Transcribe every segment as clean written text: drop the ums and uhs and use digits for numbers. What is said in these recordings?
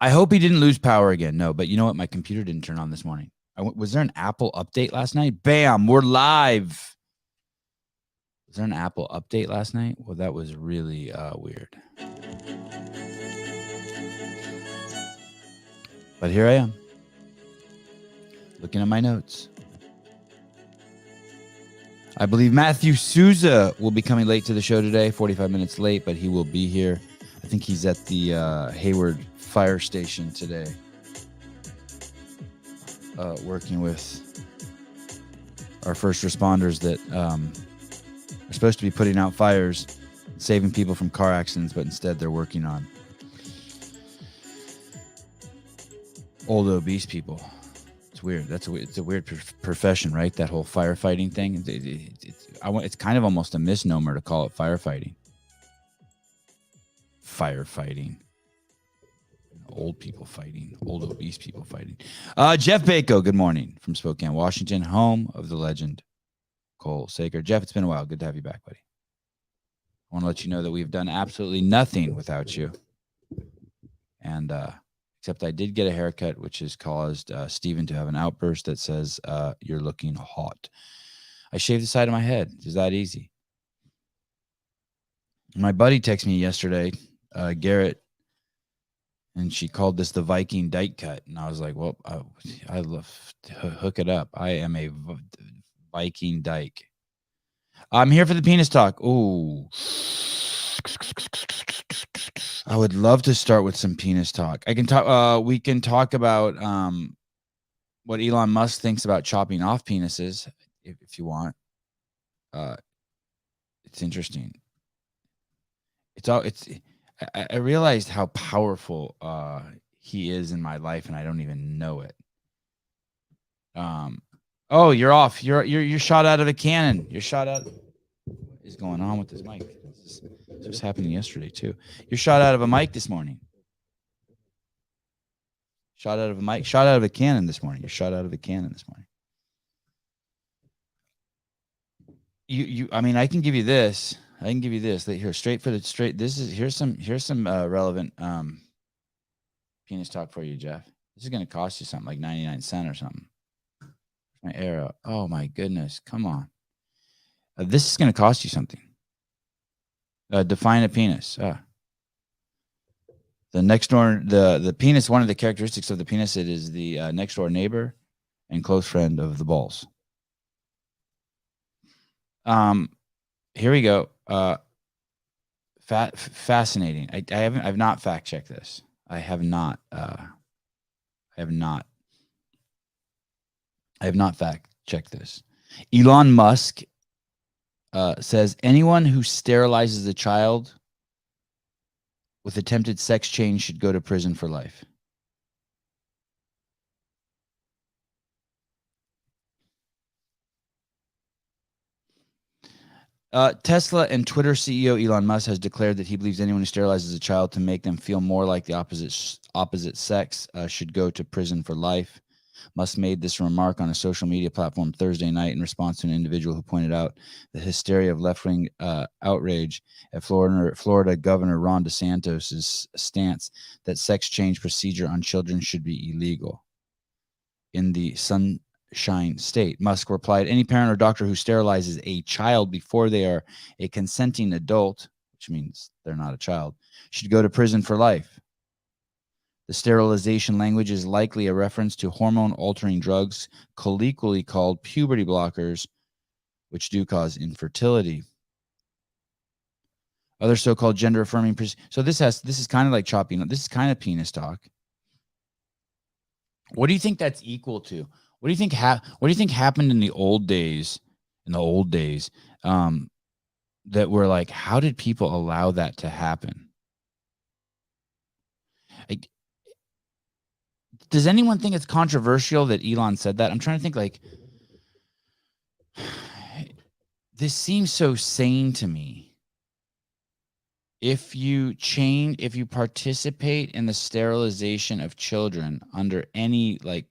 I hope he didn't lose power again. No, but you know what? My computer didn't turn on this morning. Was there an Apple update last night? Bam, we're live. Was there an Apple update last night? Well, that was really weird. But here I am, looking at my notes. I believe Matthew Souza will be coming late to the show today, 45 minutes late, but he will be here. I think he's at the Hayward Fire Station today, working with our first responders that are supposed to be putting out fires, saving people from car accidents, but instead they're working on old obese people. It's weird. It's a weird profession, right? That whole firefighting thing. It's kind of almost a misnomer to call it firefighting. Firefighting. Old people fighting. Old obese people fighting. Jeff Bako, good morning from Spokane, Washington, home of the legend Cole Saker. Jeff, it's been a while. Good to have you back, buddy. I want to let you know that we've done absolutely nothing without you. And except I did get a haircut, which has caused Steven to have an outburst that says, you're looking hot. I shaved the side of my head. It's that easy. My buddy texted me yesterday, Garrett, and she called this the Viking dyke cut. And I was like, well, I love to hook it up. I am a Viking dyke. I'm here for the penis talk. Ooh. I would love to start with some penis talk. I can talk. We can talk about what Elon Musk thinks about chopping off penises, if you want. It's interesting. I realized how powerful he is in my life, and I don't even know it. Oh, you're off. You're shot out of a cannon. You're shot out. What is going on with this mic? This was happening yesterday too. You're shot out of a mic this morning. Shot out of a mic. Shot out of a cannon this morning. You're shot out of a cannon this morning. I mean, I can give you this. Here, here's some relevant penis talk for you, Jeff. This is going to cost you something like 99 cents or something. My arrow. Oh my goodness. Come on. This is going to cost you something. Define a penis. The next door, the penis, one of the characteristics of the penis, it is the next door neighbor and close friend of the balls. Here we go. Fascinating. I've not fact checked this. I have not fact checked this. Elon Musk says anyone who sterilizes a child with attempted sex change should go to prison for life. Tesla and Twitter CEO Elon Musk has declared that he believes anyone who sterilizes a child to make them feel more like the opposite sex should go to prison for life. Musk made this remark on a social media platform Thursday night in response to an individual who pointed out the hysteria of left-wing outrage at Florida Governor Ron DeSantis' stance that sex change procedure on children should be illegal in the Sunshine State. Musk replied, any parent or doctor who sterilizes a child before they are a consenting adult, which means they're not a child, should go to prison for life. The sterilization language is likely a reference to hormone-altering drugs, colloquially called puberty blockers, which do cause infertility. Other so-called gender-affirming... So this is kind of like chopping... This is kind of penis talk. What do you think that's equal to? What do you think happened in the old days? That were like, how did people allow that to happen? Does anyone think it's controversial that Elon said that? I'm trying to think, like, this seems so sane to me. If you participate in the sterilization of children under any like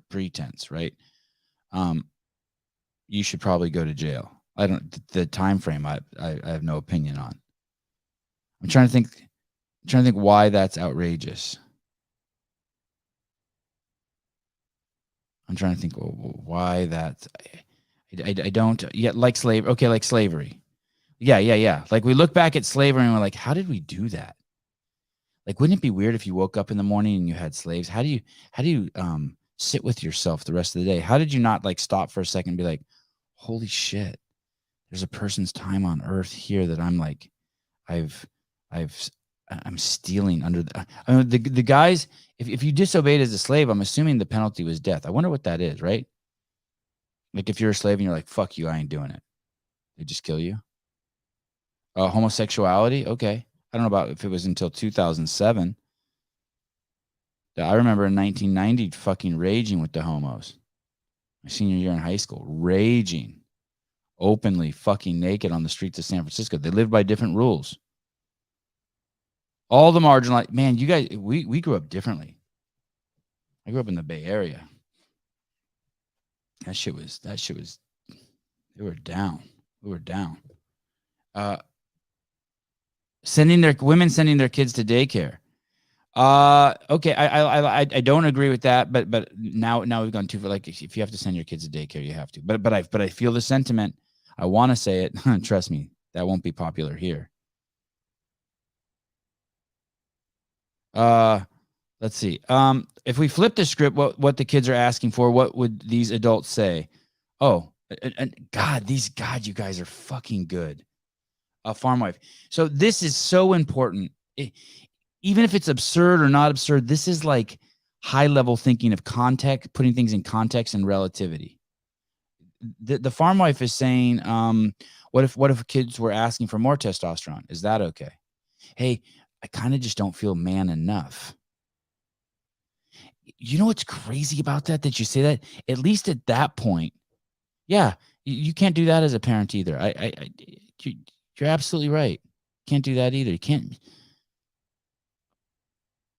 pretense, right? You should probably go to jail. The time frame I have no opinion on. I'm trying to think why that's outrageous. I'm trying to think why that. I don't yet like slave. Okay, like slavery. Yeah. Like we look back at slavery and we're like, how did we do that? Like, wouldn't it be weird if you woke up in the morning and you had slaves? How do you sit with yourself the rest of the day? How did you not like stop for a second and be like, holy shit, there's a person's time on earth here that I'm like, I've I've I'm stealing under the I mean, the guys, if you disobeyed as a slave, I'm assuming the penalty was death. I wonder what that is, right? Like if you're a slave and you're like, fuck you, I ain't doing it. They just kill you. Homosexuality, okay. I don't know about if it was until 2007. I remember in 1990 fucking raging with the homos. My senior year in high school, raging openly, fucking naked on the streets of San Francisco. They lived by different rules. All the marginalized, man, you guys, we grew up differently. I grew up in the Bay Area. That shit was, they were down. We were down. Sending their kids to daycare. Okay, I don't agree with that, but now we've gone too far. Like if you have to send your kids to daycare, you have to. But I feel the sentiment. I want to say it. Trust me, that won't be popular here. Let's see. If we flip the script, what the kids are asking for, what would these adults say? Oh, and God, you guys are fucking good. A farm wife. So this is so important. Even if it's absurd or not absurd, this is like high level thinking of context, putting things in context and relativity. The farm wife is saying, what if kids were asking for more testosterone? Is that okay? Hey, I kind of just don't feel man enough. You know what's crazy about that you say that? At least at that point, yeah, you can't do that as a parent either. You're absolutely right. Can't do that either. You can't.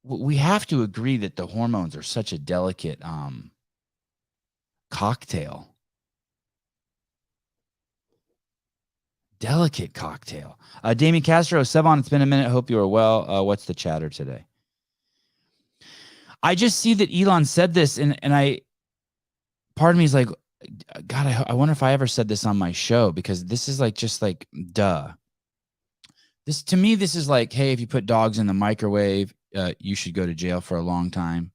We have to agree that the hormones are such a delicate cocktail. Delicate cocktail. Damien Castro, Sevan, it's been a minute. Hope you are well. What's the chatter today? I just see that Elon said this, and part of me is like, God, I wonder if I ever said this on my show, because this is like just like duh. This to me, this is like, hey, if you put dogs in the microwave, you should go to jail for a long time.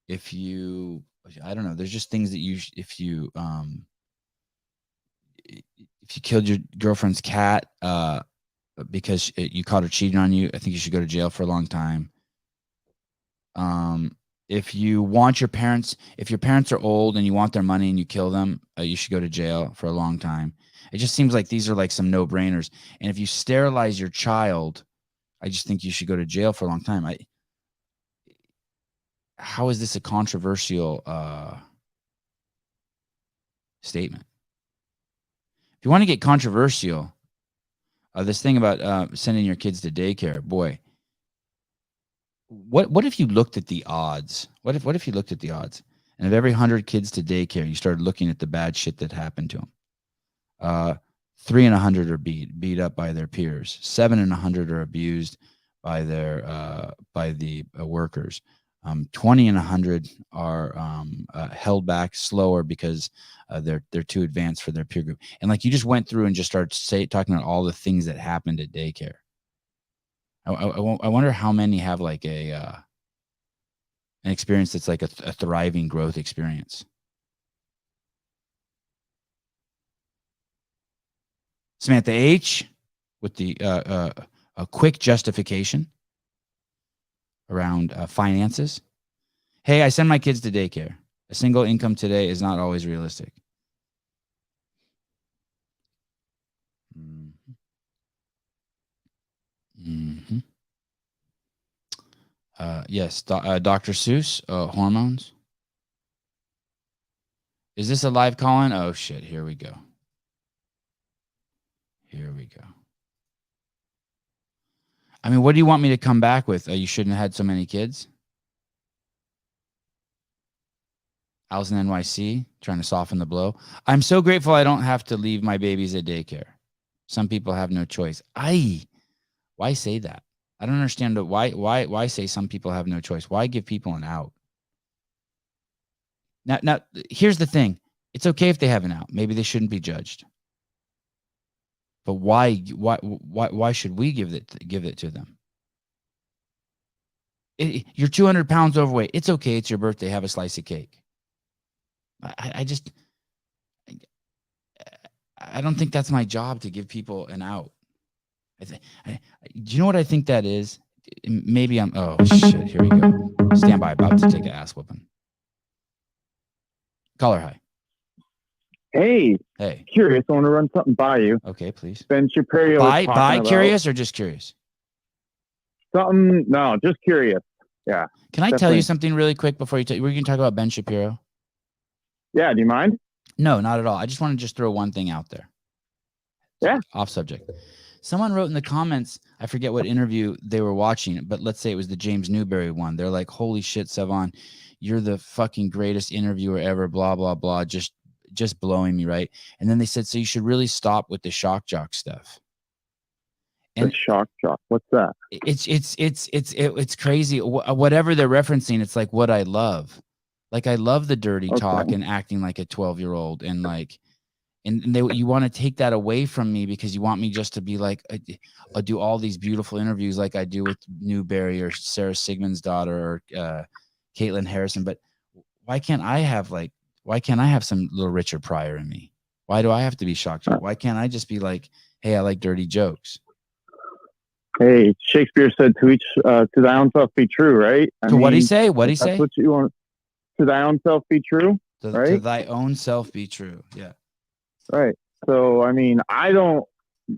If you, I don't know, there's just things that if you killed your girlfriend's cat because you caught her cheating on you, I think you should go to jail for a long time. If you want if your parents are old and you want their money and you kill them, you should go to jail for a long time. It just seems like these are like some no-brainers. And if you sterilize your child, I just think you should go to jail for a long time. How is this a controversial statement? If you want to get controversial, this thing about sending your kids to daycare, boy. What if you looked at the odds? What if you looked at the odds, and of every 100 kids to daycare, you started looking at the bad shit that happened to them? 3 in 100 are beat up by their peers. 7 in 100 are abused by the workers. 20 in 100 are held back slower because they're too advanced for their peer group. And like you just went through and just started talking about all the things that happened at daycare. I wonder how many have like an experience that's like a thriving growth experience. Samantha H. with the a quick justification around finances. Hey, I send my kids to daycare. A single income today is not always realistic. Mm-hmm. Yes, Dr. Seuss, hormones. Is this a live call-in? Oh, shit. Here we go. I mean, what do you want me to come back with? You shouldn't have had so many kids? House in NYC, trying to soften the blow. I'm so grateful I don't have to leave my babies at daycare. Some people have no choice. Why say that? I don't understand why say some people have no choice. Why give people an out? Now, here's the thing. It's okay if they have an out. Maybe they shouldn't be judged. But why should we give it to them? You're 200 pounds overweight. It's okay. It's your birthday. Have a slice of cake. I don't think that's my job to give people an out. Do you know what I think that is? Maybe oh shit, here we go. Stand by, about to take an ass whooping. Caller, hi. Hey. Curious, I want to run something by you. Okay, please. Ben Shapiro. By curious or just curious? No, just curious. Yeah. Can I tell you something really quick before you we're going to talk about Ben Shapiro? Yeah, do you mind? No, not at all. I just want to just throw one thing out there. Yeah. Off subject. Someone wrote in the comments, I forget what interview they were watching, but let's say it was the James Newberry one. They're like, holy shit, Sevan, you're the fucking greatest interviewer ever, blah, blah, blah. Just blowing me, right? And then they said, so you should really stop with the shock jock stuff. And the shock jock, what's that? It's crazy. Whatever they're referencing, it's like what I love. Like I love the dirty talk and acting like a 12-year-old and like, and you want to take that away from me because you want me just to be like, I'll do all these beautiful interviews like I do with Newberry or Sarah Sigmund's daughter or Caitlin Harrison. But why can't I have some little Richard Pryor in me? Why do I have to be shocked? Why can't I just be like, hey, I like dirty jokes? Hey, Shakespeare said to thy own self be true, right? What'd he say? What'd he say? That's what you want. To thy own self be true, right? To thy own self be true. Yeah. Right. So, I mean,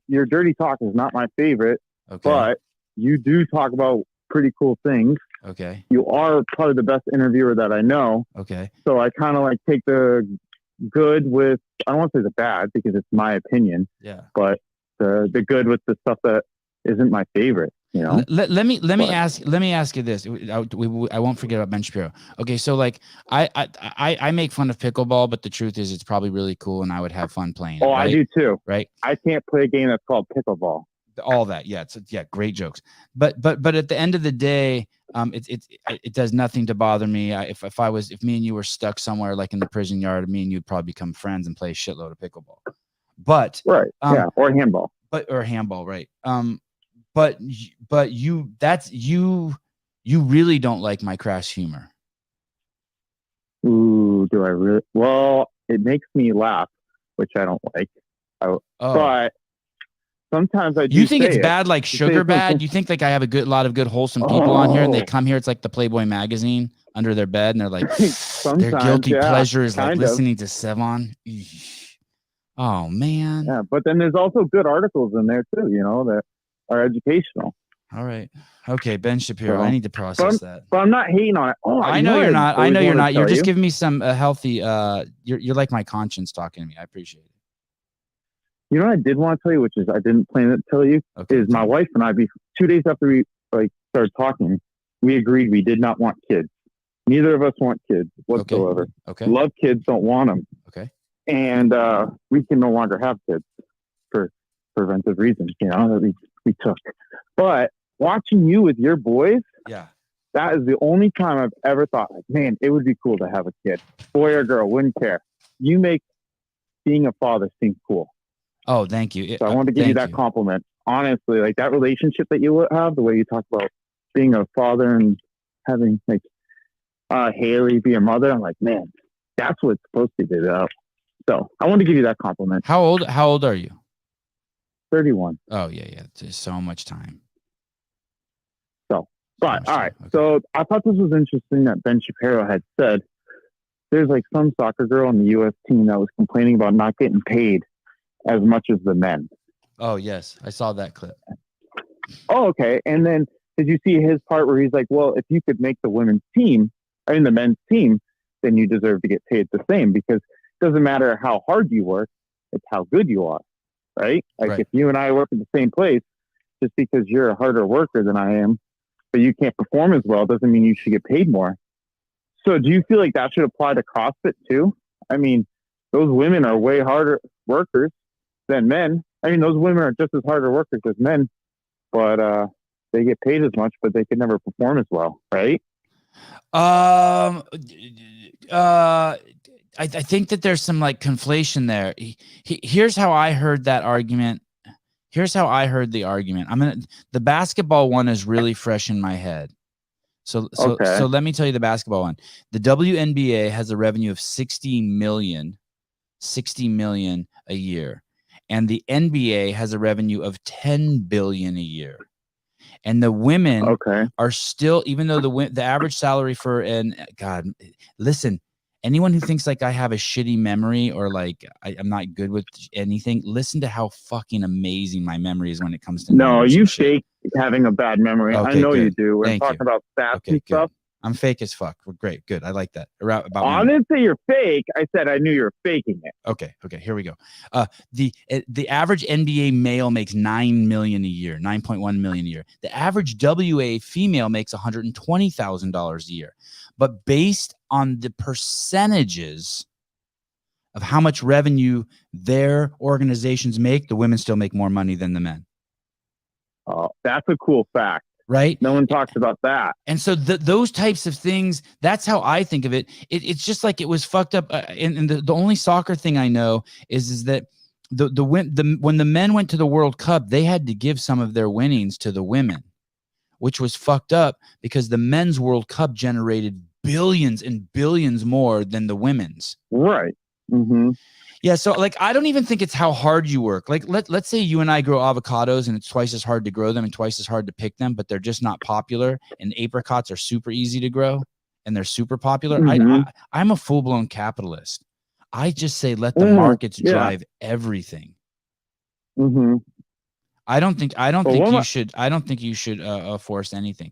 your dirty talk is not my favorite, but you do talk about pretty cool things. Okay. You are probably the best interviewer that I know. Okay. So I kind of like take the good with, I don't want to say the bad because it's my opinion. Yeah. But the good with the stuff that isn't my favorite. You know. Let me ask you this. I won't forget about Ben Shapiro. Okay, so like I make fun of pickleball, but the truth is it's probably really cool, and I would have fun playing. Oh, right? I do too. Right. I can't play a game that's called pickleball. All that, yeah, great jokes. But at the end of the day, it does nothing to bother me. If me and you were stuck somewhere like in the prison yard, me and you'd probably become friends and play a shitload of pickleball. But yeah, or handball. Or handball, right? But you really don't like my crass humor. Ooh, do I really? Well, it makes me laugh, which I don't like. But sometimes I do. You think it's bad, like sugar bad? You think like I have a lot of good wholesome people on here, and they come here, it's like the Playboy magazine under their bed, and they're like, their guilty pleasure is like listening to Sevan. Oh man. Yeah, but then there's also good articles in there too, you know, that are educational. All right. Okay, Ben Shapiro. I need to process that. But I'm not hating on it. Oh, I know you're not. I know you're not. You're just giving me some healthy. You're like my conscience talking to me. I appreciate it. You know what I did want to tell you, which is I didn't plan to tell you, is my wife and I, 2 days after we started talking, we agreed we did not want kids. Neither of us want kids whatsoever. Okay. Love kids, don't want them. Okay. And we can no longer have kids for preventive reasons, you know, that we took. But watching you with your boys, that is the only time I've ever thought, like, man, it would be cool to have a kid, boy or girl, wouldn't care. You make being a father seem cool. Oh, thank you. So I wanted to give you that compliment. Honestly, like that relationship that you have, the way you talk about being a father and having like Haley be a mother, I'm like, man, that's what it's supposed to be about. So I wanted to give you that compliment. How old are you? 31. Oh yeah. There's so much time. All right. Okay. So I thought this was interesting that Ben Shapiro had said there's like some soccer girl on the U.S. team that was complaining about not getting paid as much as the men. Oh yes, I saw that clip. Oh, okay. And then did you see his part where he's like, well, if you could make the men's team, then you deserve to get paid the same, because it doesn't matter how hard you work, it's how good you are, right? Like if you and I work at the same place, just because you're a harder worker than I am, but you can't perform as well, doesn't mean you should get paid more. So do you feel like that should apply to CrossFit too? I mean, those women are way harder workers than men. I mean, those women are just as harder workers as men, but they get paid as much, but they can never perform as well, right? I think that there's some like conflation there. Here's how I heard that argument. Here's how I heard the argument. The basketball one is really fresh in my head. So let me tell you the basketball one. The WNBA has a revenue of 60 million a year, and the NBA has a revenue of 10 billion a year. And the women are still, even though the average salary for listen, anyone who thinks like I have a shitty memory or like I'm not good with anything, listen to how fucking amazing my memory is when it comes to numbers. No, you fake having a bad memory. Okay, I know good. you do. When Thank talking you. about stats and stuff. I'm fake as fuck. Well, great, good. I like that. I didn't say you're fake. I said I knew you were faking it. Okay, here we go. The average NBA male makes $9 million a year, $9.1 million a year. The average WA female makes $120,000 a year. But based on the percentages of how much revenue their organizations make, the women still make more money than the men. That's a cool fact. Right? No one talks about that. And so those types of things, that's how I think of it. It's just like it was fucked up. And the only soccer thing I know is that when the men went to the World Cup, they had to give some of their winnings to the women, which was fucked up because the men's World Cup generated billions and billions more than the women's. Right. Mm-hmm. Yeah, so like I don't even think it's how hard you work. Like let's say you and I grow avocados and it's twice as hard to grow them and twice as hard to pick them, but they're just not popular. And apricots are super easy to grow and they're super popular. Mm-hmm. I'm a full-blown capitalist. I just say let the markets drive everything. Mm-hmm. I don't think you should force anything.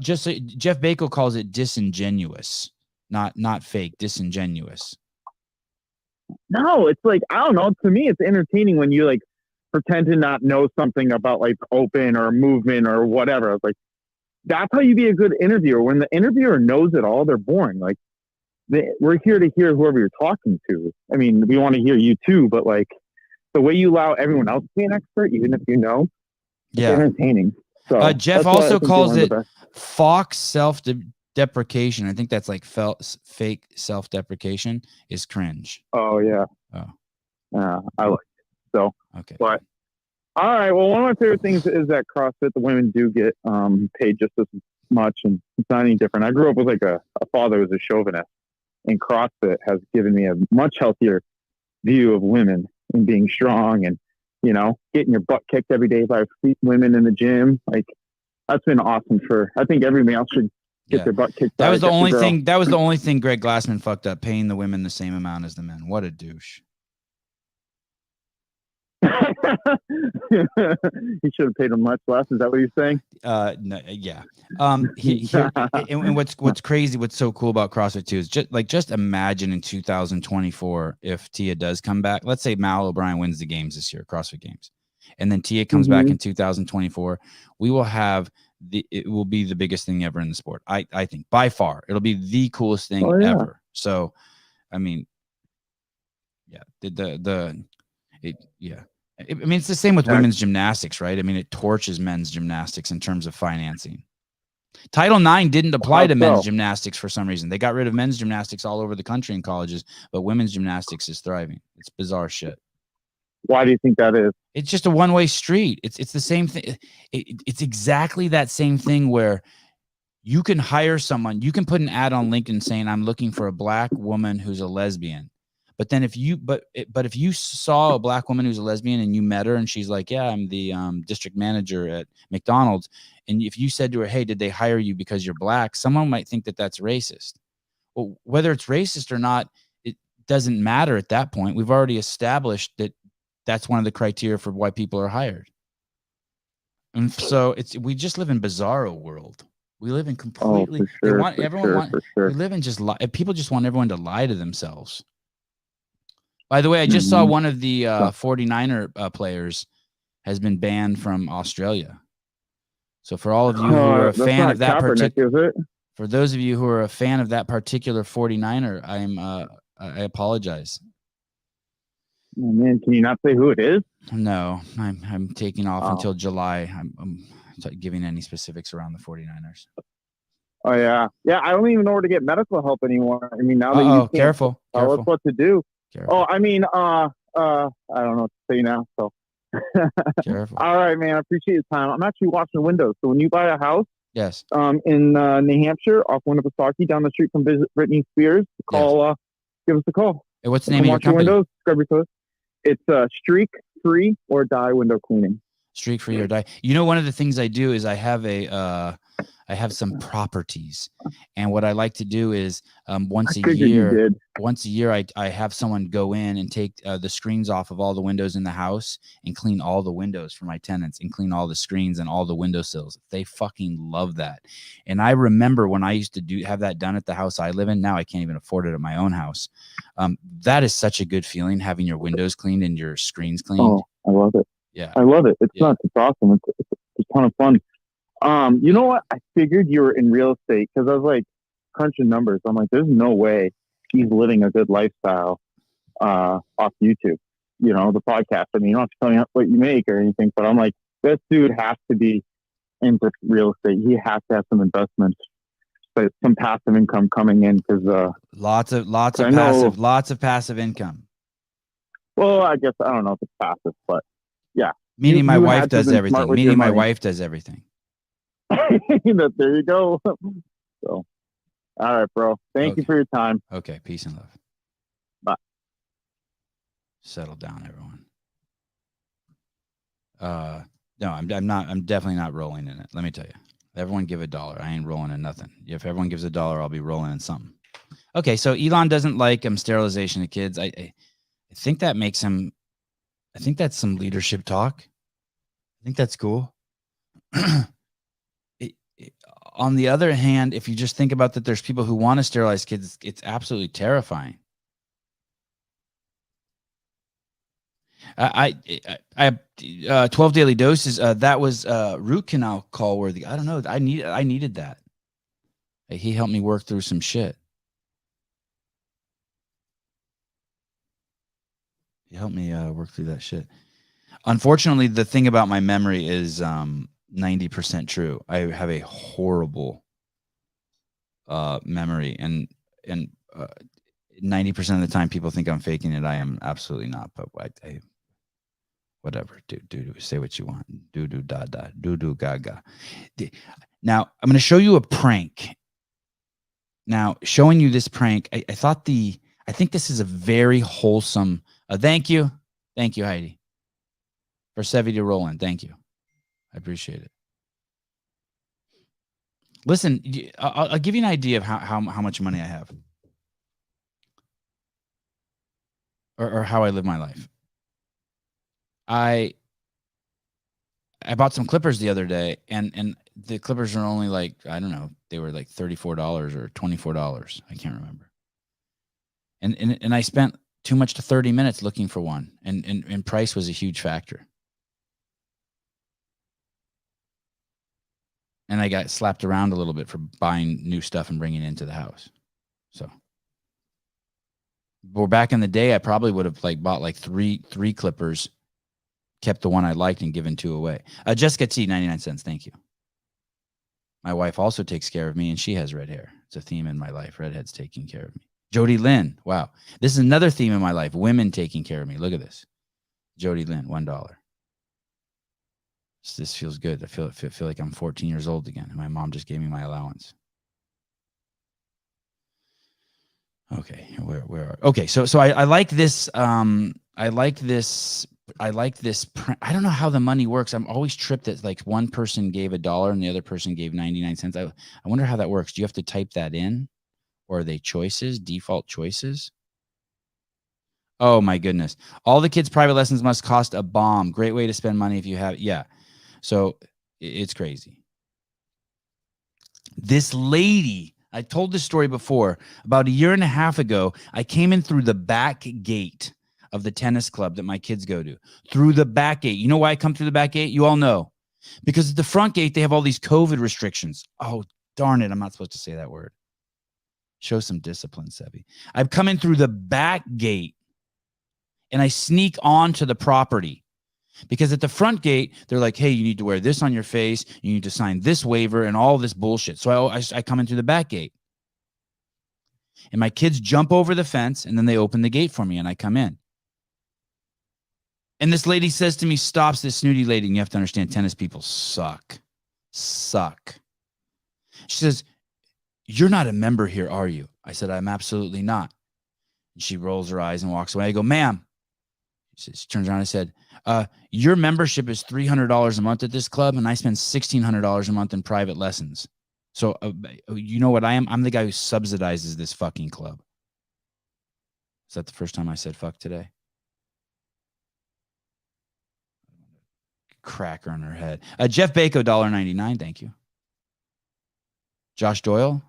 Just so, Jeff Bako calls it disingenuous, not fake, disingenuous. No, it's like, I don't know. To me, it's entertaining when you like pretend to not know something about like open or movement or whatever. It's like, that's how you be a good interviewer. When the interviewer knows it all, they're boring. Like we're here to hear whoever you're talking to. I mean, we want to hear you too, but like the way you allow everyone else to be an expert, even if you know, it's entertaining. So Jeff also calls it Fox self-deprecation. I think that's like fake self-deprecation is cringe. Oh yeah. I like it. So okay. But all right. Well, one of my favorite things is that CrossFit, the women do get paid just as much, and it's not any different. I grew up with like a father who was a chauvinist, and CrossFit has given me a much healthier view of women and being strong and, you know, getting your butt kicked every day by women in the gym. Like that's been awesome I think every male should get their butt kicked. That was the only thing. That was the only thing Greg Glassman fucked up, paying the women the same amount as the men. What a douche. He should have paid him much less. Is that what you're saying? No, yeah. And what's crazy, what's so cool about CrossFit too is just imagine in 2024 if Tia does come back. Let's say Mal O'Brien wins the games this year, CrossFit Games, and then Tia comes back in 2024. We will have it will be the biggest thing ever in the sport. I think by far it'll be the coolest thing ever. So, I mean, yeah, I mean, it's the same with women's gymnastics, right? I mean, it torches men's gymnastics in terms of financing. Title IX didn't apply to men's gymnastics for some reason. They got rid of men's gymnastics all over the country in colleges, but women's gymnastics is thriving. It's bizarre shit. Why do you think that is? It's just a one-way street. It's the same thing. It's exactly that same thing where you can hire someone. You can put an ad on LinkedIn saying, I'm looking for a black woman who's a lesbian. But then if you saw a black woman who's a lesbian and you met her and she's like, yeah, I'm the district manager at McDonald's. And if you said to her, hey, did they hire you because you're black? Someone might think that that's racist. Well, whether it's racist or not, it doesn't matter at that point. We've already established that that's one of the criteria for why people are hired. And so we just live in bizarro world. We live in completely, we live in people just want everyone to lie to themselves. By the way, I just saw one of the 49er players has been banned from Australia. So for all of you who are a fan of that particular, for those of you who are a fan of that particular 49er, I apologize. Oh, man, can you not say who it is? No, I'm taking off until July. I'm giving any specifics around the 49ers. Oh yeah, yeah. I don't even know where to get medical help anymore. I mean, now that you Oh, can't careful, tell us careful, what to do. careful, Oh, I mean, I don't know what to say now. So, careful. all right, man. I appreciate your time. I'm actually watching windows. So when you buy a house, Yes, in New Hampshire, off Winnipesaukee, down the street from Britney Spears, yes. give us a call. Hey, what's the We'll name come of your watch your company? windows, scrub your toes. It's Streak Free or Die Window Cleaning. Streak Free or Die. You know, one of the things I do is I have some properties, and what I like to do is once I a figured you year, did. I have someone go in and take the screens off of all the windows in the house and clean all the windows for my tenants and clean all the screens and all the windowsills. They fucking love that. And I remember when I used to have that done at the house I live in. Now I can't even afford it at my own house. That is such a good feeling, having your windows cleaned and your screens cleaned. Oh, I love it. Yeah, I love it. It's yeah. nuts. It's awesome. It's a ton of fun. You know what? I figured you were in real estate because I was like crunching numbers. I'm like, there's no way he's living a good lifestyle off YouTube. You know, the podcast. I mean, you don't have to tell me what you make or anything, but I'm like, this dude has to be into real estate. He has to have some investments, but some passive income coming in because lots of passive income. Well, I guess I don't know if it's passive, but yeah. Meaning my wife had to have does been everything. smart with Meaning your my money. wife does everything. There you go. So, all right, bro. Thank you for your time. Okay, peace and love. Bye. Settle down, everyone. No, I'm definitely not rolling in it. Let me tell you. Everyone give $1. I ain't rolling in nothing. If everyone gives $1, I'll be rolling in something. Okay, so Elon doesn't like sterilization of kids. I think that makes him. I think that's some leadership talk. I think that's cool. On the other hand, if you just think about that, there's people who want to sterilize kids. It's absolutely terrifying. I have 12 daily doses. That was root canal call worthy. I don't know. I needed that. He helped me work through some shit. He helped me work through that shit. Unfortunately, the thing about my memory is 90% true. I have a horrible memory, and 90% of the time people think I'm faking it. I am absolutely not. But I whatever. Do say what you want. Do da da. Do gaga. Now I'm going to show you a prank. Now showing you this prank, I think this is a very wholesome. Thank you, Heidi, for Sevi to roll in. Thank you, I appreciate it. Listen, I'll give you an idea of how much money I have, or how I live my life. I bought some clippers the other day, and the clippers are only like, I don't know, they were like $34 or $24. I can't remember. And I spent too much to 30 minutes looking for one, and price was a huge factor. And I got slapped around a little bit for buying new stuff and bringing it into the house. So, but back in the day, I probably would have bought like three clippers, kept the one I liked, and given 2 away. Jessica T, 99 cents. Thank you. My wife also takes care of me, and she has red hair. It's a theme in my life. Redheads taking care of me. Jody Lynn. Wow. This is another theme in my life. Women taking care of me. Look at this. Jody Lynn, $1. This feels good. I feel like I'm 14 years old again, and my mom just gave me my allowance. Okay, where are? Okay, so I like this. I like this. I don't know how the money works. I'm always tripped that like one person gave $1 and the other person gave 99 cents. I wonder how that works. Do you have to type that in, or are they choices, default choices? Oh my goodness! All the kids' private lessons must cost a bomb. Great way to spend money if you have. Yeah. So it's crazy. This lady, I told this story before, about a year and a half ago, I came in through the back gate of the tennis club that my kids go to. Through the back gate. You know why I come through the back gate? You all know. Because at the front gate, they have all these COVID restrictions. Oh, darn it. I'm not supposed to say that word. Show some discipline, Sebi. I've come in through the back gate, and I sneak onto the property. Because at the front gate, they're like, hey, you need to wear this on your face. You need to sign this waiver and all this bullshit. So I come in through the back gate. And my kids jump over the fence, and then they open the gate for me, and I come in. And this lady says to me, stops, this snooty lady, and you have to understand, tennis people suck. She says, you're not a member here, are you? I said, I'm absolutely not. And she rolls her eyes and walks away. I go, ma'am. She turns around and said, your membership is $300 a month at this club, and I spend $1,600 a month in private lessons. So you know what I am? I'm the guy who subsidizes this fucking club. Is that the first time I said fuck today? Cracker on her head. Jeff Bako, $1.99. Thank you. Josh Doyle,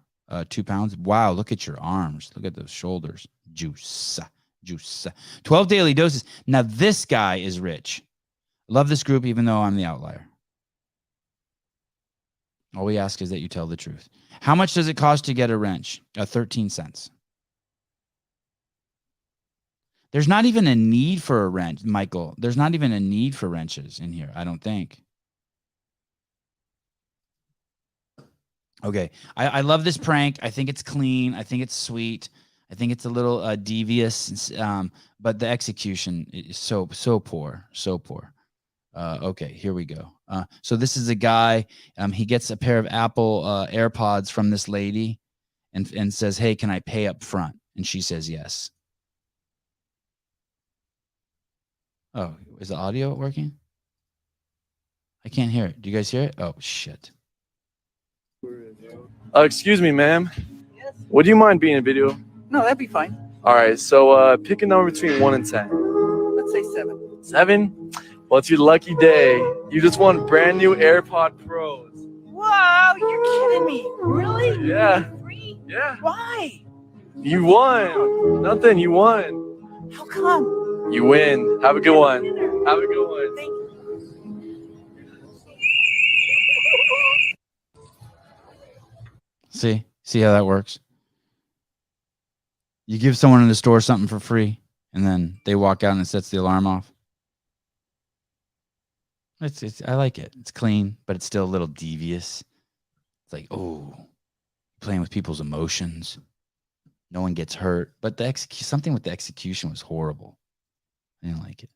2 pounds. Wow, look at your arms. Look at those shoulders. Juice. 12 daily doses. Now this guy is rich. Love this group, even though I'm the outlier. All we ask is that you tell the truth. How much does it cost to get a wrench? 13 cents. There's not even a need for a wrench, Michael. There's not even a need for wrenches in here, I don't think. Okay. I love this prank. I think it's clean. I think it's sweet. I think it's a little devious, but the execution is so poor, so poor. Okay, here we go. So this is a guy. He gets a pair of Apple AirPods from this lady, and says, "Hey, can I pay up front?" And she says yes. Oh, is the audio working? I can't hear it. Do you guys hear it? Oh shit. Excuse me, ma'am. Yes. Would you mind being in a video? No, that'd be fine. All right, so pick a number between 1 and 10. Let's say 7. 7? Well, it's your lucky day. You just won brand new AirPod Pros. Wow, you're kidding me. Really? Yeah. Free? Yeah. Why? You won. Nothing. You won. How come? You win. Have a good one. Have a good one. Thank you. See how that works? You give someone in the store something for free, and then they walk out and it sets the alarm off. I like it. It's clean, but it's still a little devious. It's like, oh, playing with people's emotions. No one gets hurt, but something with the execution was horrible. I didn't like it.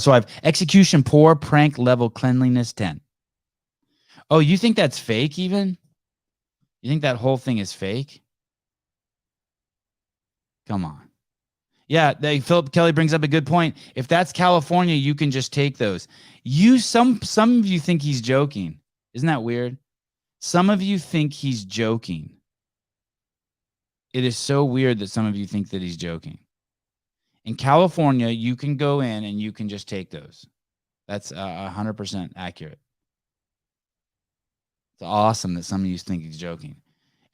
So I have execution poor, prank level, cleanliness 10. Oh, you think that's fake even? You think that whole thing is fake? Come on. Yeah, Philip Kelly brings up a good point. If that's California, you can just take those. Some of you think he's joking. Isn't that weird? Some of you think he's joking. It is so weird that some of you think that he's joking. In California, you can go in and you can just take those. That's 100% accurate. It's awesome that some of you think he's joking.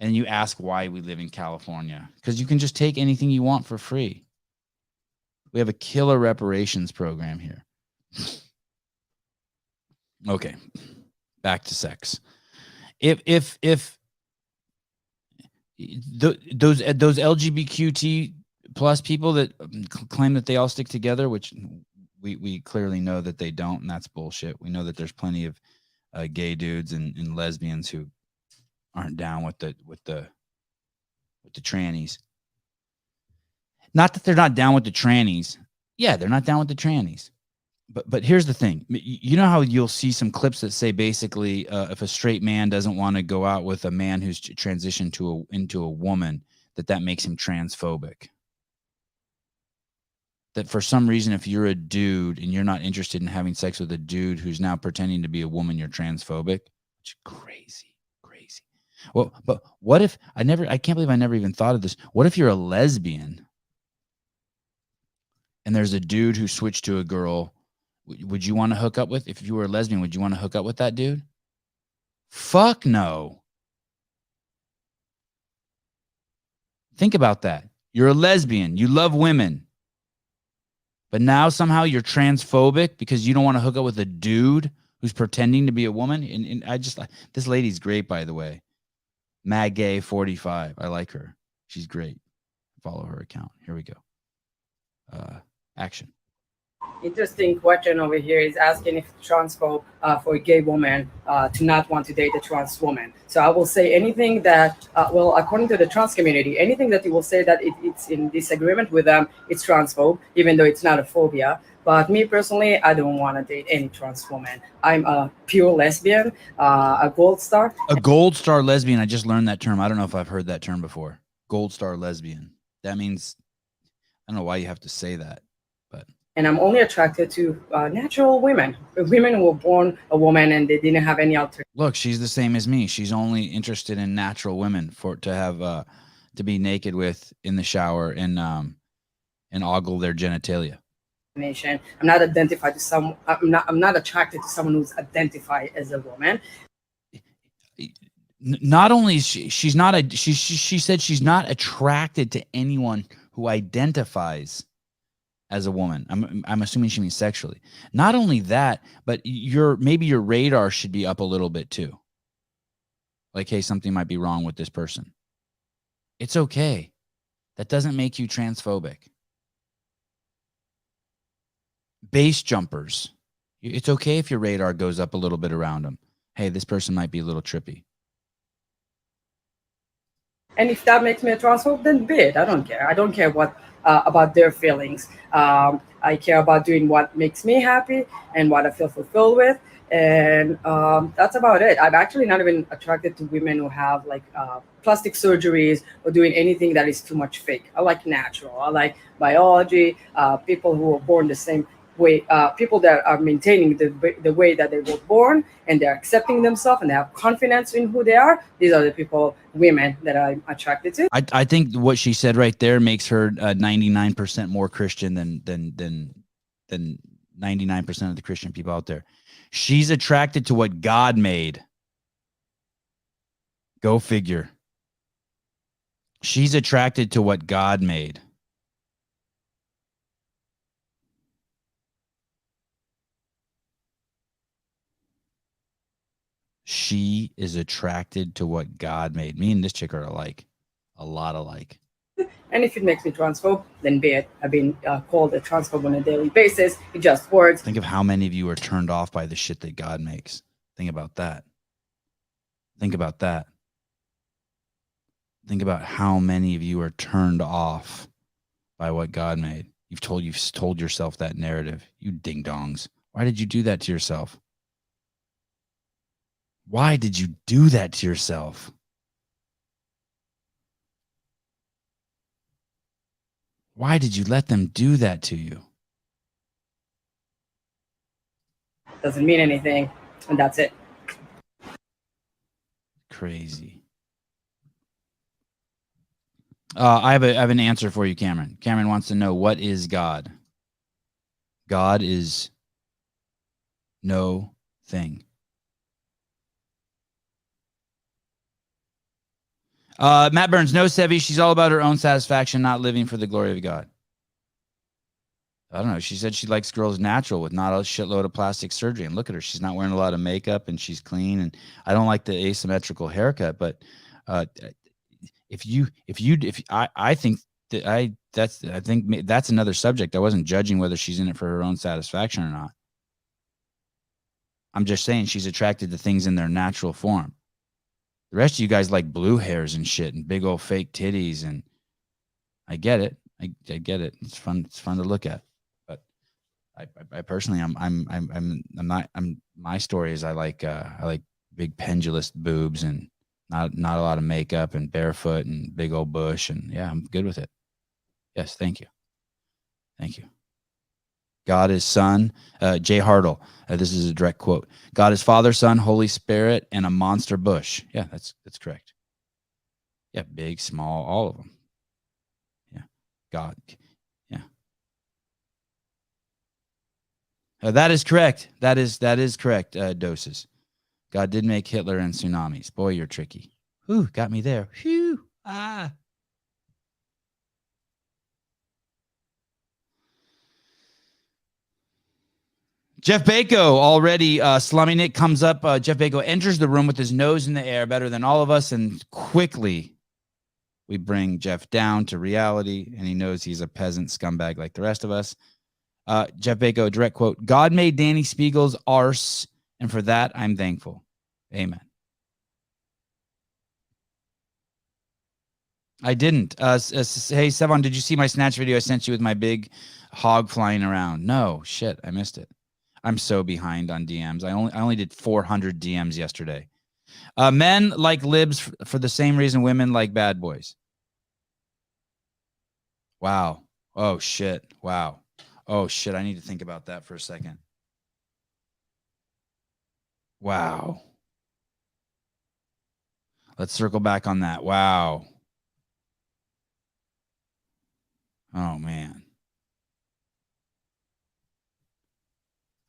And you ask why we live in California. Because you can just take anything you want for free. We have a killer reparations program here. Okay. Back to sex. If those LGBTQ plus people that claim that they all stick together, which we clearly know that they don't, and that's bullshit. We know that there's plenty of gay dudes and lesbians who aren't down with the trannies. Not that they're not down with the trannies. Yeah, they're not down with the trannies. But here's the thing. You know how you'll see some clips that say basically if a straight man doesn't want to go out with a man who's transitioned into a woman, that makes him transphobic. That for some reason, if you're a dude and you're not interested in having sex with a dude who's now pretending to be a woman, you're transphobic. Which is crazy. Well, but what if I can't believe I never even thought of this. What if you're a lesbian and there's a dude who switched to a girl? Would you want to hook up with, if you were a lesbian, would you want to hook up with that dude? Fuck no. Think about that. You're a lesbian. You love women. But now somehow you're transphobic because you don't want to hook up with a dude who's pretending to be a woman. And I just, this lady's great, by the way. Maggay45. I like her. She's great. Follow her account. Here we go. Action. Interesting question over here is asking if it's transphobe for a gay woman to not want to date a trans woman. So I will say anything that, well, according to the trans community, anything that you will say that it's in disagreement with them, it's transphobe, even though it's not a phobia. But me personally, I don't want to date any trans woman. I'm a pure lesbian, a gold star. A gold star lesbian. I just learned that term. I don't know if I've heard that term before. Gold star lesbian. That means, I don't know why you have to say that, but. And I'm only attracted to natural women who were born a woman and they didn't have any alternative. Look, she's the same as me. She's only interested in natural women to have to be naked with in the shower and ogle their genitalia. I'm not identified to some. I'm not attracted to someone who's identified as a woman. Not only she's not she said she's not attracted to anyone who identifies as a woman. I'm assuming she means sexually. Not only that, but maybe your radar should be up a little bit too. Like, hey, something might be wrong with this person. It's okay. That doesn't make you transphobic. Base jumpers. It's okay if your radar goes up a little bit around them. Hey, this person might be a little trippy. And if that makes me a transphobe, then be it. I don't care. I don't care what about their feelings. I care about doing what makes me happy and what I feel fulfilled with. And that's about it. I'm actually not even attracted to women who have like plastic surgeries or doing anything that is too much fake. I like natural. I like biology, people who are born the same way, people that are maintaining the way that they were born and they're accepting themselves and they have confidence in who they are. These are the people, women, that I'm attracted to. I think what she said right there makes her 99% more Christian than 99% of the Christian people out there. She's attracted to what God made. Go figure. She's attracted to what God made. She is attracted to what God made. Me and this chick are alike. A lot alike. And if it makes me transphobe, then be it. I've been called a transphobe on a daily basis. It's just words. Think of how many of you are turned off by the shit that God makes. Think about that. Think about that. Think about how many of you are turned off by what God made. You've told yourself that narrative. You ding-dongs. Why did you do that to yourself? Why did you do that to yourself? Why did you let them do that to you? Doesn't mean anything, and that's it. Crazy. I have an answer for you, Cameron. Cameron wants to know, what is God? God is no thing. Matt Burns, no, Sevi. She's all about her own satisfaction, not living for the glory of God. I don't know. She said she likes girls natural with not a shitload of plastic surgery. And look at her. She's not wearing a lot of makeup and she's clean. And I don't like the asymmetrical haircut, but I think that's another subject. I wasn't judging whether she's in it for her own satisfaction or not. I'm just saying she's attracted to things in their natural form. The rest of you guys like blue hairs and shit and big old fake titties, and I get it. I get it. It's fun. It's fun to look at. But I personally, my story is I like big pendulous boobs and not a lot of makeup and barefoot and big old bush, and yeah, I'm good with it. Yes, thank you. Thank you. God is Son. Jay Hartle. This is a direct quote. God is Father, Son, Holy Spirit, and a monster bush. Yeah, that's correct. Yeah, big, small, all of them. Yeah, God. Yeah, that is correct. That is correct. Doses. God did make Hitler and tsunamis. Boy, you're tricky. Whew, got me there. Phew. Ah. Jeff Bako already slumming it, comes up. Jeff Bako enters the room with his nose in the air, better than all of us, and quickly we bring Jeff down to reality, and he knows he's a peasant scumbag like the rest of us. Jeff Bako, direct quote, God made Danny Spiegel's arse, and for that, I'm thankful. Amen. I didn't. Hey, Sevan, did you see my snatch video I sent you with my big hog flying around? No, shit, I missed it. I'm so behind on DMs. I only did 400 DMs yesterday. Men like libs for the same reason women like bad boys. Wow. Oh, shit. Wow. Oh, shit. I need to think about that for a second. Wow. Let's circle back on that. Wow. Oh, man.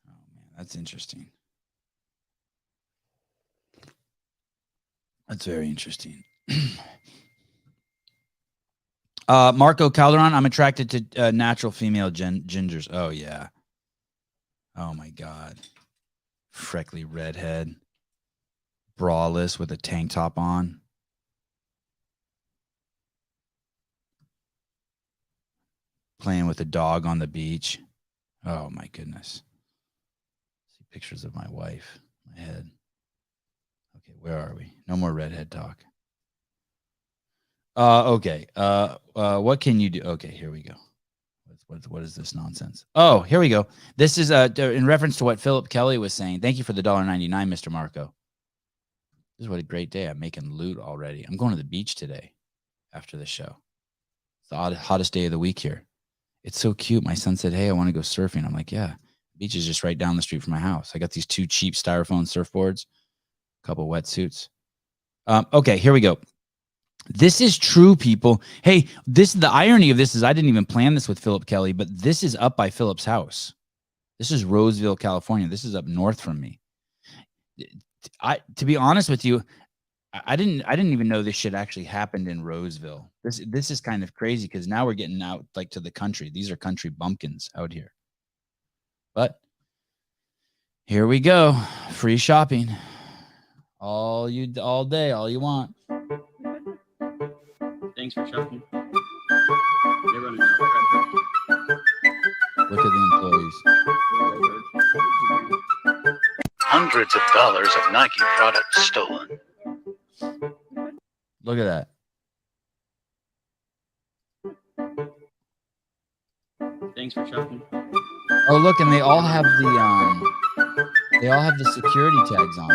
Oh, man. That's interesting. That's very interesting. Marco Calderon, I'm attracted to natural female gingers. Oh, yeah. Oh, my God. Freckly redhead. Braless with a tank top on. Playing with a dog on the beach. Oh, my goodness. See pictures of my wife. My head. Okay, where are we? No more redhead talk. Okay. What can you do? Okay, here we go. What is this nonsense? Oh, here we go. This is in reference to what Philip Kelly was saying. Thank you for the $1.99, Mr. Marco. This is what a great day. I'm making loot already. I'm going to the beach today after the show. It's the hottest day of the week here. It's so cute. My son said, hey, I want to go surfing. I'm like, yeah. The beach is just right down the street from my house. I got these 2 cheap styrofoam surfboards, a couple wetsuits. Okay, here we go. This is true, people. Hey, the irony of this is I didn't even plan this with Philip Kelly, but this is up by Philip's house. This is Roseville, California. This is up north from me. To be honest with you, I didn't even know this shit actually happened in Roseville. This is kind of crazy because now we're getting out like to the country. These are country bumpkins out here. But here we go. Free shopping. All day, all you want. Thanks for shopping. Look at the employees. Hundreds of dollars of Nike products stolen. Look at that. Thanks for shopping. Oh, look, and they all have the security tags on.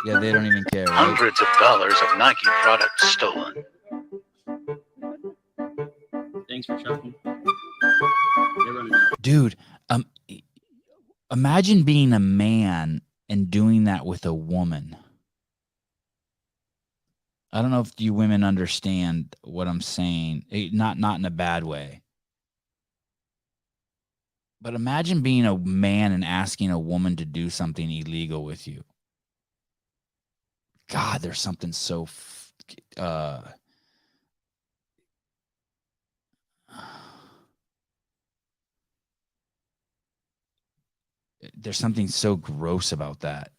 Yeah, they don't even care. Right? Hundreds of dollars of Nike products stolen. Thanks for shopping. Dude, imagine being a man and doing that with a woman. I don't know if you women understand what I'm saying. Not in a bad way. But imagine being a man and asking a woman to do something illegal with you. God, there's something so there's something so gross about that.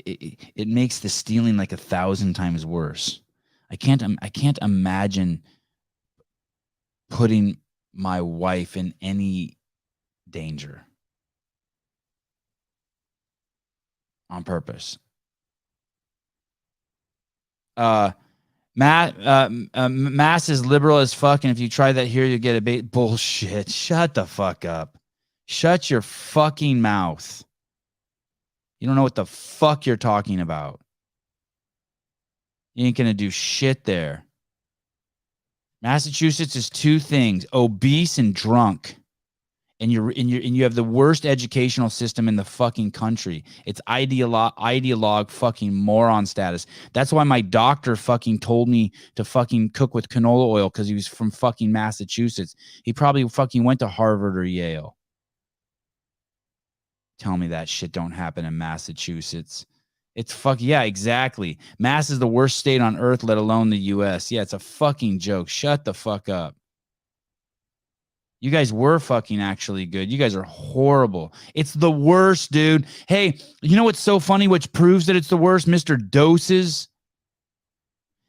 It makes the stealing like 1,000 times worse. I can't imagine putting my wife in any danger on purpose. Mass is liberal as fuck, and if you try that here, you get a bait. Bullshit. Shut the fuck up. Shut your fucking mouth. You don't know what the fuck you're talking about. You ain't gonna do shit there. Massachusetts is 2 things: obese and drunk. And you have the worst educational system in the fucking country. It's ideologue fucking moron status. That's why my doctor fucking told me to fucking cook with canola oil, because he was from fucking Massachusetts. He probably fucking went to Harvard or Yale. Tell me that shit don't happen in Massachusetts. It's yeah, exactly. Mass is the worst state on earth, let alone the US. Yeah, it's a fucking joke. Shut the fuck up. You guys were fucking actually good. You guys are horrible. It's the worst, dude. Hey, you know what's so funny, which proves that it's the worst? Mr. Doses.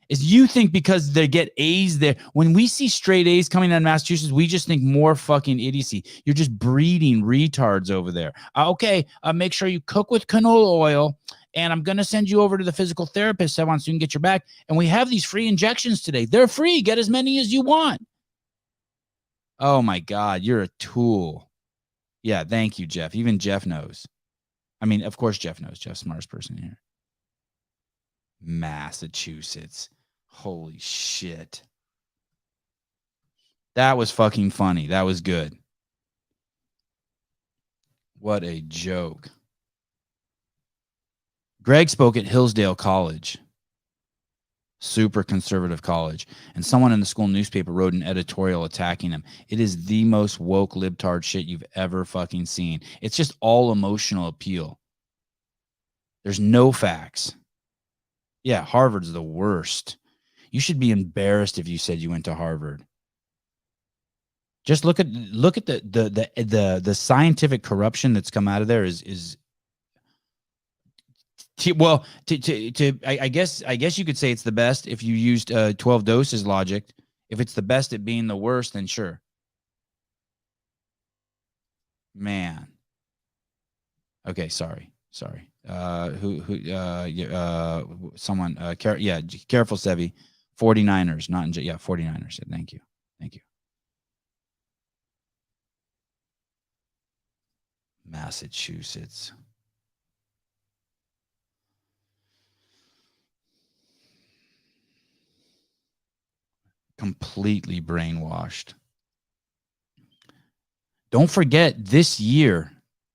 Is you think because they get A's there. When we see straight A's coming out of Massachusetts, we just think more fucking idiocy. You're just breeding retards over there. Okay, make sure you cook with canola oil, and I'm going to send you over to the physical therapist, Sevan, so you can get your back. And we have these free injections today. They're free. Get as many as you want. Oh, my God. You're a tool. Yeah, thank you, Jeff. Even Jeff knows. I mean, of course Jeff knows. Jeff's the smartest person here. Massachusetts. Holy shit. That was fucking funny. That was good. What a joke. Greg spoke at Hillsdale College. Super conservative college. And someone in the school newspaper wrote an editorial attacking him. It is the most woke libtard shit you've ever fucking seen. It's just all emotional appeal. There's no facts. Yeah, Harvard's the worst. You should be embarrassed if you said you went to Harvard. Just look at the scientific corruption that's come out of there is well, I guess you could say it's the best if you used 12 doses logic. If it's the best at being the worst, then sure. Man. Okay, sorry. Someone, careful, Sevi. 49ers, not in, 49ers. Thank you. Massachusetts. Completely brainwashed. Don't forget this year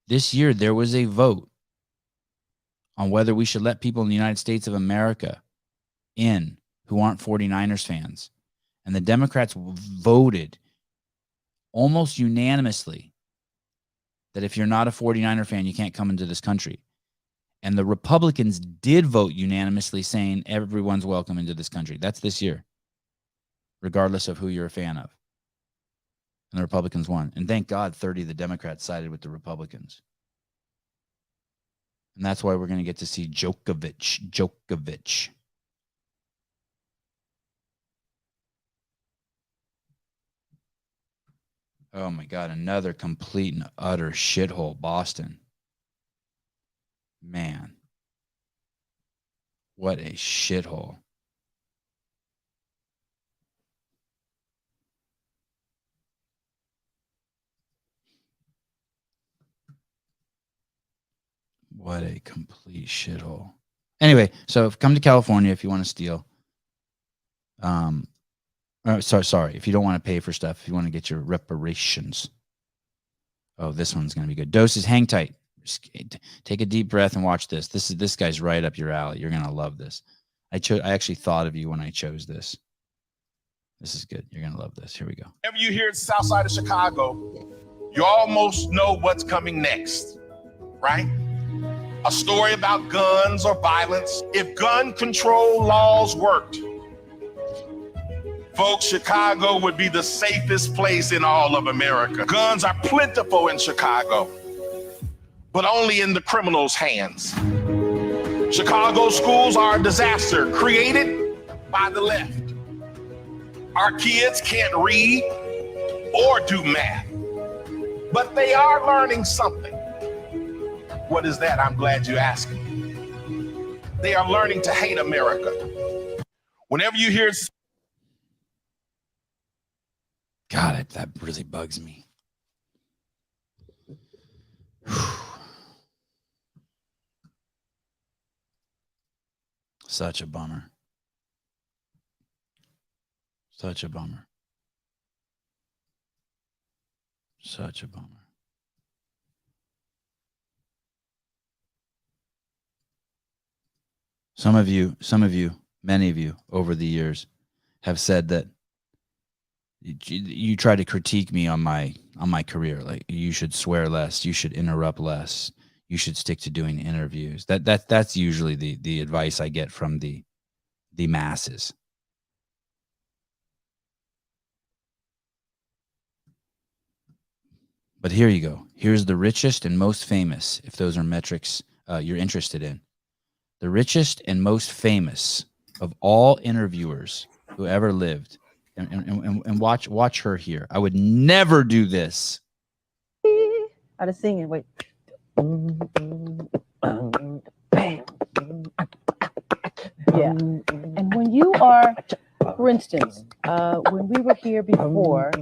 there was a vote on whether we should let people in the United States of America in who aren't 49ers fans. And the Democrats voted almost unanimously that if you're not a 49er fan, you can't come into this country. And the Republicans did vote unanimously saying everyone's welcome into this country. That's this year, regardless of who you're a fan of. And the Republicans won. And thank God 30 of the Democrats sided with the Republicans. And that's why we're going to get to see Djokovic. Oh my God, another complete and utter shithole, Boston. Man. What a shithole. What a complete shithole. Anyway, so come to California if you want to steal. Sorry. If you don't want to pay for stuff, if you want to get your reparations. Oh, this one's going to be good. Doses, hang tight. Just take a deep breath and watch this. This guy's right up your alley. You're going to love this. I actually thought of you when I chose this. This is good. You're going to love this. Here we go. Whenever you hear the south side of Chicago, you almost know what's coming next, right? A story about guns or violence. If gun control laws worked, folks, Chicago would be the safest place in all of America. Guns are plentiful in Chicago, but only in the criminals' hands. Chicago schools are a disaster created by the left. Our kids can't read or do math, but they are learning something. What is that? I'm glad you asked me. They are learning to hate America. Whenever you hear... God, that really bugs me. Such a bummer. Such a bummer. Such a bummer. Some of you, many of you over the years have said that you try to critique me on my career. Like, you should swear less, you should interrupt less, you should stick to doing interviews. That's usually the advice I get from the masses. But here you go. Here's the richest and most famous, if those are metrics you're interested in. The richest and most famous of all interviewers who ever lived, and watch her here. I would never do this. I was singing. Wait. Yeah. And when you are, for instance, when we were here before,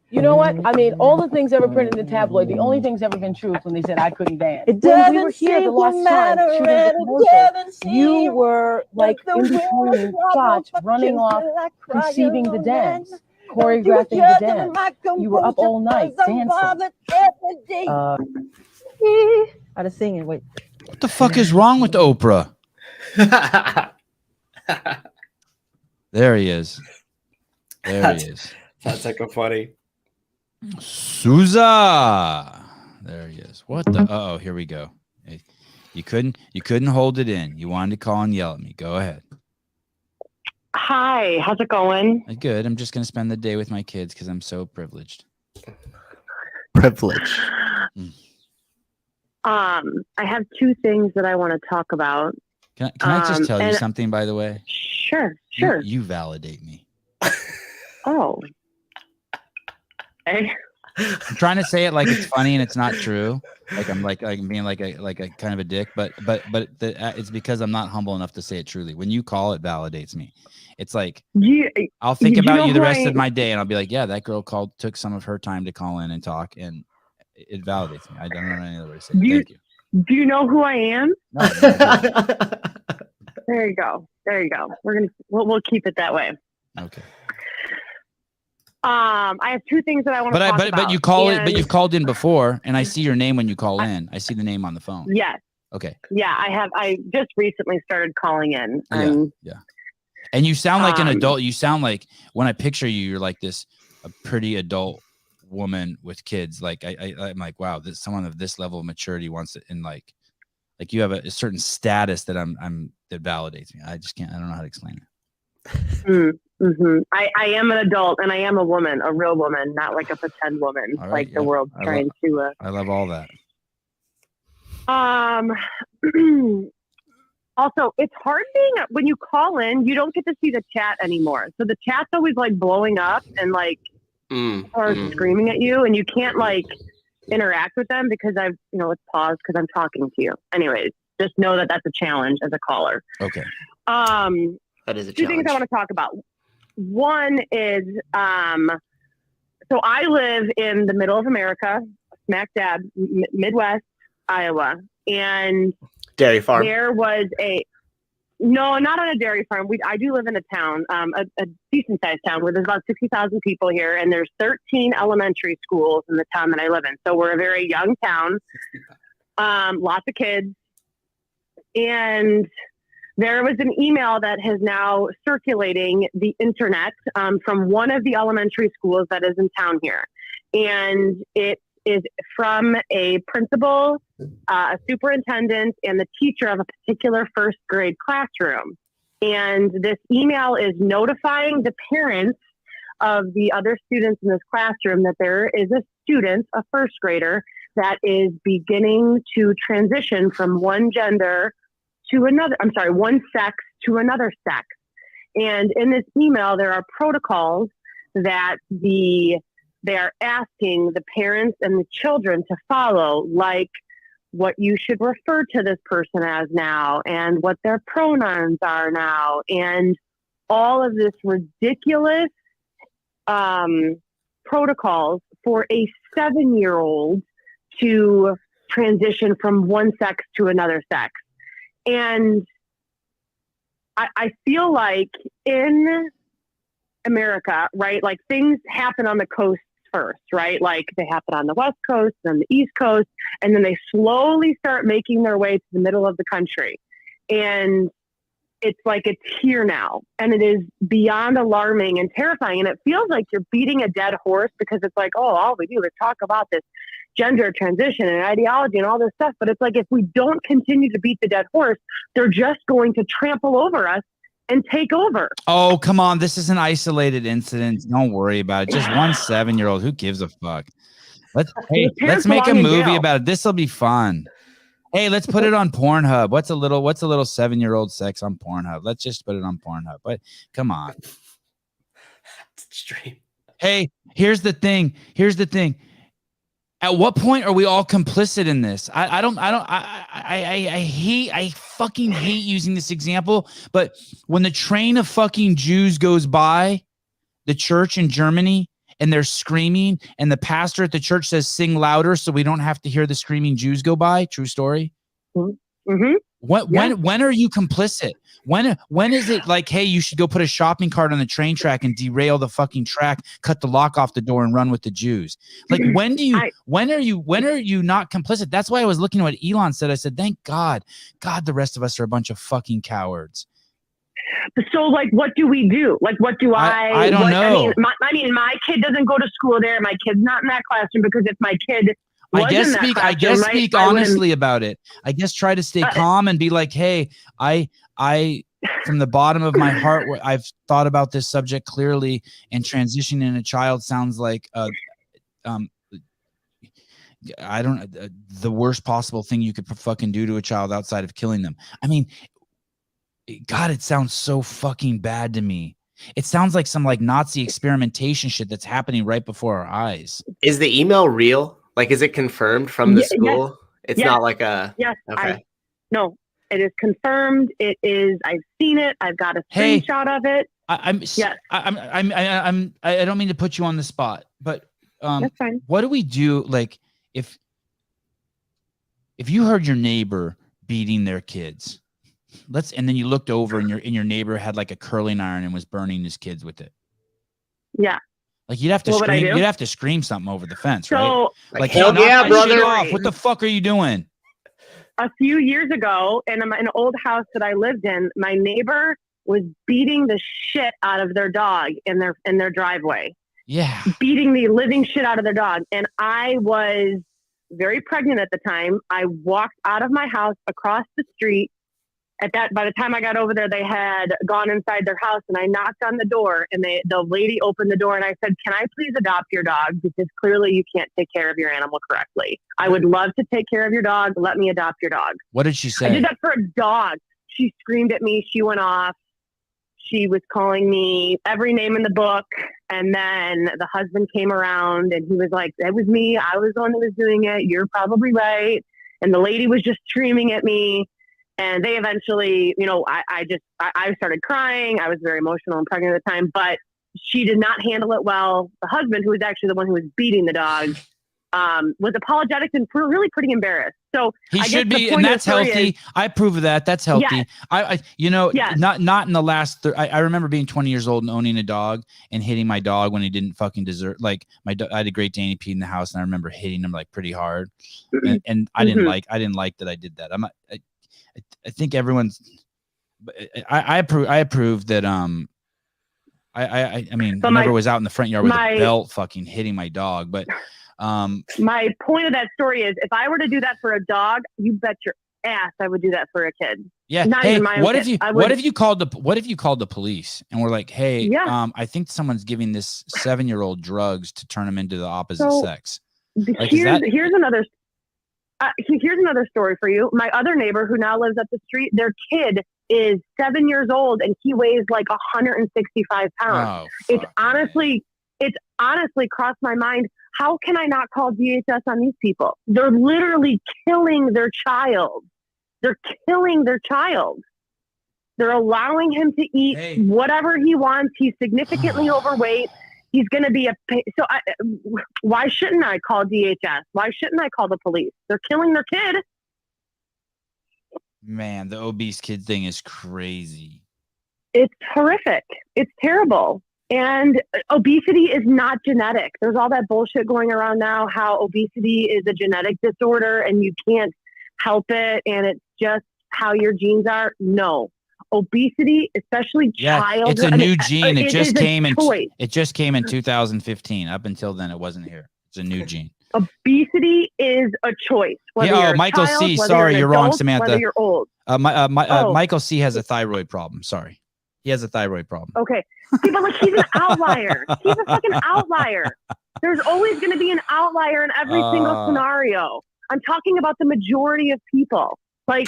you know what? I mean, all the things ever printed in the tabloid, the only thing's ever been true is when they said I couldn't dance. It doesn't we were here the last time shooting the commercial, you were like in between shots, running off, conceiving the dance, choreographing the dance. You were up all night dancing. I was singing. Wait. What the fuck is wrong with Oprah? There he is. There he is. That's like a funny. Souza. There he is. What the? Oh, here we go. Hey, you couldn't hold it in. You wanted to call and yell at me. Go ahead. Hi, how's it going? Good. I'm just gonna spend the day with my kids because I'm so privileged. Privilege. I have two things that I want to talk about. Can I just tell you something, by the way? Sure. You validate me. Oh. Okay. I'm trying to say it like it's funny and it's not true. Like I'm being like a kind of a dick, but it's because I'm not humble enough to say it truly. When you call, it validates me. It's like I'll think about you the rest of my day, and I'll be like, yeah, that girl took some of her time to call in and talk, and it validates me. I don't know any other way to say it. Thank you. Do you know who I am? No, There you go. We'll keep it that way. okay. I have two things that I want to talk about. But you call it. But you've called in before, and I see your name when you call in. I see the name on the phone. Yes. Okay. Yeah, I have. I just recently started calling in. Yeah. And you sound like an adult. You sound like, when I picture you, you're like a pretty adult woman with kids. Like I'm like, wow, this someone of this level of maturity wants it, and like you have a certain status that that validates me. I just can't. I don't know how to explain it. Mm-hmm. I am an adult, and I am a woman, a real woman, not like a pretend woman, right, the world's trying to. I love all that. Also, it's hard when you call in, you don't get to see the chat anymore. So the chat's always like blowing up and like or screaming at you, and you can't like interact with them because it's paused because I'm talking to you. Anyways, just know that that's a challenge as a caller. Okay. That is a challenge. Two things I want to talk about. One is, so I live in the middle of America, smack dab, Midwest, Iowa, and dairy farm. There was no, not on a dairy farm. I do live in a town, a decent sized town where there's about 60,000 people here, and there's 13 elementary schools in the town that I live in. So we're a very young town, lots of kids, and there was an email that is now circulating the internet from one of the elementary schools that is in town here. And it is from a principal, a superintendent, and the teacher of a particular first grade classroom. And this email is notifying the parents of the other students in this classroom that there is a student, a first grader, that is beginning to transition from one gender to another, one sex to another sex. And in this email, there are protocols that they are asking the parents and the children to follow, like what you should refer to this person as now, and what their pronouns are now, and all of this ridiculous protocols for a 7-year-old to transition from one sex to another sex. And I feel like in America, right, like things happen on the coast first, right? Like they happen on the West Coast and the East Coast, and then they slowly start making their way to the middle of the country. And it's like it's here now, and it is beyond alarming and terrifying. And it feels like you're beating a dead horse because it's like, oh, all we do is talk about this gender transition and ideology and all this stuff. But it's like, if we don't continue to beat the dead horse, they're just going to trample over us and take over. Oh, come on. This is an isolated incident. Don't worry about it. Just one 7-year-old. Who gives a fuck? Let's make a movie about it. This will be fun. Hey, let's put it on Pornhub. What's a little 7-year-old sex on Pornhub? Let's just put it on Pornhub. But come on. It's extreme. Hey, here's the thing. At what point are we all complicit in this? I fucking hate using this example, but when the train of fucking Jews goes by the church in Germany and they're screaming and the pastor at the church says, sing louder so we don't have to hear the screaming Jews go by. True story. Mm-hmm. When are you complicit? When is it like, hey, you should go put a shopping cart on the train track and derail the fucking track, cut the lock off the door and run with the Jews? Like, when are you not complicit? That's why I was looking at what Elon said. I said, thank God, the rest of us are a bunch of fucking cowards. So, like, what do we do? Like, what do I don't know. I mean, my kid doesn't go to school there. My kid's not in that classroom, because if my kid I guess speak honestly about it. I guess try to stay calm and be like, hey, I from the bottom of my heart, I've thought about this subject clearly, and transitioning a child sounds like the worst possible thing you could fucking do to a child outside of killing them. I mean, God, it sounds so fucking bad to me. It sounds like some like Nazi experimentation shit that's happening right before our eyes. Is the email real? Like, is it confirmed from the school? Yes. It's not like a... Yes. Okay. No, it is confirmed. It is. I've seen it. I've got a screenshot of it. I don't mean to put you on the spot, but that's fine. What do we do? Like, if you heard your neighbor beating their kids, and then you looked over and your neighbor had like a curling iron and was burning his kids with it. Yeah. Like, you'd have to scream. You'd have to scream something over the fence, right? Like, hell yeah, brother! Off. What the fuck are you doing? A few years ago, in an old house that I lived in, my neighbor was beating the shit out of their dog in their driveway. Yeah, beating the living shit out of their dog. And I was very pregnant at the time. I walked out of my house across the street. By the time I got over there, they had gone inside their house, and I knocked on the door, and the lady opened the door, and I said, "Can I please adopt your dog? Because clearly you can't take care of your animal correctly. I would love to take care of your dog. Let me adopt your dog." What did she say? I did that for a dog. She screamed at me. She went off. She was calling me every name in the book. And then the husband came around, and he was like, "It was me. I was the one that was doing it. You're probably right." And the lady was just screaming at me. And they eventually, I started crying. I was very emotional and pregnant at the time, but she did not handle it well. The husband, who was actually the one who was beating the dog, was apologetic and really pretty embarrassed. So he should be, and that's healthy. I approve of that. That's healthy. Yes. Not in the last. I remember being 20 years old and owning a dog and hitting my dog when he didn't fucking deserve. Like I had a Great Dane peed in the house, and I remember hitting him like pretty hard, and I didn't like that I did that. I think everyone's. I approve that. I mean, I never was out in the front yard with a belt fucking hitting my dog, but. My point of that story is, if I were to do that for a dog, you bet your ass I would do that for a kid. Yeah. Not hey, even my what own if kid. you what if you called the police and we're like, hey, I think someone's giving this 7-year-old drugs to turn him into the opposite sex. Like, here's another story for you. My other neighbor, who now lives up the street, their kid is 7 years old, and he weighs like 165 pounds. Oh, it's honestly crossed my mind. How can I not call DHS on these people? They're literally killing their child. They're killing their child. They're allowing him to eat whatever he wants. He's significantly overweight. He's going to be why shouldn't I call DHS? Why shouldn't I call the police? They're killing their kid. Man, the obese kid thing is crazy. It's horrific. It's terrible. And obesity is not genetic. There's all that bullshit going around now, how obesity is a genetic disorder and you can't help it, and it's just how your genes are. No. Obesity, especially child. It's a new gene. It just came in 2015. Up until then, it wasn't here. It's a new gene. Obesity is a choice. Michael C. Sorry, you're wrong, Samantha. Whether you're old. Michael C. has a thyroid problem. Sorry. He has a thyroid problem. Okay. See, but like, he's an outlier. He's a fucking outlier. There's always going to be an outlier in every single scenario. I'm talking about the majority of people. Like,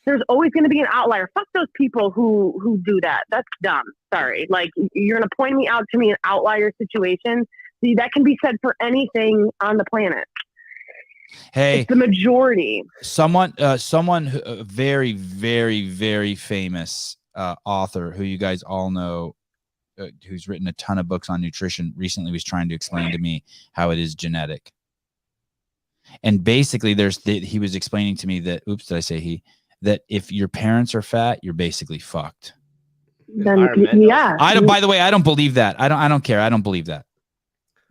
there's always going to be an outlier. Fuck those people who do that. That's dumb. Sorry. Like, you're going to point me out to me an outlier situation. See, that can be said for anything on the planet. Hey, it's the majority. Someone, a very, very, very famous author who you guys all know, who's written a ton of books on nutrition, recently was trying to explain to me how it is genetic. And basically, he was explaining to me that, oops, did I say he? That if your parents are fat, you're basically fucked. Then, yeah. By the way, I don't believe that. I don't care. I don't believe that.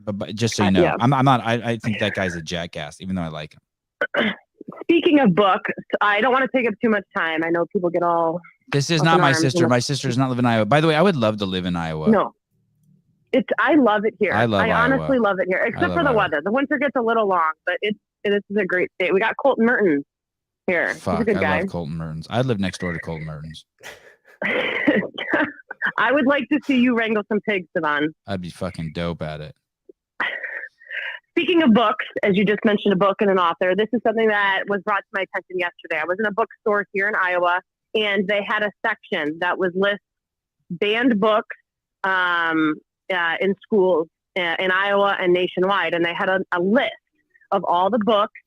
But just so you know, yeah. I'm not. I think that guy's a jackass, even though I like him. Speaking of books, I don't want to take up too much time. I know people get all. This is not my sister. My sister does not live in Iowa. By the way, I would love to live in Iowa. No. I love it here. I honestly Iowa. love it here, except for the weather. The winter gets a little long, but this is a great state. We got Colton Mertens here. Fuck, He's a good guy. love Colton Mertens. I'd live next door to Colton Mertens. I would like to see you wrangle some pigs, Sevan. I'd be fucking dope at it. Speaking of books, as you just mentioned, a book and an author, this is something that was brought to my attention yesterday. I was in a bookstore here in Iowa, and they had a section that was list banned books in schools in Iowa and nationwide, and they had a list of all the books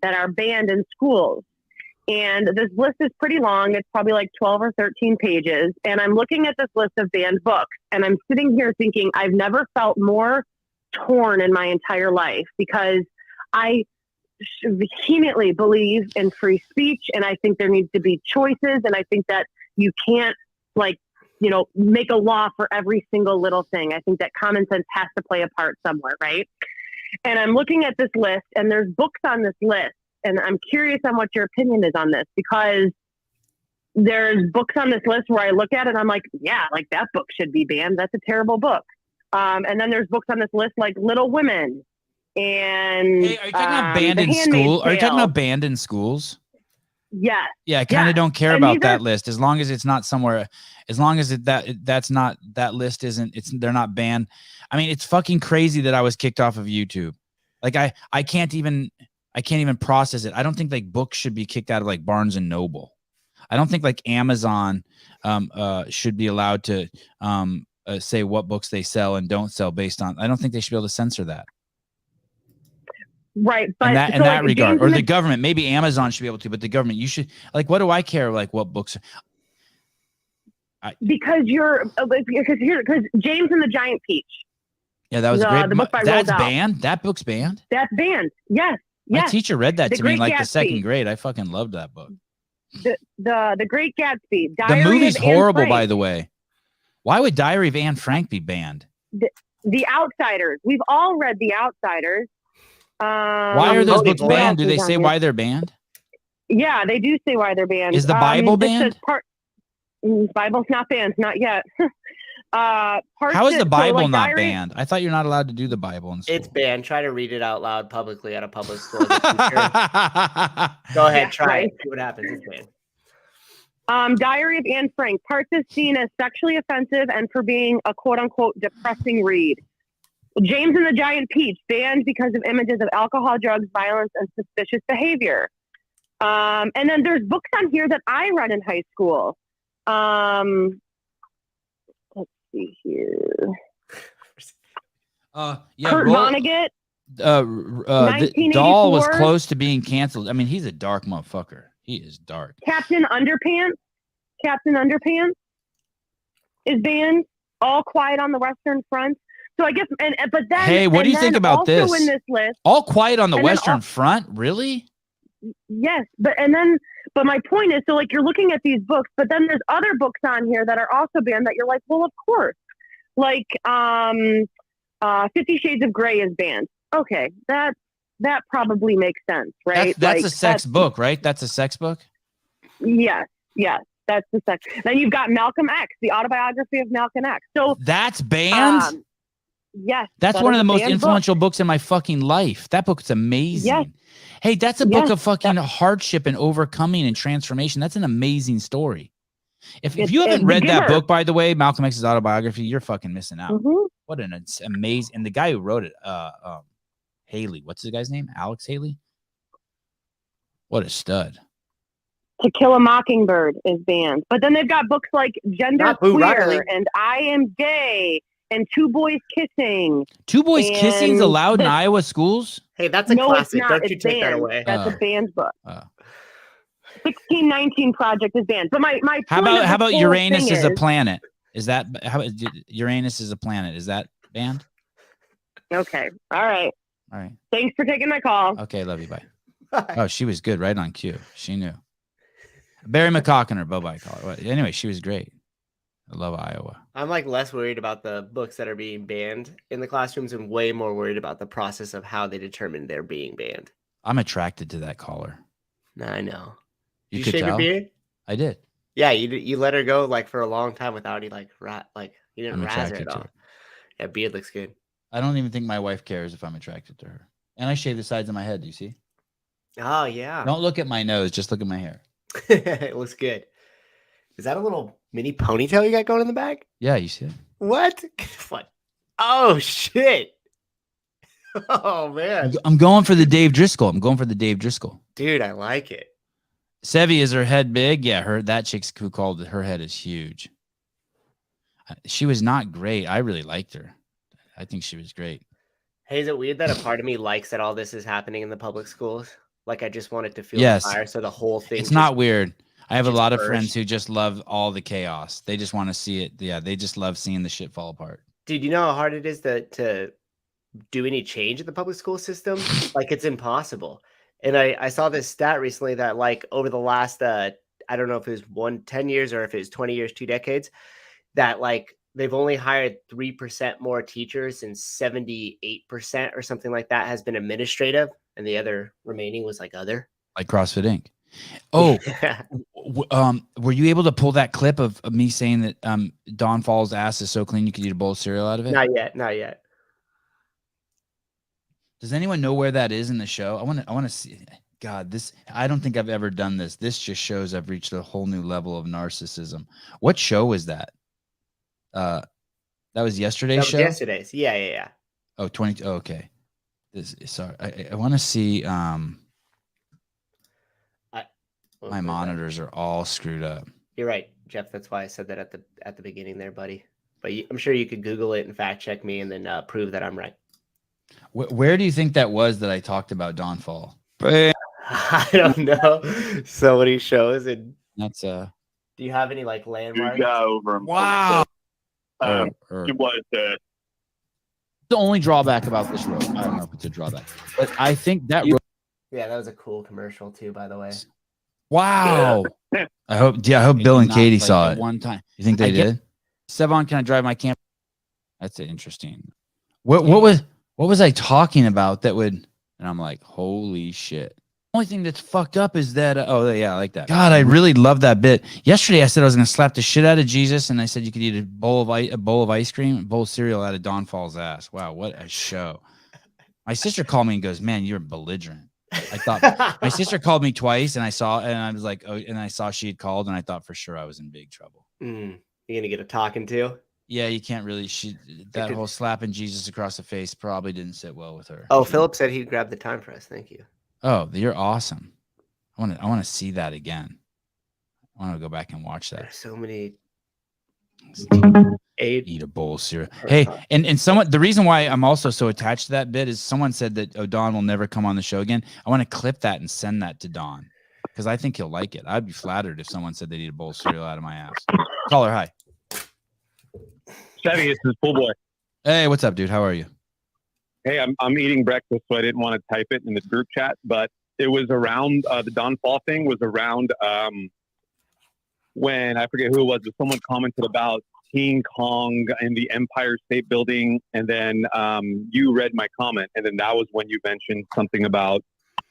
that are banned in schools. And this list is pretty long. It's probably like 12 or 13 pages. And I'm looking at this list of banned books, and I'm sitting here thinking, I've never felt more torn in my entire life, because I vehemently believe in free speech, and I think there needs to be choices, and I think that you can't make a law for every single little thing. I think that common sense has to play a part somewhere, right? And I'm looking at this list, and there's books on this list, and I'm curious on what your opinion is on this, because there's books on this list where I look at it and I'm like, yeah, like that book should be banned. That's a terrible book. And then there's books on this list like Little Women and hey, are you talking about banned in school? Are you talking about banned in schools? Yes. Yeah, I kind of don't care about that list, as long as it's not somewhere, as long as that list isn't, they're not banned. I mean, it's fucking crazy that I was kicked off of YouTube. Like I can't even process it. I don't think like books should be kicked out of like Barnes and Noble. I don't think like Amazon should be allowed to say what books they sell and don't sell based on. I don't think they should be able to censor that. Right, but in that regard, or the government, maybe Amazon should be able to, but the government, you should, like, what do I care? Like what books? Because James and the Giant Peach. Yeah, that was great. The book by That's Roald Dahl. banned. That book's banned. That's banned. Yes. My teacher read that to me in like the Gatsby. second grade. I fucking loved that book. The Great Gatsby. The movie's horrible, by the way. Why would Diary of Anne Frank be banned? The Outsiders. We've all read The Outsiders. Why are those books banned? Do they say why they're banned? Yeah, they do say why they're banned. Is the Bible banned? Bible's not banned, not yet. How is the Bible not banned? I thought you're not allowed to do the Bible in school. It's banned. Try to read it out loud publicly at a public school. Go ahead, try it. See what happens. It's banned. Diary of Anne Frank. Parts is seen as sexually offensive and for being a quote-unquote depressing read. James and the Giant Peach, banned because of images of alcohol, drugs, violence, and suspicious behavior. And then there's books on here that I read in high school. Let's see here. Kurt Vonnegut. Dahl was close to being canceled. I mean, he's a dark motherfucker. He is dark. Captain Underpants is banned. All Quiet on the Western Front. So I guess, but then, hey, what do you think about this? In this list, All Quiet on the Western Front, really? Yes, but my point is, so like you're looking at these books, but then there's other books on here that are also banned that you're like, well, of course, like 50 Shades of Grey is banned. Okay, that probably makes sense, right? That's like, a sex book, right? That's a sex book. Yes, that's the sex. Then you've got Malcolm X, the autobiography of Malcolm X. So that's banned. Yes. That's one of the most influential books in my fucking life. That book's amazing. Yes. Hey, that's a book of fucking hardship and overcoming and transformation. That's an amazing story. If you haven't read that book, by the way, Malcolm X's autobiography, you're fucking missing out. Mm-hmm. What an amazing, and the guy who wrote it, Haley, what's the guy's name? Alex Haley? What a stud. To Kill a Mockingbird is banned. But then they've got books like Gender Not Boo Queer Riley. and I Am Gay and Two Boys Kissing. Two boys And kissing's allowed in Iowa schools? Hey, that's a No, it's classic. not. Don't you It's take that banned. away. That's a banned book. 1619 Project is banned. But my How point of about this whole Uranus thing is a is- planet? Is that how Uranus is a planet? Is that banned? Okay. All right. All right. Thanks for taking my call. Okay, love you. Bye. Oh, she was good, right on cue. She knew. Barry McCockiner, bye-bye caller. Anyway, she was great. I love Iowa. I'm like less worried about the books that are being banned in the classrooms and way more worried about the process of how they determine they're being banned. I'm attracted to that caller. I know. You Did could you shave tell. your beard? I did. Yeah, you let her go like for a long time without any you didn't I'm razz her attracted at to all. her. Yeah, beard looks good. I don't even think my wife cares if I'm attracted to her. And I shave the sides of my head. Do you see? Oh yeah. Don't look at my nose. Just look at my hair. It looks good. Is that a little mini ponytail you got going in the back? Yeah, you see it? What? What? Oh shit. Oh man. I'm going for the Dave Driscoll. Dude, I like it. Sevi, is her head big? Yeah, that chick's who called it. Her head is huge. She was not great. I really liked her. I think she was great. Hey, is it weird that a part of me likes that all this is happening in the public schools? Like I just want it to feel Yes. fire, so the whole thing. It's not weird. I have a just lot of burst. friends who just love all the chaos. They just want to see it. Yeah, they just love seeing the shit fall apart. Dude, you know how hard it is to do any change in the public school system? Like it's impossible. And I saw this stat recently that like over the last I don't know if it was 10 years or if it was 20 years, 2 decades, that like they've only hired 3% more teachers and 78% or something like that has been administrative, and the other remaining was like other. Like CrossFit Inc. Oh, were you able to pull that clip of me saying that Don Fall's ass is so clean you could eat a bowl of cereal out of it? Not yet. Does anyone know where that is in the show? I want to see. God, I don't think I've ever done this. This just shows I've reached a whole new level of narcissism. What show was that? That was yesterday's show? Yesterday's. Yeah. Oh, 20. Oh, okay. Sorry. I want to see. My monitors are all screwed up. You're right, Jeff. That's why I said that at the beginning there, buddy. But I'm sure you could Google it and fact check me and then prove that I'm right. Where do you think that was that I talked about Don Fall? I don't know. So many shows, and that's Do you have any like landmarks? over. Wow. It was the only drawback about this road. I don't know if it's a drawback, but I think that road. Yeah, that was a cool commercial too, by the way. Wow. I hope Bill and Katie saw it one time. You think they did? Sevan, can I drive my camper? That's interesting. What was I talking about that would? And I'm like, holy shit. Only thing that's fucked up is that I like that. God, I really love that bit. Yesterday I said I was gonna slap the shit out of Jesus, and I said you could eat a bowl of ice cream, a bowl of cereal out of Don Fall's ass. Wow, what a show. My sister called me and goes, "Man, you're belligerent." I thought my sister called me twice, and I was like, oh, and I saw she had called, and I thought for sure I was in big trouble. You're gonna get a talking to? Yeah, you can't really. That whole slapping Jesus across the face probably didn't sit well with her. Oh, Philip said he'd grab the time for us. Thank you. Oh, you're awesome. I want to see that again. I want to go back and watch that. There's so many. Eat a bowl of cereal. Hey, and someone, the reason why I'm also so attached to that bit is someone said that Don will never come on the show again. I want to clip that and send that to Don because I think he'll like it. I'd be flattered if someone said they'd eat a bowl of cereal out of my ass. Caller, hi. Chevy, this is Pool Boy. Hey, what's up, dude? How are you? Hey, I'm eating breakfast, so I didn't want to type it in the group chat, but it was around the Don Fall thing was around when I forget who it was, but someone commented about King Kong and the Empire State Building, and then you read my comment, and then that was when you mentioned something about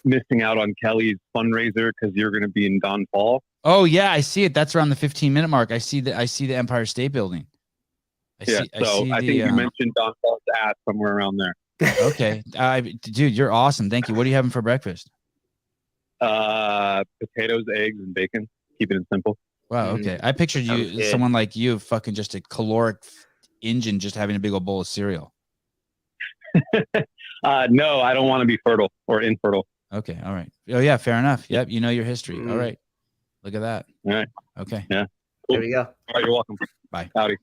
missing out on Kelly's fundraiser because you're going to be in Don Fall. Oh yeah, I see it. That's around the 15-minute mark. I see the Empire State Building. I think you mentioned Don Fall's ass somewhere around there. Okay, dude, you're awesome. Thank you. What are you having for breakfast? Potatoes, eggs, and bacon. Keeping it simple. Wow. Okay, I pictured you, someone like you, fucking just a caloric engine, just having a big old bowl of cereal. No, I don't want to be fertile or infertile. Okay. All right. Oh yeah. Fair enough. Yep. You know your history. All right. Look at that. All right. Okay. Yeah. There we go. All right. You're welcome. Bye. Howdy.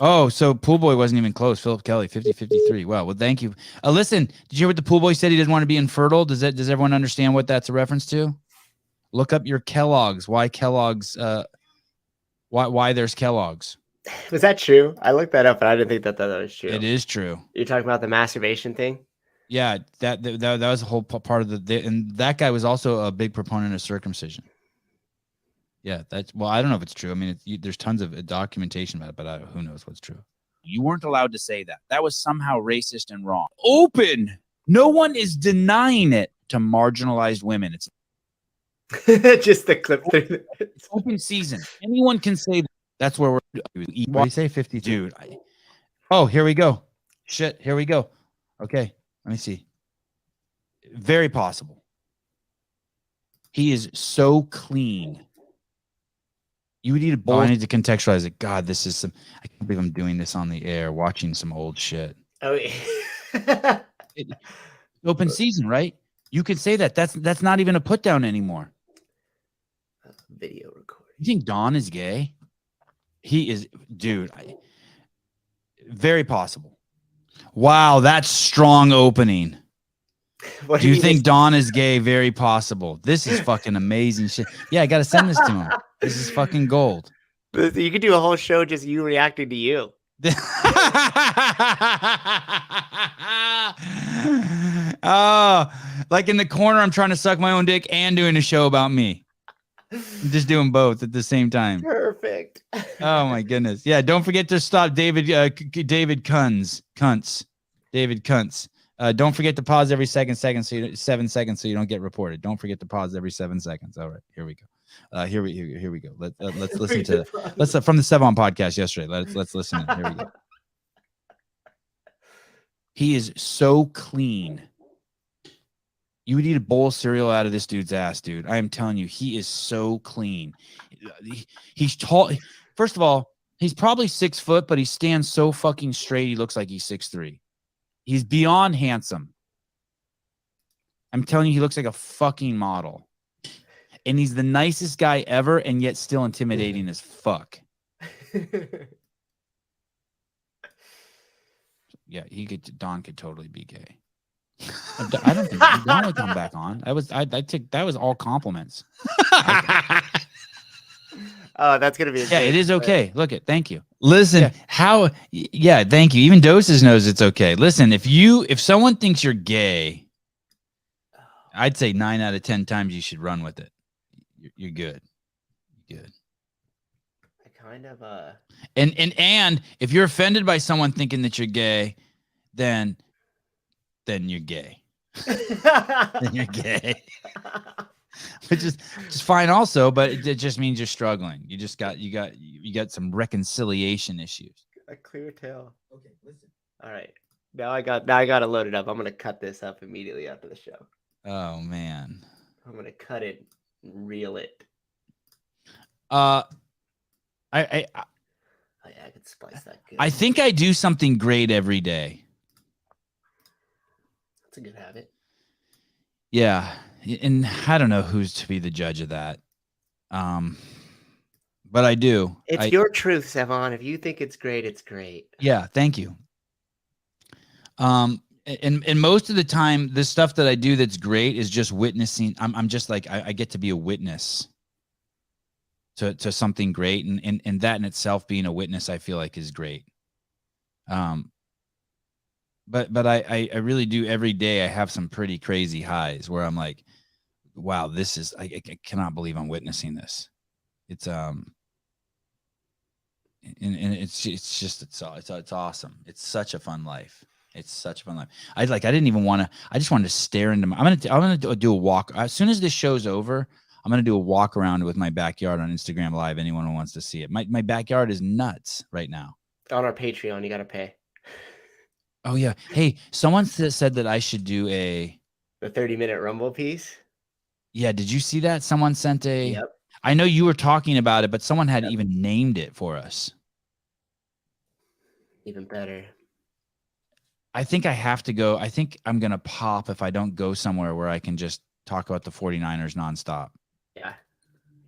Oh, so Pool Boy wasn't even close. Philip Kelly, 50-53. Wow. Well, thank you. Listen, did you hear what the Pool Boy said? He doesn't want to be infertile. Does everyone understand what that's a reference to? Look up your Kellogg's. Why Kellogg's? Why there's Kellogg's? Was that true? I looked that up, but I didn't think that was true. It is true. You're talking about the masturbation thing? Yeah, that was a whole part of and that guy was also a big proponent of circumcision. Yeah, I don't know if it's true. I mean, there's tons of documentation about it, but who knows what's true. You weren't allowed to say that. That was somehow racist and wrong. Open. No one is denying it to marginalized women. It's just the clip through. Open season. Anyone can say that. That's where we're. What do you say? 50, dude. Oh, here we go. Shit. Here we go. Okay, let me see. Very possible. He is so clean. You would eat a bowl. I need to contextualize it. God, this is some. I can't believe I'm doing this on the air, watching some old shit. Oh, yeah. Open season, right? You could say that. That's not even a put down anymore. Video recording. You think Don is gay? He is, dude. Very possible. Wow, that's strong opening. Do you think Don is gay? Very possible. This is fucking amazing shit. Yeah, I got to send this to him. This is fucking gold. You could do a whole show just you reacting to you. Oh, like in the corner, I'm trying to suck my own dick and doing a show about me. I'm just doing both at the same time. Perfect. Oh my goodness. Yeah, don't forget to stop David Cunts. David Cunts. Don't forget to pause every 7 seconds so you don't get reported. Don't forget to pause every 7 seconds. All right, here we go. Here we go. Let's listen to from the Sevan Podcast yesterday. Let's listen. Here we go. He is so clean. You would eat a bowl of cereal out of this dude's ass, dude. I am telling you, he is so clean. He's tall. First of all, he's probably 6 foot, but he stands so fucking straight. He looks like he's 6'3". He's beyond handsome. I'm telling you, he looks like a fucking model. And he's the nicest guy ever, and yet still intimidating as fuck. Yeah, Don could totally be gay. I don't think Don would come back on. I that was all compliments. Oh, that's gonna be it is okay. Look it. Thank you. Listen, thank you. Even Doses knows it's okay. Listen, if someone thinks you're gay, I'd say 9 out of 10 times you should run with it. You're good. You're good. I kind of and if you're offended by someone thinking that you're gay, then you're gay. Then you're gay. Which is fine also, but it just means you're struggling. You got some reconciliation issues. A clear tail. Okay, listen. All right. Now I got it loaded up. I'm gonna cut this up immediately after the show. Oh man. I'm gonna cut it and reel it. I could splice that good. I think I do something great every day. That's a good habit. Yeah. And I don't know who's to be the judge of that. But I do. It's your truth, Sevan. If you think it's great, it's great. Yeah, thank you. And most of the time, the stuff that I do that's great is just witnessing. I'm just like I get to be a witness to something great, and that in itself, being a witness, I feel like is great. But I really do every day. I have some pretty crazy highs where I'm like, wow, this is I cannot believe I'm witnessing this. It's and it's awesome. It's such a fun life. It's such a fun life. I didn't even want to. I just wanted to stare into. I'm gonna do a walk as soon as this show's over. I'm gonna do a walk around with my backyard on Instagram Live. Anyone who wants to see it. My backyard is nuts right now. On our Patreon, you gotta pay. Oh yeah. Hey, someone said that I should do the 30-minute Rumble piece. Yeah. Did you see that? Someone sent a. Yep. I know you were talking about it, but someone had even named it for us. Even better. I think I have to go. I think I'm going to pop if I don't go somewhere where I can just talk about the 49ers nonstop. Yeah.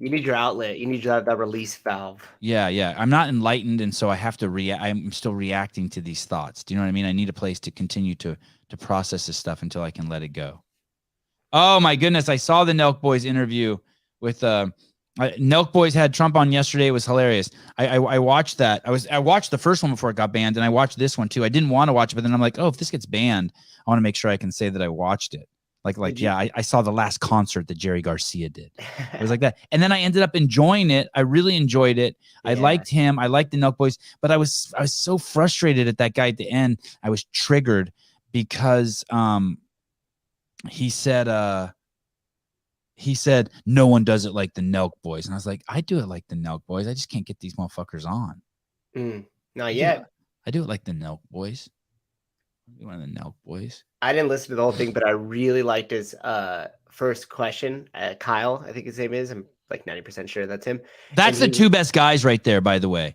You need your outlet. You need that release valve. Yeah. I'm not enlightened, and so I have to I'm still reacting to these thoughts. Do you know what I mean? I need a place to continue to process this stuff until I can let it go. Oh my goodness! I saw the Nelk Boys interview with Nelk Boys had Trump on yesterday. It was hilarious. I watched that. I watched the first one before it got banned, and I watched this one too. I didn't want to watch it, but then I'm like, oh, if this gets banned, I want to make sure I can say that I watched it. I saw the last concert that Jerry Garcia did. It was like that. And then I ended up enjoying it. I really enjoyed it. Yeah. I liked him. I liked the Nelk Boys, but I was so frustrated at that guy at the end. I was triggered because he said no one does it like the Nelk Boys. And I was like, I do it like the Nelk Boys. I just can't get these motherfuckers on. Not yet. I do it like the Nelk Boys. One of the Nelk Boys. I didn't listen to the whole thing, but I really liked his first question. Kyle, I think his name is. I'm like 90% sure that's him. That's the two best guys right there, by the way.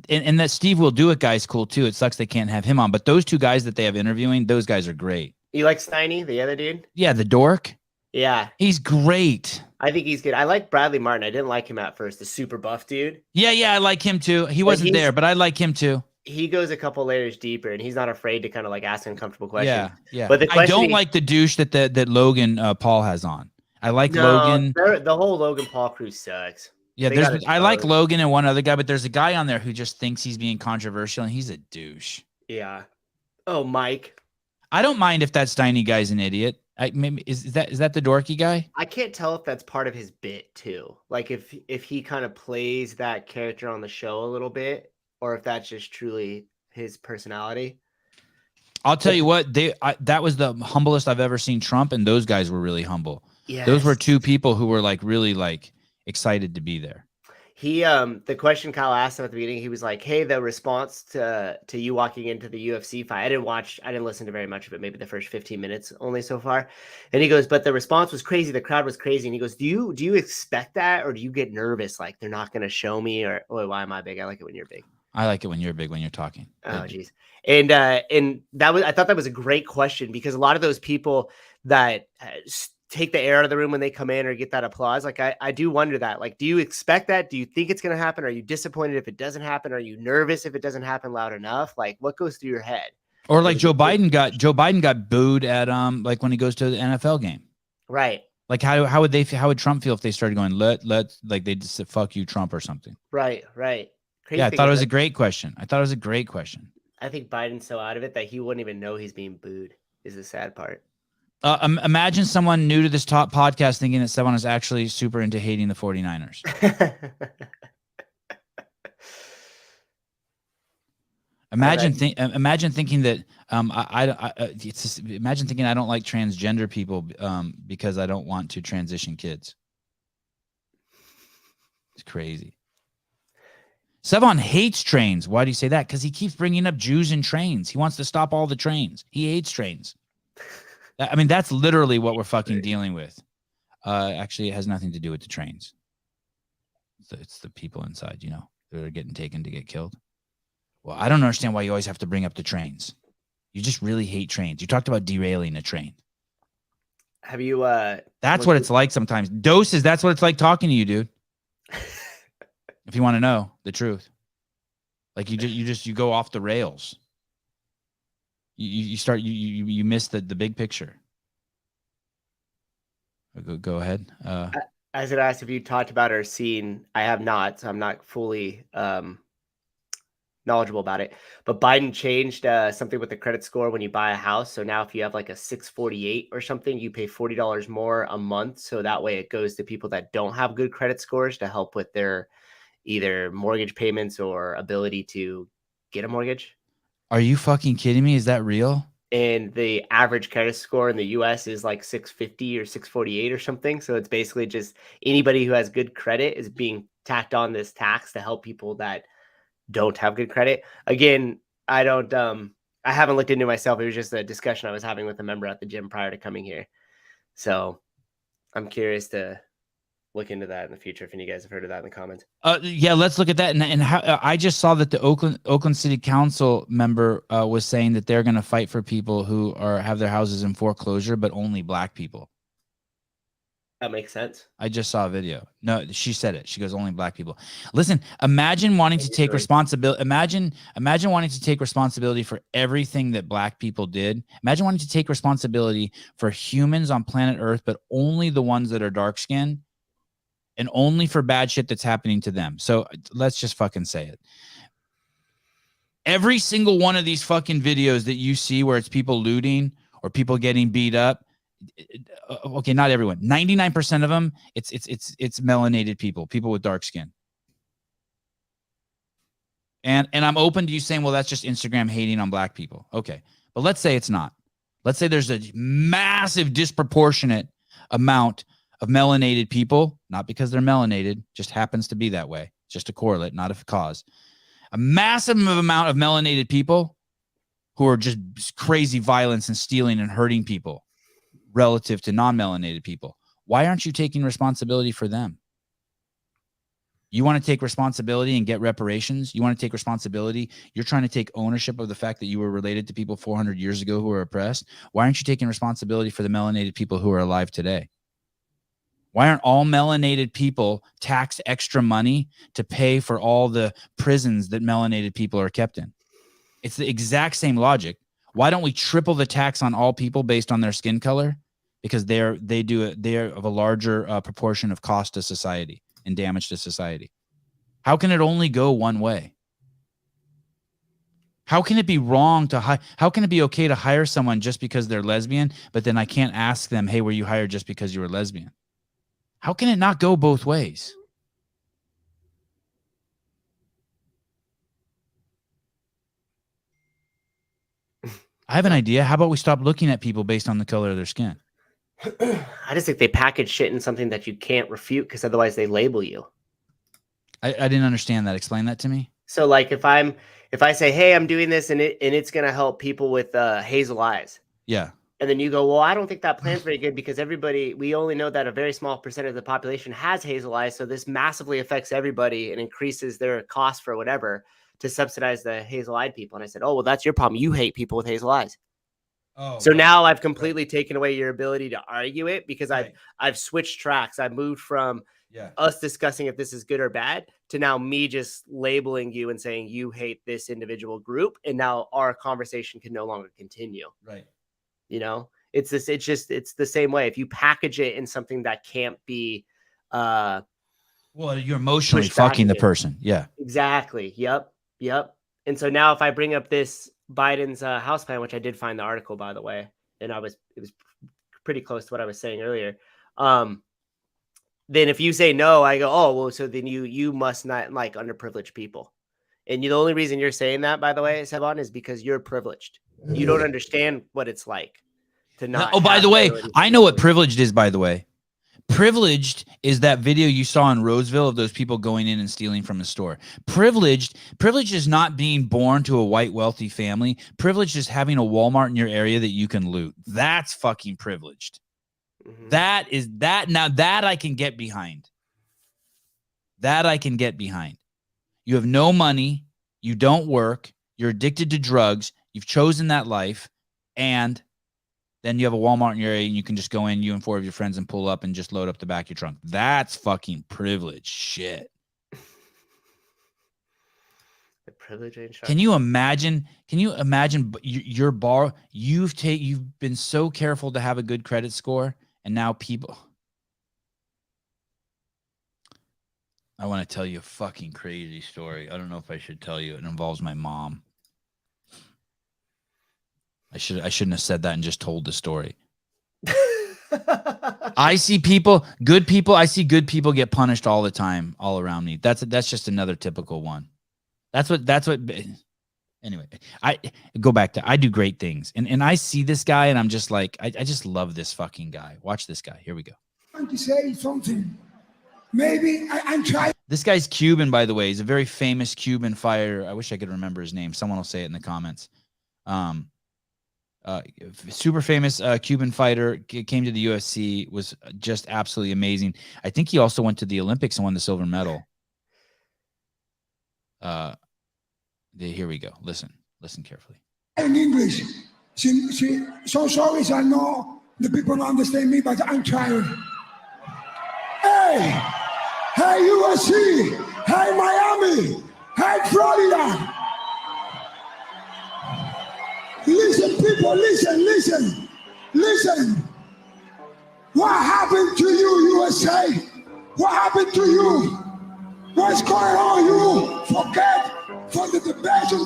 And that Steve Will Do It guy's cool too. It sucks they can't have him on, but those two guys that they have interviewing, those guys are great. You like Steiny, the other dude? Yeah, the dork. Yeah. He's great. I think he's good. I like Bradley Martin. I didn't like him at first, the super buff dude. Yeah, I like him too. He wasn't there, but I like him too. He goes a couple layers deeper, and he's not afraid to kind of like ask uncomfortable questions. Yeah. But I don't like the douche that Logan Paul has on. I like Logan. The whole Logan Paul crew sucks. Yeah, I like Logan and one other guy, but there's a guy on there who just thinks he's being controversial, and he's a douche. Yeah. Oh, Mike. I don't mind if that Steiny guy's an idiot. Maybe is that the dorky guy? I can't tell if that's part of his bit too. Like if he kind of plays that character on the show a little bit, or if that's just truly his personality. I'll tell you what, that was the humblest I've ever seen Trump, and those guys were really humble. Yes. Those were two people who were like really like excited to be there. He the question Kyle asked him at the beginning, he was like, hey, the response to you walking into the UFC fight. I didn't listen to very much of it, maybe the first 15 minutes only so far. And he goes, but the response was crazy, the crowd was crazy. And he goes, do you expect that, or do you get nervous like they're not gonna show me? Or why am I big? I like it when you're big. I like it when you're big when you're talking. Oh geez. And that was, I thought that was a great question, because a lot of those people that take the air out of the room when they come in or get that applause. Like I do wonder that, like, do you expect that? Do you think it's going to happen? Are you disappointed if it doesn't happen? Are you nervous if it doesn't happen loud enough? Like what goes through your head? Or like Joe Biden got booed at like when he goes to the NFL game. Right. Like how would Trump feel if they started going, let like they just said, fuck you, Trump, or something? Right. Crazy. Yeah, I thought it was a great question. I think Biden's so out of it that he wouldn't even know he's being booed is the sad part. Imagine someone new to this top podcast thinking that Sevan is actually super into hating the 49ers. Imagine thinking that imagine thinking I don't like transgender people because I don't want to transition kids. It's crazy. Sevan hates trains. Why do you say that? Because he keeps bringing up Jews and trains. He wants to stop all the trains. He hates trains. I mean, that's literally what we're fucking dealing with. Actually, it has nothing to do with the trains. It's the people inside, you know, that are getting taken to get killed. Well, I don't understand why you always have to bring up the trains. You just really hate trains. You talked about derailing a train. Have you? That's what it's like sometimes. Doses. That's what it's like talking to you, dude. If you want to know the truth, like you go off the rails. You miss the big picture. Go ahead. As it asked if you talked about or seen, I have not, so I'm not fully knowledgeable about it. But Biden changed something with the credit score when you buy a house. So now if you have like a 648 or something, you pay $40 more a month. So that way it goes to people that don't have good credit scores to help with their either mortgage payments or ability to get a mortgage. Are you fucking kidding me? Is that real? And the average credit score in the US is like 650 or 648 or something. So it's basically just anybody who has good credit is being tacked on this tax to help people that don't have good credit. Again, I haven't looked into it myself. It was just a discussion I was having with a member at the gym prior to coming here. So I'm curious to look into that in the future if any of you guys have heard of that in the comments. Yeah, let's look at that. And how, I just saw that the Oakland City Council member was saying that they're going to fight for people who have their houses in foreclosure, but only black people. That makes sense. I just saw a video. No, she said it. She goes, only black people. Listen, imagine wanting to take responsibility. Imagine wanting to take responsibility for everything that black people did. Imagine wanting to take responsibility for humans on planet Earth, but only the ones that are dark skinned and only for bad shit that's happening to them. So let's just fucking say it. Every single one of these fucking videos that you see where it's people looting or people getting beat up, okay, not everyone. 99% of them, it's melanated people with dark skin. And I'm open to you saying, well, that's just Instagram hating on black people. Okay, but let's say it's not. Let's say there's a massive disproportionate amount of melanated people, not because they're melanated, just happens to be that way. Just a correlate, not a cause. A massive amount of melanated people who are just crazy violence and stealing and hurting people relative to non-melanated people. Why aren't you taking responsibility for them? You want to take responsibility and get reparations? You want to take responsibility? You're trying to take ownership of the fact that you were related to people 400 years ago who were oppressed? Why aren't you taking responsibility for the melanated people who are alive today? Why aren't all melanated people taxed extra money to pay for all the prisons that melanated people are kept in? It's the exact same logic. Why don't we triple the tax on all people based on their skin color? Because they're of a larger proportion of cost to society and damage to society. How can it only go one way? How can it be wrong to how can it be okay to hire someone just because they're lesbian, but then I can't ask them, hey, were you hired just because you were lesbian? How can it not go both ways? I have an idea. How about we stop looking at people based on the color of their skin? I just think they package shit in something that you can't refute because otherwise they label you. I didn't understand that. Explain that to me. So like if I say, hey, I'm doing this and it's going to help people with hazel eyes. Yeah. And then you go, well, I don't think that plan's very good because we only know that a very small percent of the population has hazel eyes. So this massively affects everybody and increases their cost for whatever to subsidize the hazel-eyed people. And I said, oh, well, that's your problem. You hate people with hazel eyes. Oh, so now I've completely taken away your ability to argue it because I've switched tracks. I've moved from us discussing if this is good or bad to now me just labeling you and saying you hate this individual group. And now our conversation can no longer continue. Right. You know, it's the same way. If you package it in something that can't be, well, you're emotionally fucking the person. Yeah, exactly. Yep. And so now if I bring up this Biden's house plan, which I did find the article, by the way, and it was pretty close to what I was saying earlier. Then if you say no, I go, oh, well, so then you must not like underprivileged people. And the only reason you're saying that, by the way, Sevan, is because you're privileged. You don't understand what it's like to not. Oh, by the way, I know what privileged is, by the way. Privileged is that video you saw in Roseville of those people going in and stealing from a store. Privileged is not being born to a white wealthy family. Privileged is having a Walmart in your area that you can loot. That's fucking privileged. Mm-hmm. Now that I can get behind. That I can get behind. You have no money. You don't work. You're addicted to drugs. You've chosen that life. And then you have a Walmart in your area and you can just go in, you and 4 of your friends, and pull up and just load up the back of your trunk. That's fucking privilege shit. The privilege ain't shit. Can you imagine your bar? You've been so careful to have a good credit score, and now people. I want to tell you a fucking crazy story. I don't know if I should tell you. It involves my mom. I shouldn't have said that and just told the story. I see good people. I see good people get punished all the time, all around me. That's just another typical one. That's what. Anyway, I go back to I do great things, and I see this guy, and I'm just like, I just love this fucking guy. Watch this guy. Here we go. I want to say something. Maybe I'm trying. This guy's Cuban, by the way. He's a very famous Cuban fighter. I wish I could remember his name. Someone will say it in the comments. Super famous Cuban fighter, came to the UFC, was just absolutely amazing. I think he also went to the Olympics and won the silver medal. Here we go. Listen carefully. In English, so sorry, I know the people don't understand me, but I'm trying. Hey, USC. Hey, Miami. Hey, Florida. Listen, people, listen. What happened to you, USA? What happened to you? What's going on? You forget for the best of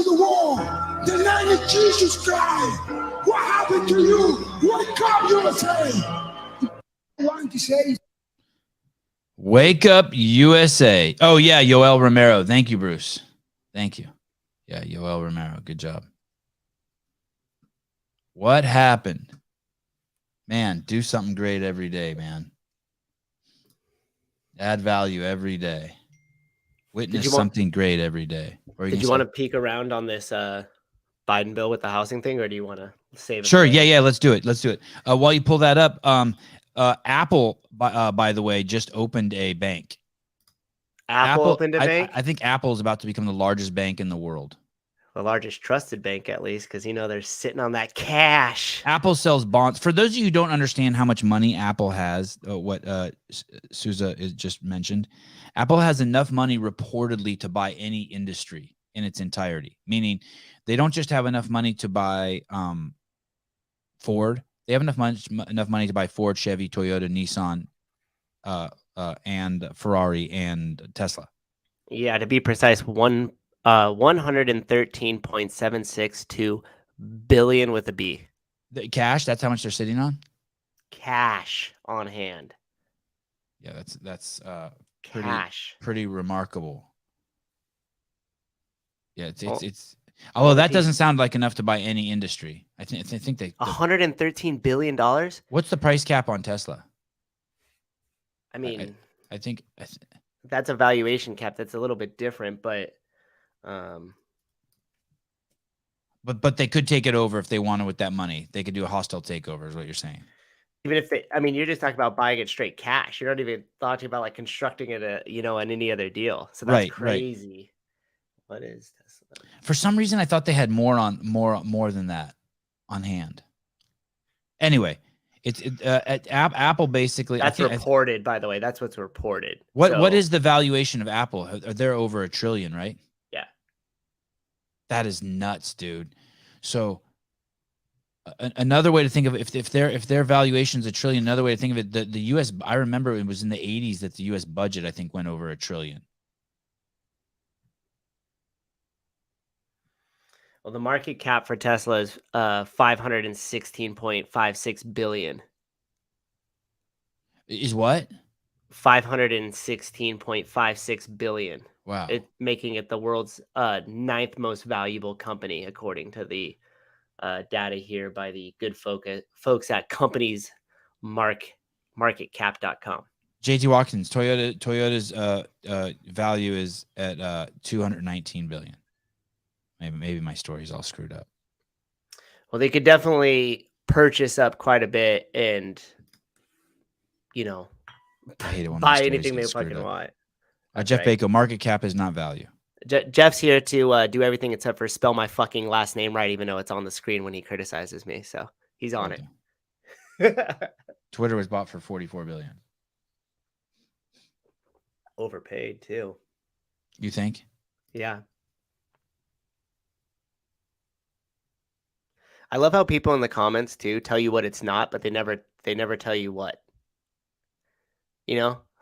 the world. The name of Jesus Christ. What happened to you? Wake up, USA. Want to say? Wake up, USA. Oh, yeah, Yoel Romero. Thank you, Bruce. Thank you. Yeah, Yoel Romero. Good job. What happened? Man, do something great every day, man. Add value every day. Witness something great every day. Did you want to peek around on this Biden bill with the housing thing, or do you want to save it? Sure. Yeah. Let's do it. While you pull that up, Apple, by the way, just opened a bank. Apple opened a bank? I think Apple is about to become the largest bank in the world. The largest trusted bank, at least, because they're sitting on that cash. Apple sells bonds. For those of you who don't understand how much money Apple has, what Souza is just mentioned, Apple has enough money reportedly to buy any industry in its entirety. Meaning, they don't just have enough money to buy Ford. They have enough money to buy Ford, Chevy, Toyota, Nissan, and Ferrari and Tesla. Yeah, to be precise, 113.762 billion with a B. The cash, that's how much they're sitting on? Cash on hand. Yeah, that's cash. Pretty remarkable. Yeah, it's although that doesn't sound like enough to buy any industry. I think they $113 billion. What's the price cap on Tesla? I mean, I think that's a valuation cap. That's a little bit different, but they could take it over if they wanted with that money. They could do a hostile takeover, is what you're saying. Even if you're just talking about buying it straight cash. You're not even talking about like constructing it, in any other deal. So that's crazy. What is Tesla? For some reason, I thought they had more than that on hand. Anyway, it's at Apple basically. That's reported, by the way. That's what's reported. What is the valuation of Apple? They're over $1 trillion, right? Yeah. That is nuts, dude. So another way to think of it, if their valuation is $1 trillion, another way to think of it, the U.S. I remember it was in the 80s that the U.S. budget I think went over $1 trillion. Well, the market cap for Tesla is 516.56 billion. Is what? 516.56 billion. Wow. Making it the world's 9th most valuable company, according to the data here by the good folks at companiesmarketcap.com. JT Watkins, Toyota's value is at $219 billion. Maybe my story's all screwed up. Well, they could definitely purchase up quite a bit and, I hate it when buy anything they fucking want. Jeff Bako, market cap is not value. Jeff's here to do everything except for spell my fucking last name right, even though it's on the screen when he criticizes me. So he's on it. Twitter was bought for $44 billion. Overpaid too. You think? Yeah. I love how people in the comments too tell you what it's not, but they never tell you what.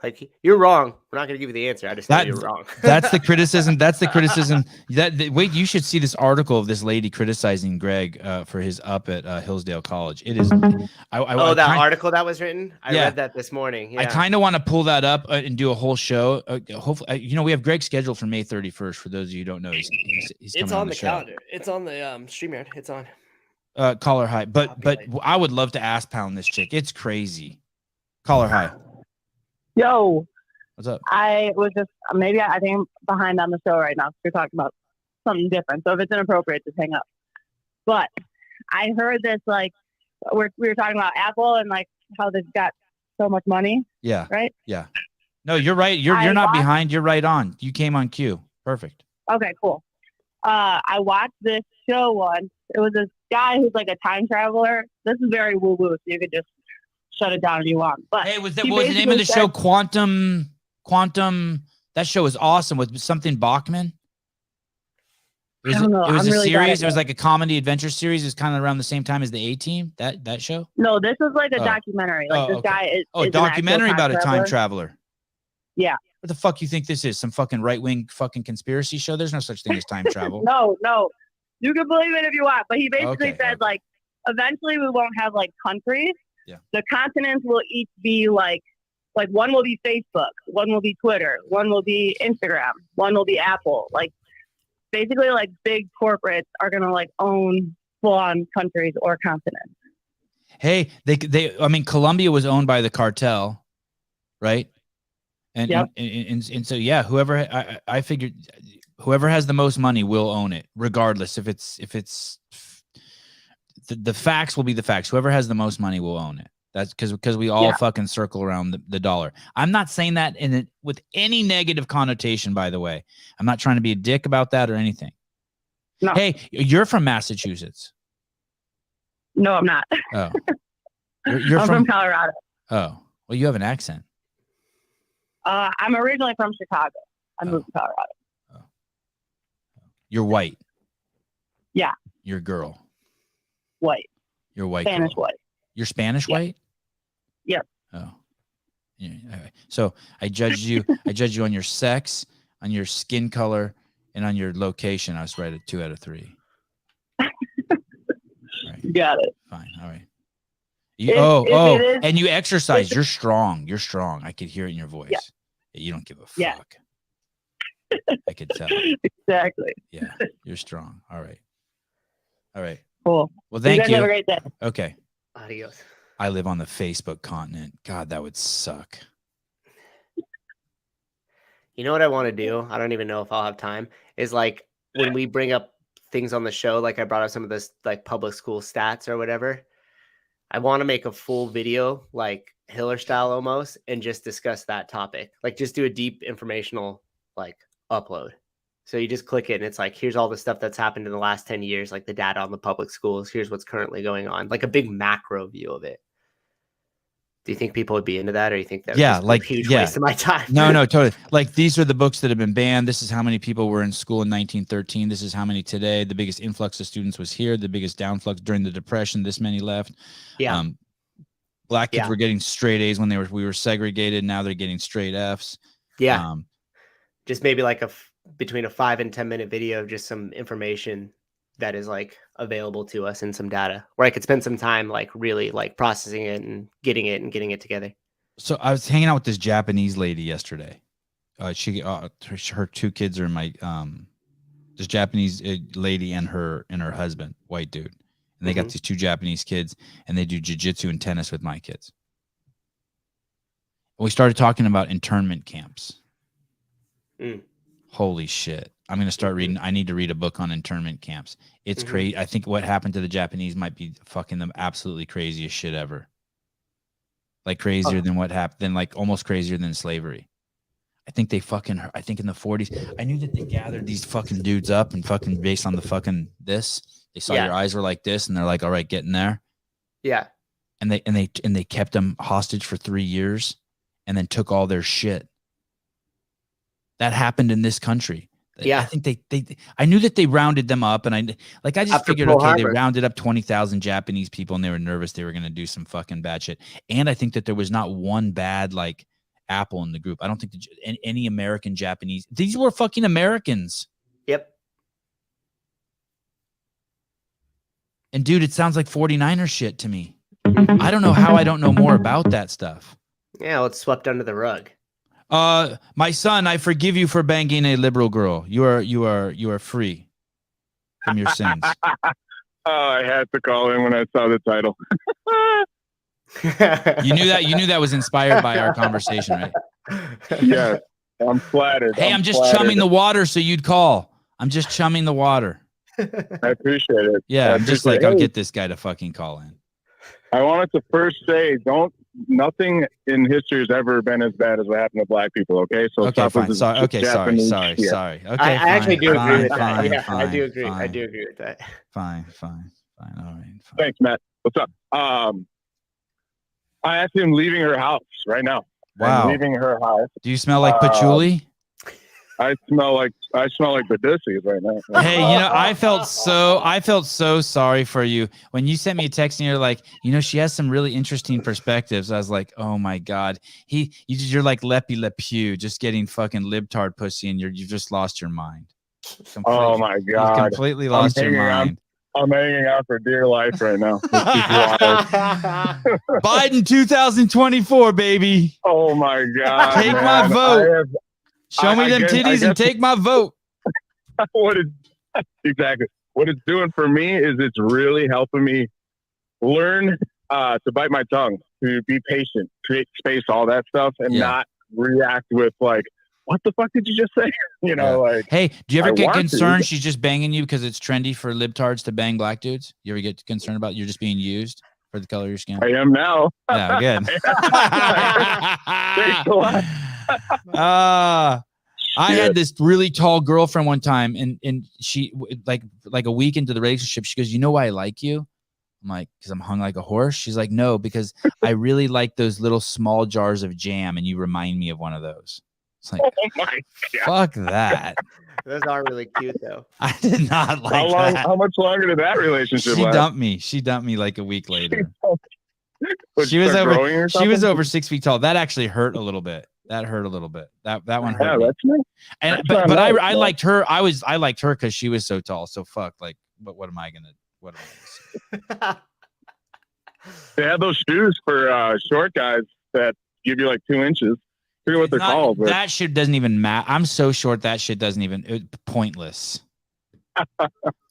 Like, you're wrong. We're not going to give you the answer. I just know you're wrong. That's the criticism. Wait, you should see this article of this lady criticizing Greg for his up at Hillsdale College. It is. Article that was written. I read that this morning. Yeah. I kind of want to pull that up and do a whole show. Hopefully, we have Greg scheduled for May 31st. For those of you who don't know, he's it's on the calendar. It's on the StreamYard. It's on. Call her high, but I would love to ass pound this chick. It's crazy. Call her high. Yo, what's up? I was just I think I'm behind on the show right now. We're talking about something different, so if it's inappropriate, just hang up. But I heard this we were talking about Apple and like how they've got so much money. Yeah. Right. Yeah. No, you're right. You're not behind. You're right on. You came on cue. Perfect. Okay. Cool. I watched this show once. It was this guy who's like a time traveler. This is very woo woo, so you could just shut it down if you want. But Hey, what was the he name of the basically show? said- Quantum. That show was awesome with something Bachman. It was, I don't know. It was I'm a really bad series. at It was that. like a comedy adventure series. It was kind of around the same time as the A-Team. That show. No, this is like a Oh. documentary. Like this okay. guy is. Oh, is a an actual documentary about a time traveler. traveler. Yeah. What the fuck you think this is? Some fucking right-wing fucking conspiracy show? There's no such thing as time travel. No. You can believe it if you want. But he basically Okay, said like, eventually we won't have like countries. Yeah. The continents will each be like one will be Facebook, one will be Twitter, one will be Instagram, one will be Apple. Like basically like big corporates are gonna like own full-on countries or continents. Hey, I mean, Colombia was owned by the cartel, right? And Yep. and so yeah, whoever I figured whoever has the most money will own it, regardless if it's the facts will be the facts. Whoever has the most money will own it. That's because we all fucking circle around the dollar. I'm not saying that with any negative connotation, by the way. I'm not trying to be a dick about that or anything. No. Hey, you're from Massachusetts. No, I'm not. Oh, you're I'm from Colorado. Oh, well, you have an accent. I'm originally from Chicago. I moved to Colorado. You're white. Yeah, You're a girl. white. You're a white. Spanish girl. white. You're Spanish white. Yep. Oh, yeah. All right. So I judged you. I judged you on your sex, on your skin color, and on your location. I was right at 2 out of 3. You got it. Fine. All right. And you exercise. You're strong. You're strong. I could hear it in your voice. Yeah. You don't give a fuck. Yeah. I could tell. Exactly. Yeah, you're strong. All right. All right. Cool. Well, thank guys you. Have a great day. Okay. Adios. I live on the Facebook continent. God, that would suck. You know what I want to do? I don't even know if I'll have time. Is like when we bring up things on the show, like I brought up some of this like public school stats or whatever. I want to make a full video, like Hiller style almost, and just discuss that topic. Like just do a deep informational like upload. So you just click it and it's like, here's all the stuff that's happened in the last 10 years, like the data on the public schools. Here's what's currently going on, like a big macro view of it. Do you think people would be into that, or you think that would just be a huge waste of my time? No, totally. Like these are the books that have been banned. This is how many people were in school in 1913. This is how many today. The biggest influx of students was here. The biggest downflux during the Depression. This many left. Yeah. Black kids were getting straight A's when we were segregated. Now they're getting straight F's. Yeah. Just maybe like between a 5 and 10 minute video of just some information that is like available to us and some data where I could spend some time like really like processing it and getting it together. So I was hanging out with this Japanese lady yesterday. Her 2 kids are in my this Japanese lady and her husband, white dude, and they got these 2 Japanese kids, and they do jiu-jitsu and tennis with my kids. And we started talking about internment camps. Holy shit. I'm going to start reading. I need to read a book on internment camps. It's crazy. I think what happened to the Japanese might be fucking the absolutely craziest shit ever. Like crazier than what happened, than like almost crazier than slavery. I think in the 40s, I knew that they gathered these fucking dudes up and fucking based on the fucking this, they saw your eyes were like this and they're like, all right, get in there. Yeah. And they kept them hostage for 3 years and then took all their shit. That happened in this country. Yeah. I think I knew that they rounded them up, and I just After figured, Pearl okay, they Harbor. rounded up 20,000 Japanese people and they were nervous they were going to do some fucking bad shit. And I think that there was not one bad like apple in the group. I don't think any American Japanese, these were fucking Americans. Yep. And dude, it sounds like 49er shit to me. I don't know how I don't know more about that stuff. Yeah. Well, it's swept under the rug. My son, I forgive you for banging a liberal girl. You are free from your sins. I had to call in when I saw the title. You knew that was inspired by our conversation, right? Yes, I'm flattered. Hey, I'm just chumming the water so you'd call. I'm just chumming the water. I appreciate it. Yeah, I'm just like, Hey, I'll get this guy to fucking call in. I wanted to first say, nothing in history has ever been as bad as what happened to black people. Okay, so Okay, stop with fine. this Sorry. Okay, sorry. Japanese Sorry. shit. Sorry. Okay, I actually do agree with that. fine, Yeah, fine, I do agree. I fine. do agree with that. Fine. All right. Fine. Thanks, Matt. What's up? I actually am leaving her house right now. Wow. I'm leaving her house. Do you smell like patchouli? I smell like Badoosie right now. Hey, I felt so sorry for you when you sent me a text and you're like, she has some really interesting perspectives. I was like, oh my God, you're like Leppy Le Pew, just getting fucking libtard pussy, and you've just lost your mind. Oh my God, you've completely lost your mind. I'm hanging out for dear life right now. Biden 2024, baby. Oh my God, take my vote. Show me them titties and take my vote. Exactly what it's doing for me is it's really helping me learn to bite my tongue, to be patient, create space, all that stuff, and not react with like, what the fuck did you just say? Like, hey, do you ever get concerned she's just banging you because it's trendy for libtards to bang black dudes? You ever get concerned about you're just being used for the color of your skin? I am now. Yeah, good. Thanks a lot. I had this really tall girlfriend one time, and she like a week into the relationship, she goes, "You know why I like you?" I'm like, "Because I'm hung like a horse." She's like, "No, because I really like those little small jars of jam, and you remind me of one of those." It's like, oh my God. Fuck that. Those are really cute, though. I did not like that. How much longer did that relationship last? She dumped me like a week later. She was over 6 feet tall. That actually hurt a little bit. That hurt a little bit. That one hurt. Yeah, me. that's nice. And but I liked her. I liked her because she was so tall. So fuck. Like, but what am I gonna say? They have those shoes for short guys that give you like 2 inches. I forget what they're called. But that shit doesn't even matter. I'm so short. That shit doesn't even. Pointless.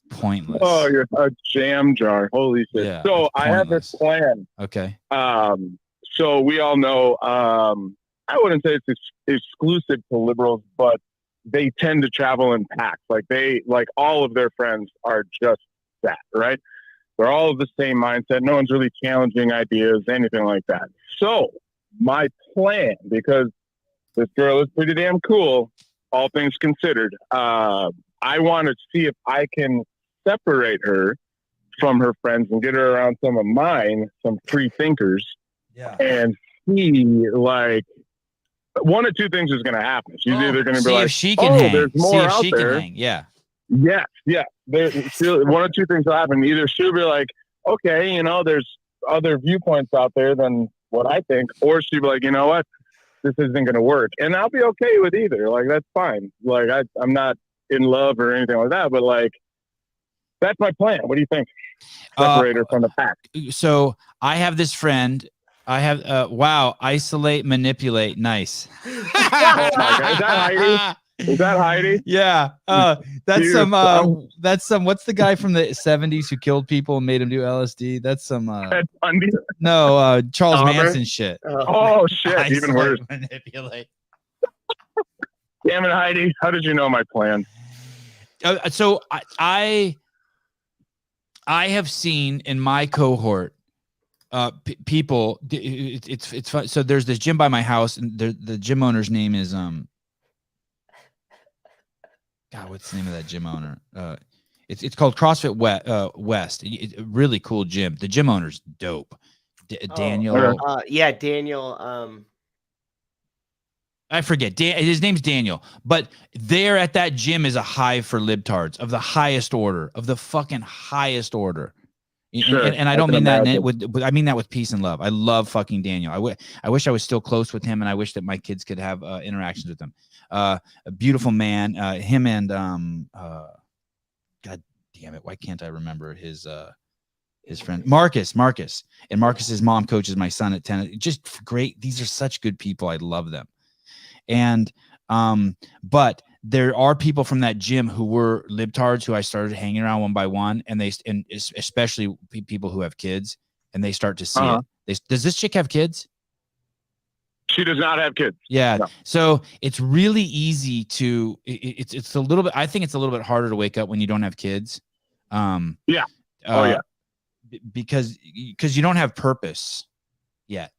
Pointless. Oh, you're a jam jar. Holy shit. Yeah, so I have this plan. Okay. So we all know. I wouldn't say it's exclusive to liberals, but they tend to travel in packs. Like all of their friends are just that, right? They're all of the same mindset. No one's really challenging ideas, anything like that. So my plan, because this girl is pretty damn cool, all things considered, I want to see if I can separate her from her friends and get her around some of mine, some free thinkers, and see, like, one of two things is going to happen. She's either going to be like, if she can hang. There's more if out she there. Can hang. Yeah. Yeah. One of two things will happen. Either she'll be like, okay, there's other viewpoints out there than what I think, or she'll be like, you know what, this isn't going to work. And I'll be okay with either. Like, that's fine. Like, I'm not in love or anything like that, but like, that's my plan. What do you think? Separate her from the pack. So I have this friend. I have isolate, manipulate. Nice. Oh my God. Is that Heidi? Is that Heidi? Yeah. That's some what's the guy from the 70s who killed people and made him do LSD? That's some Charles Manson shit. Oh shit, Isolate, even worse. Manipulate. Damn it, Heidi. How did you know my plan? So I have seen in my cohort people, it's fun. So there's this gym by my house, and the gym owner's name is God, what's the name of that gym owner? It's called CrossFit West. Really cool gym. The gym owner's dope. Daniel. Yeah, Daniel. I forget. His name's Daniel. But there at that gym is a hive for libtards of the highest order, of the fucking highest order. Sure, and I don't mean that I mean that with peace and love. I love fucking Daniel. I wish I was still close with him, and I wish that my kids could have interactions with him. A beautiful man. Him and God damn it, why can't I remember his friend Marcus, and Marcus's mom coaches my son at tennis. Just great. These are such good people. I love them. And but there are people from that gym who were libtards who I started hanging around one by one, and especially people who have kids, and they start to see it. Does this chick have kids? She does not have kids. Yeah. No. So it's really easy to, it's a little bit, I think it's a little bit harder to wake up when you don't have kids. Yeah. Because you don't have purpose yet.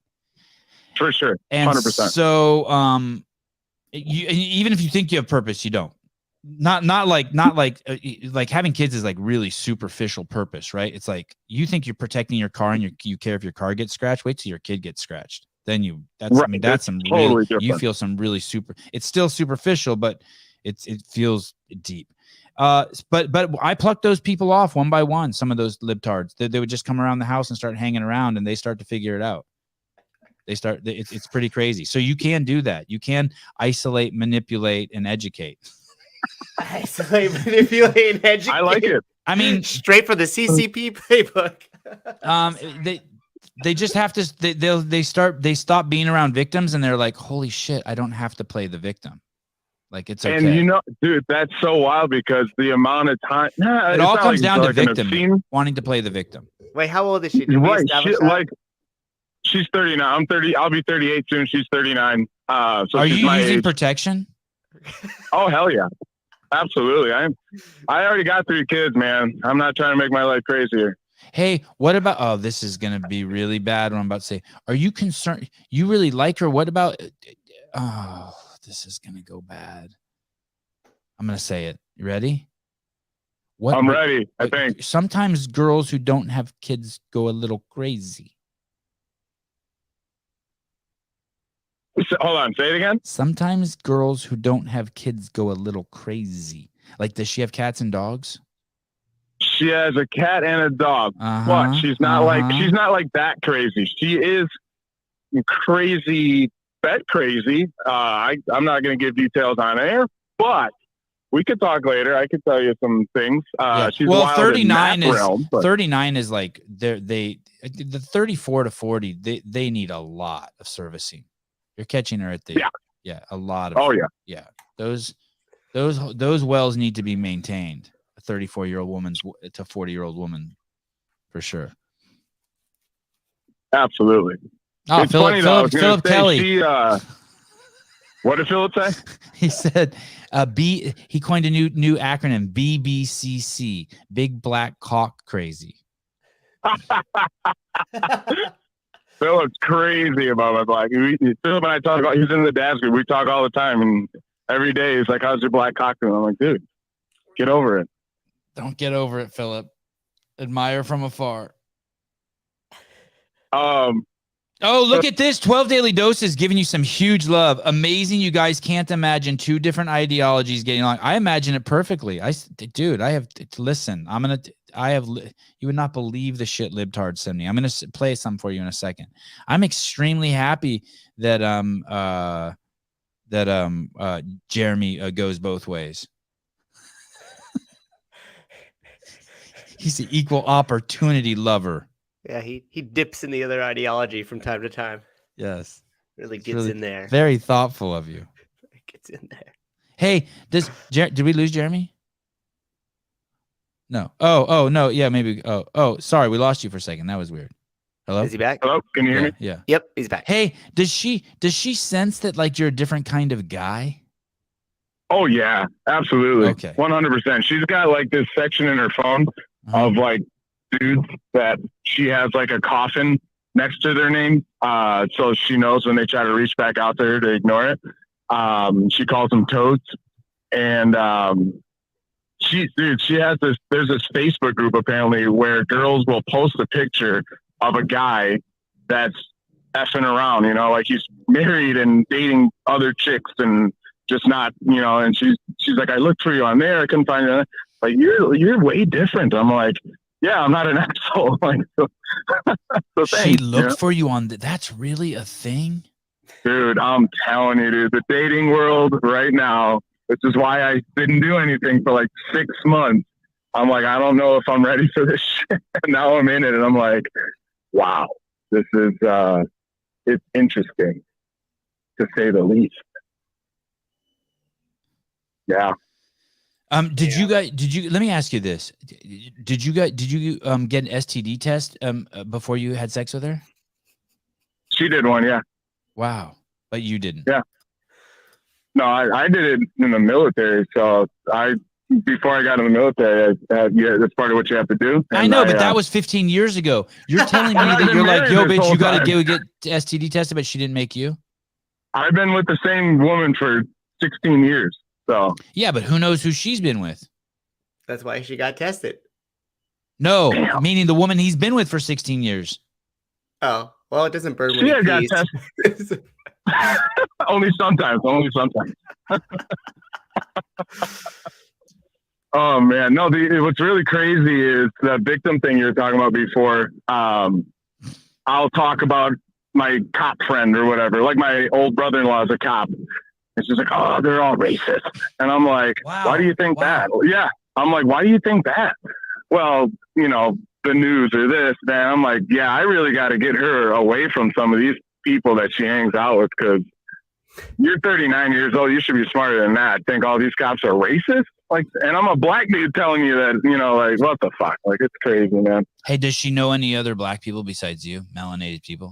For sure. 100%. And so, even if you think you have purpose, you don't. not like having kids is like really superficial purpose, right? It's like you think you're protecting your car and you care if your car gets scratched. Wait till your kid gets scratched. Then that's some totally really, different. you feel some really it's still superficial, but it feels deep. But I plucked those people off one by one. Some of those libtards, they would just come around the house and start hanging around, and they start to figure it out. It's pretty crazy. So you can do that. You can isolate, manipulate, and educate. Isolate, manipulate, and educate. I like it. I mean, straight from the CCP playbook. They just have to. They stop being around victims, and they're like, holy shit, I don't have to play the victim. Like it's okay. And you know, dude, that's so wild because the amount of time. It all comes down to victim wanting to play the victim. Wait, how old is she? Right, she's 39. I'm 30. I'll be 38 soon. She's 39. So are she's you my using age. protection? Oh hell yeah, absolutely. I already got 3 kids, man. I'm not trying to make my life crazier. Hey, what about? Oh, this is gonna be really bad. What I'm about to say. Are you concerned? You really like her? What about? Oh, this is gonna go bad. I'm gonna say it. You ready? I'm ready. I think sometimes girls who don't have kids go a little crazy. Hold on, say it again. Sometimes girls who don't have kids go a little crazy. Like, does she have cats and dogs? She has a cat and a dog. What? She's not like that crazy. She is crazy, pet crazy. I'm not going to give details on air, but we could talk later. I could tell you some things. She's wild 39 in that is realm, but 39 is like the 34 to 40. They need a lot of servicing. You're catching her at the a lot of those wells need to be maintained. A 34-year-old woman's to 40-year-old woman, for sure. Absolutely. Oh, it's Philip, funny though. I was Philip gonna say Kelly. What did Philip say? He said he coined a new acronym, BBCC, Big Black Cock Crazy. Philip's crazy about my black. Philip and I talk about. He's in the dad's group. We talk all the time, and every day he's like, "How's your black cock doing?" I'm like, "Dude, get over it." Don't get over it, Philip. Admire from afar. Oh, look at this. 12 Daily Doses giving you some huge love. Amazing. You guys can't imagine 2 different ideologies getting along. I imagine it perfectly. Listen, you would not believe the shit libtards send me. I'm going to play something for you in a second. I'm extremely happy that Jeremy goes both ways. He's an equal opportunity lover. Yeah, he dips in the other ideology from time to time. Yes. Really gets in there. Very thoughtful of you. Gets in there. Hey, did we lose Jeremy? No. Oh, no. Yeah, maybe. Oh, sorry. We lost you for a second. That was weird. Hello? Is he back? Hello? Can you hear me? Yeah. Yep, he's back. Hey, does she sense that like you're a different kind of guy? Oh yeah, absolutely. Okay. 100%. She's got like this section in her phone of like dudes that she has like a coffin next to their name. So she knows when they try to reach back out to her to ignore it. She calls them toads. And she has there's this Facebook group apparently where girls will post a picture of a guy that's effing around, like he's married and dating other chicks and just not, and she's like, I looked for you on there. I couldn't find you. Like, you're way different. I'm like, yeah, I'm not an asshole. Like, so thanks, she looked for you on that's really a thing? Dude, I'm telling you, dude, the dating world right now, this is why I didn't do anything for like 6 months. I'm like, I don't know if I'm ready for this shit. And now I'm in it and I'm like, wow, this is, it's interesting to say the least. Yeah. Let me ask you this. Did you get an STD test before you had sex with her? She did one. Yeah. Wow. But you didn't. Yeah. No, I did it in the military. So before I got in the military, that's part of what you have to do. And I know, but that was 15 years ago. You're telling me that you're like, yo, bitch, you got to get STD tested, but she didn't make you? I've been with the same woman for 16 years. So yeah, but who knows who she's been with? That's why she got tested. No, meaning the woman he's been with for 16 years. Oh, well, it doesn't burn when she he had got pees. tested. Only sometimes. Oh man, no. What's really crazy is the victim thing you were talking about before. I'll talk about my cop friend or whatever. Like my old brother-in-law is a cop. And she's like, oh, they're all racist. And I'm like, why do you think that? Yeah. I'm like, why do you think that? Well, you know, the news or this, man. I'm like, yeah, I really got to get her away from some of these people that she hangs out with, because you're 39 years old. You should be smarter than that. Think all these cops are racist? Like, and I'm a black dude telling you that, you know, like, what the fuck? Like, it's crazy, man. Hey, does she know any other black people besides you, melanated people?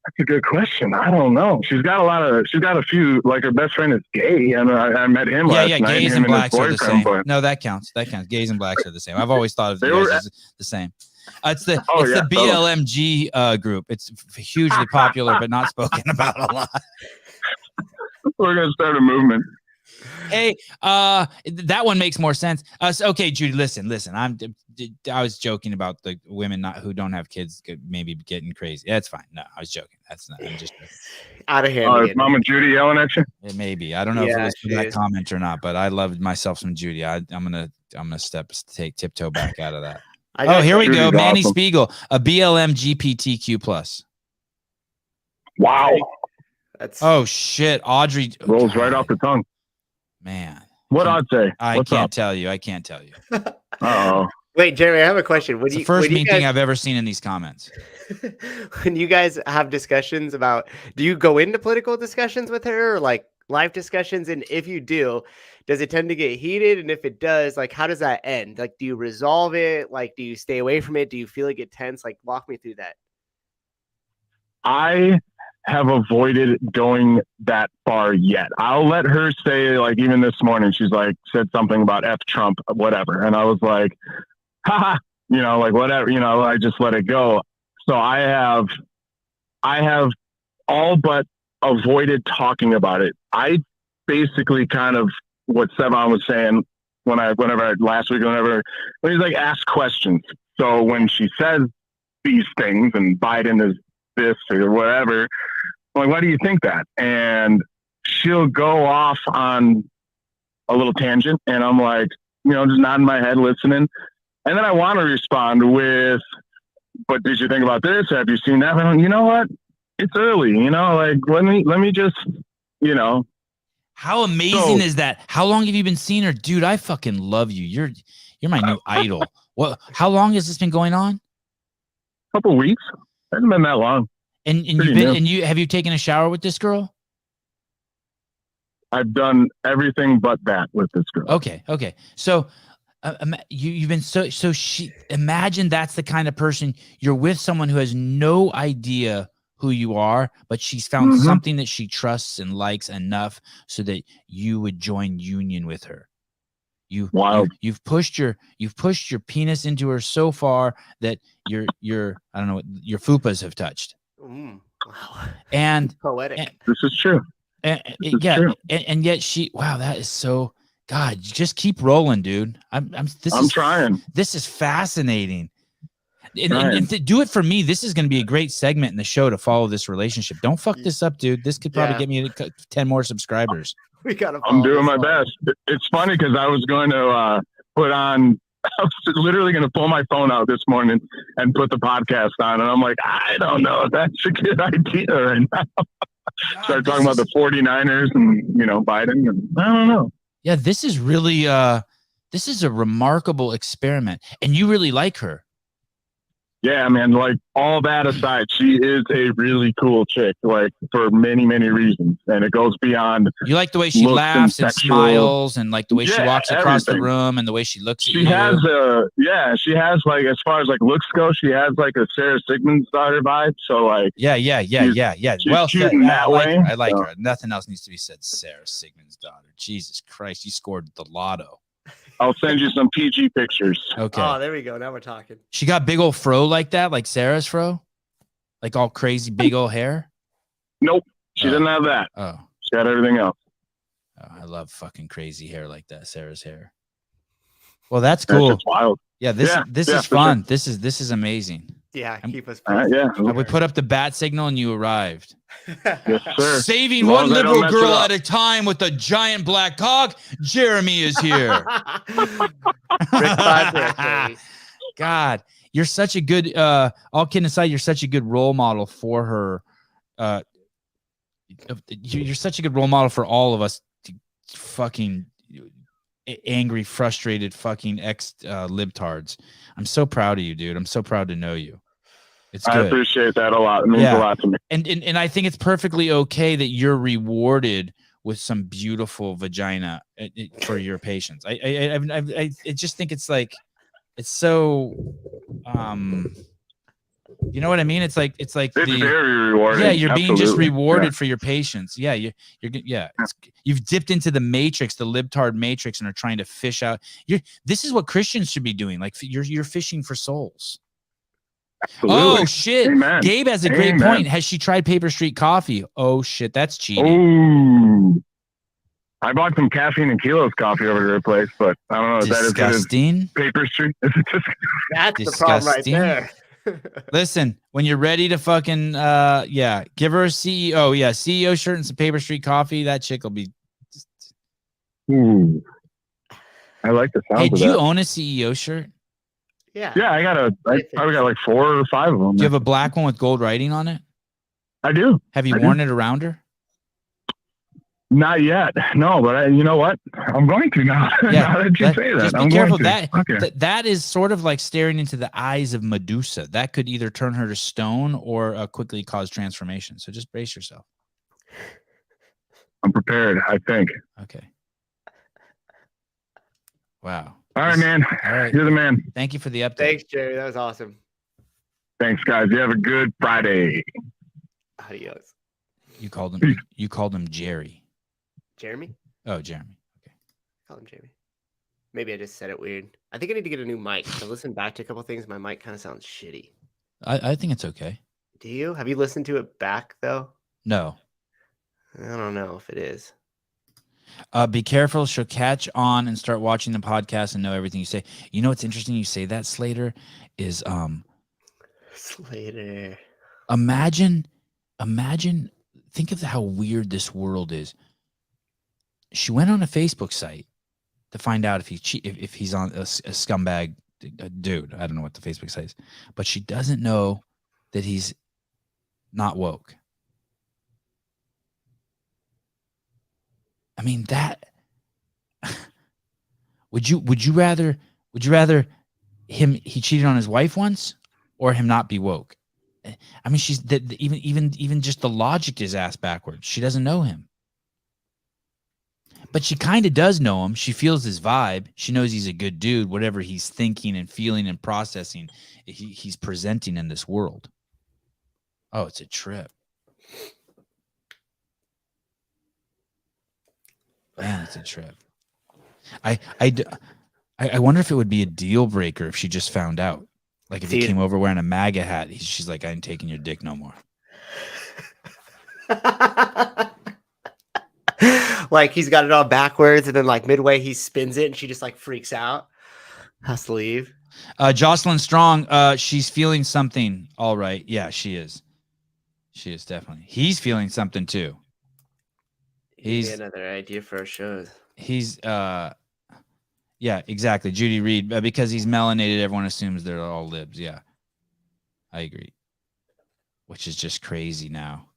That's a good question. I don't know. She's got a few, like her best friend is gay. And I met him last night. Yeah, gays him and his blacks are the boyfriend, same. but- No, that counts. Gays and blacks are the same. I've always thought of you guys as the same. It's the BLMG group. It's hugely popular, but not spoken about a lot. We're going to start a movement. Hey, that one makes more sense. Okay, Judy, listen. I was joking about the women who don't have kids maybe getting crazy. That's fine. No, I was joking. That's not. I'm just out of hand. Is Mama Judy yelling at you? It may be. I don't know if it was for that comment or not, but I loved myself some Judy. I'm gonna tiptoe back out of that. Here we go. Manny awesome. Spiegel, a BLM GPTQ plus. Wow. Oh shit, Audrey rolls right off the tongue. Man, what I'd say? I can't tell you. Oh, wait, Jeremy, I have a question. It's the first mean thing I've ever seen in these comments. When you guys have discussions about, do you go into political discussions with her, or like live discussions? And if you do, does it tend to get heated? And if it does, like, how does that end? Like, do you resolve it? Like, do you stay away from it? Do you feel it get tense? Like, walk me through that. I have avoided going that far yet. I'll let her say, like, even this morning, she's like, said something about F Trump, whatever. And I was like, haha, you know, like, whatever, you know, I just let it go. So I have all but avoided talking about it. I basically kind of what Sevan was saying whenever he's like, ask questions. So when she says these things and Biden is this or whatever, I'm like, why do you think that? And she'll go off on a little tangent, and I'm like, you know, just nodding my head, listening. And then I want to respond with, but did you think about this? Have you seen that? And you know what? It's early, you know, like, let me just, you know. How amazing is that? How long have you been seeing her? Dude, I fucking love you. You're my new idol. How long has this been going on? A couple weeks. Hasn't been that long. And have you taken a shower with this girl? I've done everything but that with this girl. Okay. So you've been imagine that's the kind of person you're with, someone who has no idea who you are, but she's found something that she trusts and likes enough so that you would join union with her. You've pushed your penis into her so far that your I don't know what your fupas have touched. Wow. And poetic. This is true. And yet she, wow, that is so, God, just keep rolling, dude. I'm trying. This is fascinating. And do it for me. This is going to be a great segment in the show to follow this relationship. Don't fuck this up, dude. This could probably get me 10 more subscribers. I'm doing my best. It's funny because I was going to put on, I was literally going to pull my phone out this morning and put the podcast on. And I'm like, I don't know if that's a good idea right now. Start talking about the 49ers and, you know, Biden. And I don't know. Yeah, this is really, this is a remarkable experiment. And you really like her. Yeah, man, like all that aside, she is a really cool chick, like for many, many reasons. And it goes beyond. You like the way she laughs and smiles and like the way she walks across the room and the way she looks at you. She has like, as far as like looks go, she has like a Sarah Sigmund's daughter vibe. So like, yeah. Well, I like her. Nothing else needs to be said. Sarah Sigmund's daughter. Jesus Christ, you scored the lotto. I'll send you some PG pictures. Okay. Oh, there we go. Now we're talking. She got big old fro like that, like Sarah's fro? Like all crazy big old hair? Nope. She didn't have that. Oh. She got everything else. I love fucking crazy hair like that. Sarah's hair. Well, that's cool. That's just wild. Yeah, this is for fun. sure. This is amazing. Yeah, keep us Yeah. We put up the bat signal and you arrived. Yes, sir. Saving As long one as I don't liberal mess it girl up. at a time with a giant black cock. Jeremy is here. God, you're such a good. All kidding aside, you're such a good role model for her. You're such a good role model for all of us. Fucking angry, frustrated, fucking libtards. I'm so proud of you, dude. I'm so proud to know you. It's good. I appreciate that a lot. It means a lot to me. And I think it's perfectly okay that you're rewarded with some beautiful vagina for your patients. I just think it's like, it's so, you know what I mean? It's very rewarding. Yeah, you're being just Absolutely. rewarded for your patients. Yeah, you've dipped into the matrix, the libtard matrix, and are trying to fish out. This is what Christians should be doing. Like you're fishing for souls. Absolutely. Oh shit! Amen. Gabe has a great Amen. point. Has she tried Paper Street Coffee? Oh shit, that's cheating. Ooh. I bought some caffeine and kilos coffee over to their place, but I don't know if that is good as Disgusting. Paper Street. That's the problem right Disgusting. there. Listen, when you're ready to fucking give her a CEO, CEO shirt and some Paper Street Coffee. That chick will be. Ooh. I like the sound Hey, of do you that. own a CEO shirt? Yeah. Yeah, I probably got like 4 or 5 of them. Do you have a black one with gold writing on it? I do. Have you I worn do. it around her? Not yet. No, but you know what? I'm going to now. Yeah, now that you say that. Just be I'm careful. going to. Okay. That is sort of like staring into the eyes of Medusa. That could either turn her to stone or quickly cause transformation. So just brace yourself. I'm prepared, I think. Okay. Wow. All right, man. All right. You're the man. Thank you for the update. Thanks, Jerry. That was awesome. Thanks, guys. You have a good Friday. Adios. You called him Jerry. Jeremy? Oh, Jeremy. Okay. Call him Jeremy. Maybe I just said it weird. I think I need to get a new mic. I listened back to a couple things. My mic kind of sounds shitty. I think it's okay. Do you? Have you listened to it back though? No. I don't know if it is. Be careful. She'll catch on and start watching the podcast and know everything you say. You know what's interesting? You say that, Slater, is Slater. Imagine, think of how weird this world is. She went on a Facebook site to find out if he's on a scumbag dude. I don't know what the Facebook site is, but she doesn't know that he's not woke. I mean, that would you rather he cheated on his wife once or him not be woke? I mean, she's even just the logic is ass backwards. She doesn't know him. But she kind of does know him. She feels his vibe. She knows he's a good dude. Whatever he's thinking and feeling and processing, he's presenting in this world. Oh, it's a trip. Man, it's a trip. I wonder if it would be a deal breaker if she just found out. Like if he came over wearing a MAGA hat, she's like, I ain't taking your dick no more. Like he's got it all backwards, and then like midway he spins it, and she just like freaks out, has to leave. Jocelyn Strong, she's feeling something. All right, yeah, she is. She is definitely. He's feeling something too. He's another idea for our shows. He's yeah, exactly. Judy Reed, because he's melanated, everyone assumes they're all libs. Yeah, I agree. Which is just crazy now.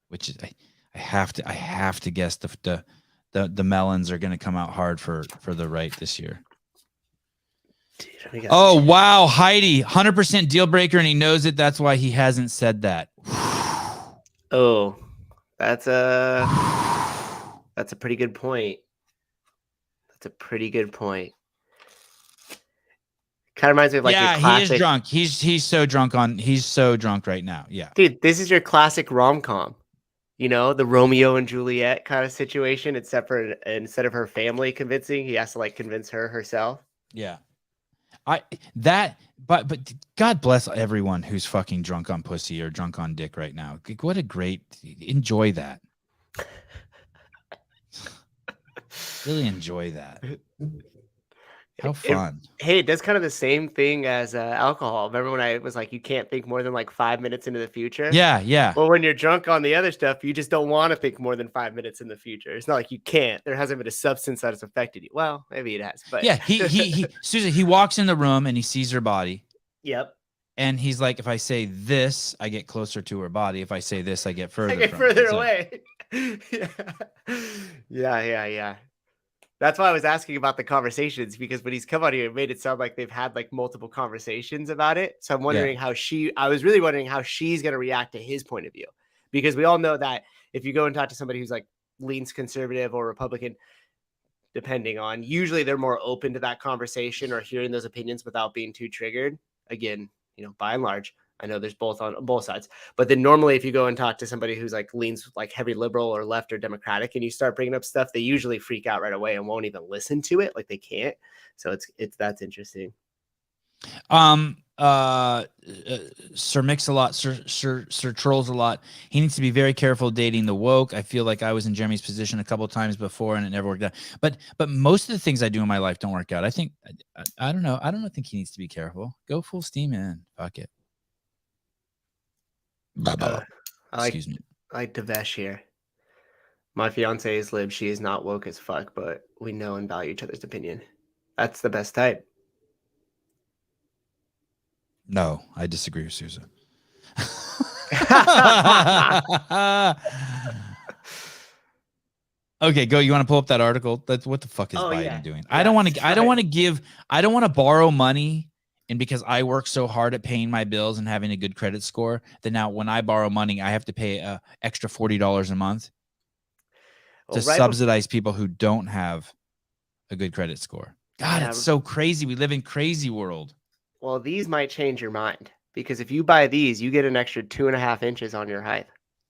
Which is I have to guess the melons are going to come out hard for the right this year. Dude, oh wow, Heidi, 100% deal breaker, and he knows it. That's why he hasn't said that. Oh, that's a pretty good point. That's a pretty good point. Kind of reminds me of like your classic... he is drunk. He's so drunk right now. Yeah, dude, this is your classic rom-com. You know, the Romeo and Juliet kind of situation. Except for instead of her family convincing, he has to like convince her herself. Yeah, but God bless everyone who's fucking drunk on pussy or drunk on dick right now. What a great enjoy that. Really enjoy that. How fun. Hey, it does kind of the same thing as alcohol. Remember when I was like, you can't think more than like 5 minutes into the future? Yeah, yeah. Well, when you're drunk on the other stuff, you just don't want to think more than 5 minutes in the future. It's not like you can't. There hasn't been a substance that has affected you. Well, maybe it has, but Yeah, he Susan, he walks in the room and he sees her body. Yep. And he's like, if I say this, I get closer to her body. If I say this, I get further. I get from further her. So- away. Yeah. That's why I was asking about the conversations, because when he's come on here, it made it sound like they've had like multiple conversations about it. So I'm wondering I was really wondering how she's going to react to his point of view, because we all know that if you go and talk to somebody who's like leans conservative or Republican, depending on, usually they're more open to that conversation or hearing those opinions without being too triggered. Again, by and large, I know there's both on both sides, but then normally if you go and talk to somebody who's like leans like heavy liberal or left or Democratic and you start bringing up stuff, they usually freak out right away and won't even listen to it. Like they can't. So that's interesting. Sir Mix-a-Lot, Sir Trolls a lot. He needs to be very careful dating the woke. I feel like I was in Jeremy's position a couple of times before and it never worked out. But most of the things I do in my life don't work out. I think I don't know. I don't think he needs to be careful. Go full steam in. Fuck it. Excuse me. I like Devesh here. My fiance is lib. She is not woke as fuck, but we know and value each other's opinion. That's the best type. No, I disagree with Susan. Okay, go. You want to pull up that article? That's what the fuck is Biden doing? I don't want to borrow money. And because I work so hard at paying my bills and having a good credit score, that now when I borrow money, I have to pay extra $40 a month to subsidize people who don't have a good credit score. God, it's so crazy. We live in crazy world. Well, these might change your mind, because if you buy these, you get an extra 2.5 inches on your height.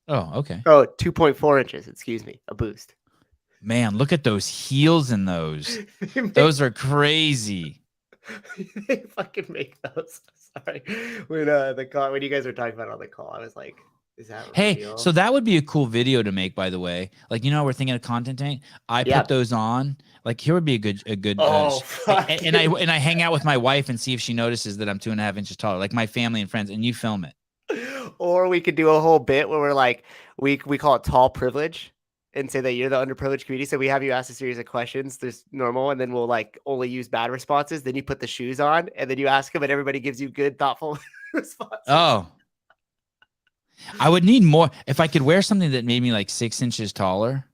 Oh, okay. Oh, 2.4 inches. Excuse me. A boost. Man, look at those heels in those. Those are crazy. They fucking make those. Sorry. When when you guys were talking about it on the call, I was like, is that real? So that would be a cool video to make, by the way. Like, we're thinking of content tank. I put those on. Like, here would be a good and I hang out with my wife and see if she notices that I'm 2.5 inches taller, like my family and friends, and you film it. Or we could do a whole bit where we're like, we call it tall privilege, and say that you're the underprivileged community. So we have you ask a series of questions. There's normal, and then we'll like only use bad responses. Then you put the shoes on, and then you ask them, and everybody gives you good, thoughtful responses. Oh, I would need more. If I could wear something that made me like 6 inches taller.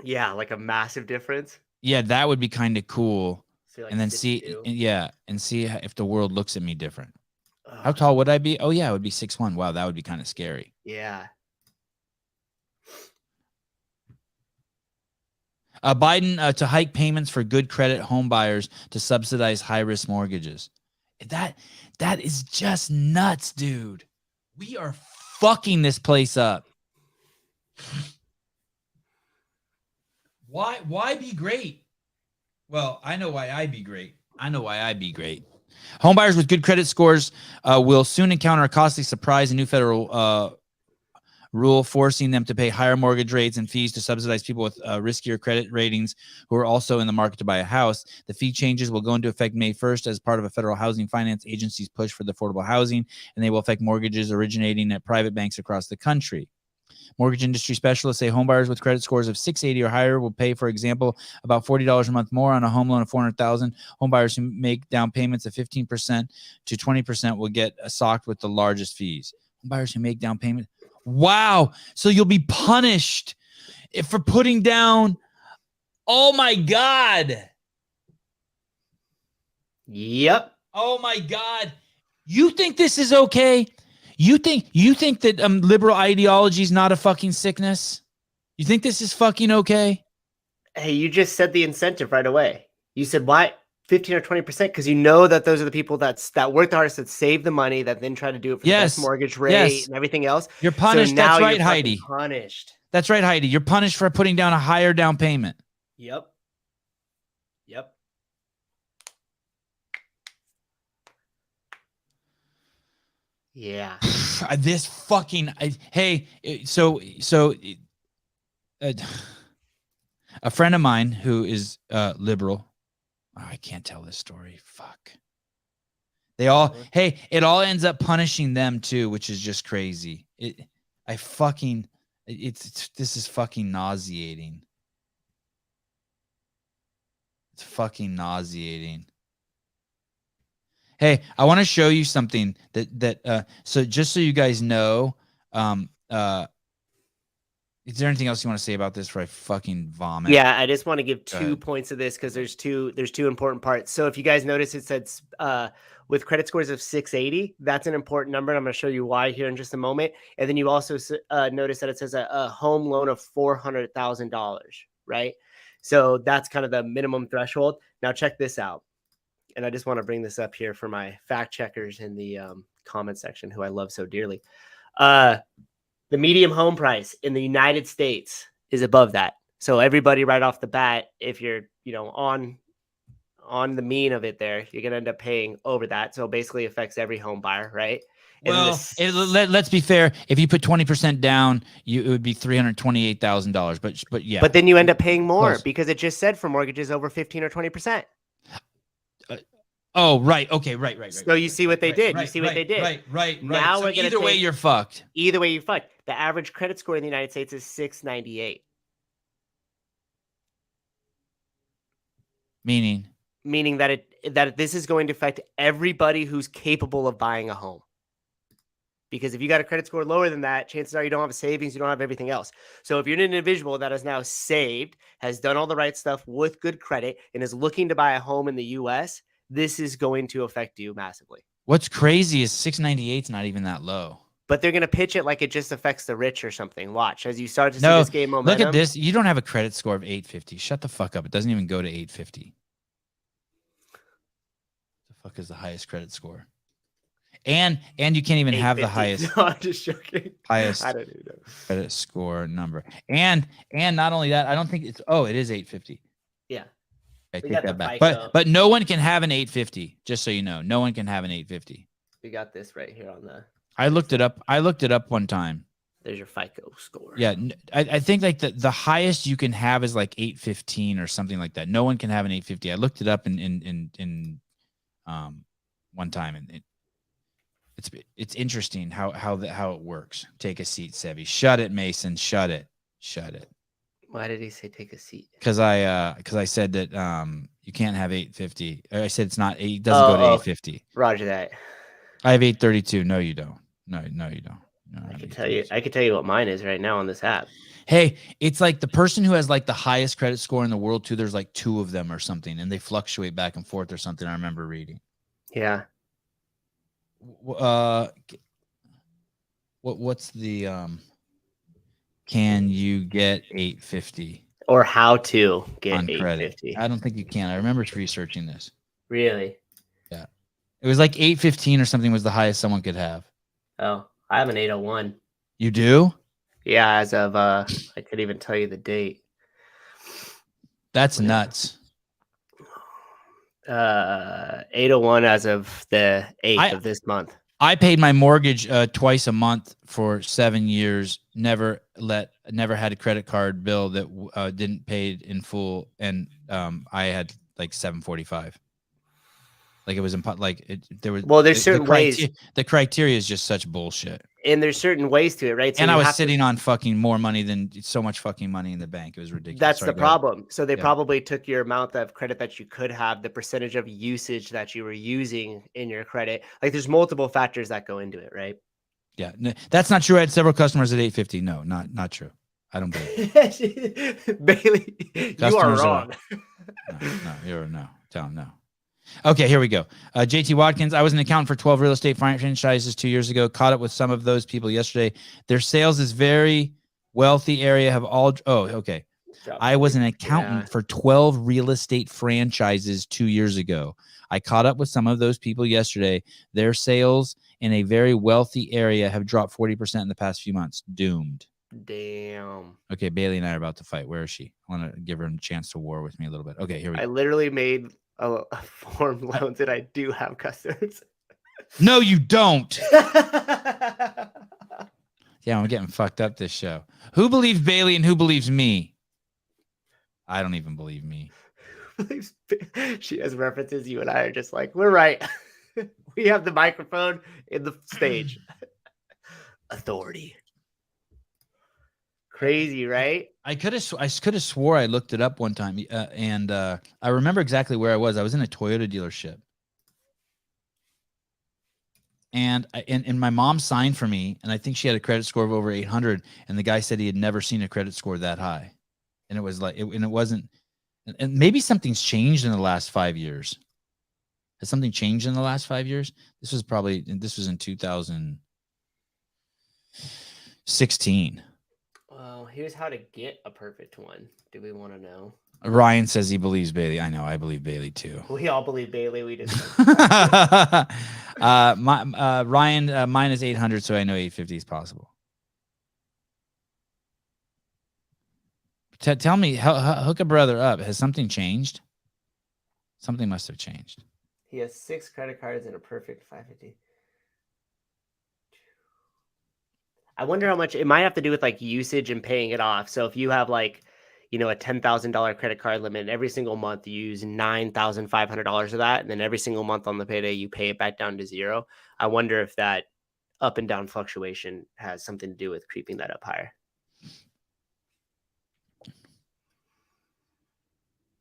Yeah, like a massive difference. Yeah, that would be kind of cool. So like and then 62. see if the world looks at me different. How tall would I be? Oh yeah, it would be 6'1". Wow, that would be kind of scary. Yeah. Biden to hike payments for good credit home buyers to subsidize high-risk mortgages. That is just nuts, dude. We are fucking this place up. Why be great? Well, I know why I'd be great. Homebuyers with good credit scores will soon encounter a costly surprise. A new federal rule forcing them to pay higher mortgage rates and fees to subsidize people with riskier credit ratings who are also in the market to buy a house. The fee changes will go into effect May 1st as part of a federal housing finance agency's push for the affordable housing, and they will affect mortgages originating at private banks across the country. Mortgage industry specialists say homebuyers with credit scores of 680 or higher will pay, for example, about $40 a month more on a home loan of $400,000. Homebuyers who make down payments of 15% to 20% will get socked with the largest fees. Homebuyers who make down payment. Wow. So you'll be punished for putting down. Oh my God. Yep. Oh my God. You think this is okay? You think that liberal ideology is not a fucking sickness? You think this is fucking okay? Hey, you just said the incentive right away. You said why 15 or 20%? Because you know that those are the people that work the hardest, that save the money, that then try to do it for the best mortgage rate and everything else. You're punished. So now That's right, you're Heidi. Punished. That's right, Heidi. You're punished for putting down a higher down payment. Yep. Yeah. This fucking A friend of mine who is liberal. Oh, I can't tell this story. Fuck. It all ends up punishing them too, which is just crazy. This is fucking nauseating. It's fucking nauseating. Hey, I want to show you something so just so you guys know, is there anything else you want to say about this before I fucking vomit? Yeah, I just want to give 2 points of this because there's two important parts. So if you guys notice, it said with credit scores of 680, that's an important number. And I'm going to show you why here in just a moment. And then you also notice that it says a home loan of $400,000, right? So that's kind of the minimum threshold. Now check this out. And I just want to bring this up here for my fact checkers in the comment section, who I love so dearly. The median home price in the United States is above that. So everybody right off the bat, if you're, on the mean of it there, you're going to end up paying over that. So it basically affects every home buyer, right? Well, let's be fair. If you put 20% down, it would be $328,000. But yeah. But then you end up paying more because it just said for mortgages over 15 or 20%. Oh, right. Okay, right. So you see what they did. You see what they did. Right. Now So we're gonna either way, you're fucked. Either way, you're fucked. The average credit score in the United States is 698. Meaning that this is going to affect everybody who's capable of buying a home. Because if you got a credit score lower than that, chances are you don't have savings, you don't have everything else. So if you're an individual that has now saved, has done all the right stuff with good credit, and is looking to buy a home in the U.S., this is going to affect you massively. What's crazy is 698 is not even that low. But they're going to pitch it like it just affects the rich or something. Watch as you start to see this game momentum. Look at this. You don't have a credit score of 850. Shut the fuck up. It doesn't even go to 850. The fuck is the highest credit score? And you can't even have the highest. No, I'm just joking. Highest I don't even know. credit score number. And not only that, I don't think it is 850. Yeah. I take that back. But no one can have an 850, just so you know. No one can have an 850. We got this right here on the. I looked it up one time. There's your FICO score. Yeah, I think like the highest you can have is like 815 or something like that. No one can have an 850. I looked it up in one time, and it's interesting how it works. Take a seat, Sevi. Shut it, Mason. Shut it. Why did he say take a seat? Because I said that you can't have 850. I said it's not 8. It doesn't go to 850. Roger that. I have 832. No, you don't. No, you don't. No, I can tell you what mine is right now on this app. Hey, it's like the person who has like the highest credit score in the world too. There's like 2 of them or something, and they fluctuate back and forth or something. I remember reading. Yeah. What's the can you get 850 or how to get on 850? Credit? I don't think you can. I remember researching this. Really? Yeah. It was like 815 or something was the highest someone could have. Oh, I have an 801. You do? Yeah, as of I could even tell you the date. That's nuts. 801 as of the 8th of this month. I paid my mortgage twice a month for 7 years. Never had a credit card bill that didn't pay in full, and I had like 745. Like it was there was. Well, there's certain ways. The criteria is just such bullshit. And there's certain ways to it, right? So and I was sitting on fucking more money than so much fucking money in the bank. It was ridiculous. That's the problem. So they probably took your amount of credit that you could have, the percentage of usage that you were using in your credit. Like there's multiple factors that go into it, right? Yeah, that's not true. I had several customers at 850. No, not true. I don't believe it. Bailey, you are wrong. No. Okay, here we go. JT Watkins, I was an accountant for 12 real estate franchises 2 years ago. Caught up with some of those people yesterday. Their sales is very wealthy area have all. Oh, okay. I was an accountant for 12 real estate franchises 2 years ago. I caught up with some of those people yesterday. Their sales in a very wealthy area have dropped 40% in the past few months. Doomed. Damn. Okay, Bailey and I are about to fight. Where is she? I want to give her a chance to war with me a little bit. Okay, here we go. I literally made a form loans and I do have customers. No, you don't. Yeah, I'm getting fucked up this show. Who believes Bailey and who believes me? I don't even believe me. She has references. You and I are just like, we're right. We have the microphone in the stage. Authority. Crazy, right? I could have swore I looked it up one time, and I remember exactly where I was. I was in a Toyota dealership, and my mom signed for me, and I think she had a credit score of over 800, and the guy said he had never seen a credit score that high, and it was like, and it wasn't, and maybe something's changed in the last 5 years. Has something changed in the last 5 years? This was in 2016. Well, here's how to get a perfect one. Do we want to know? Ryan says he believes Bailey. I know, I believe Bailey too. We all believe Bailey. We just Ryan, mine is 800, so I know 850 is possible. Tell me, hook a brother up. Has something changed? Something must have changed. He has 6 credit cards and a perfect 550. I wonder how much it might have to do with like usage and paying it off. So if you have like, a $10,000 credit card limit, and every single month you use $9,500 of that, and then every single month on the payday you pay it back down to zero. I wonder if that up and down fluctuation has something to do with creeping that up higher.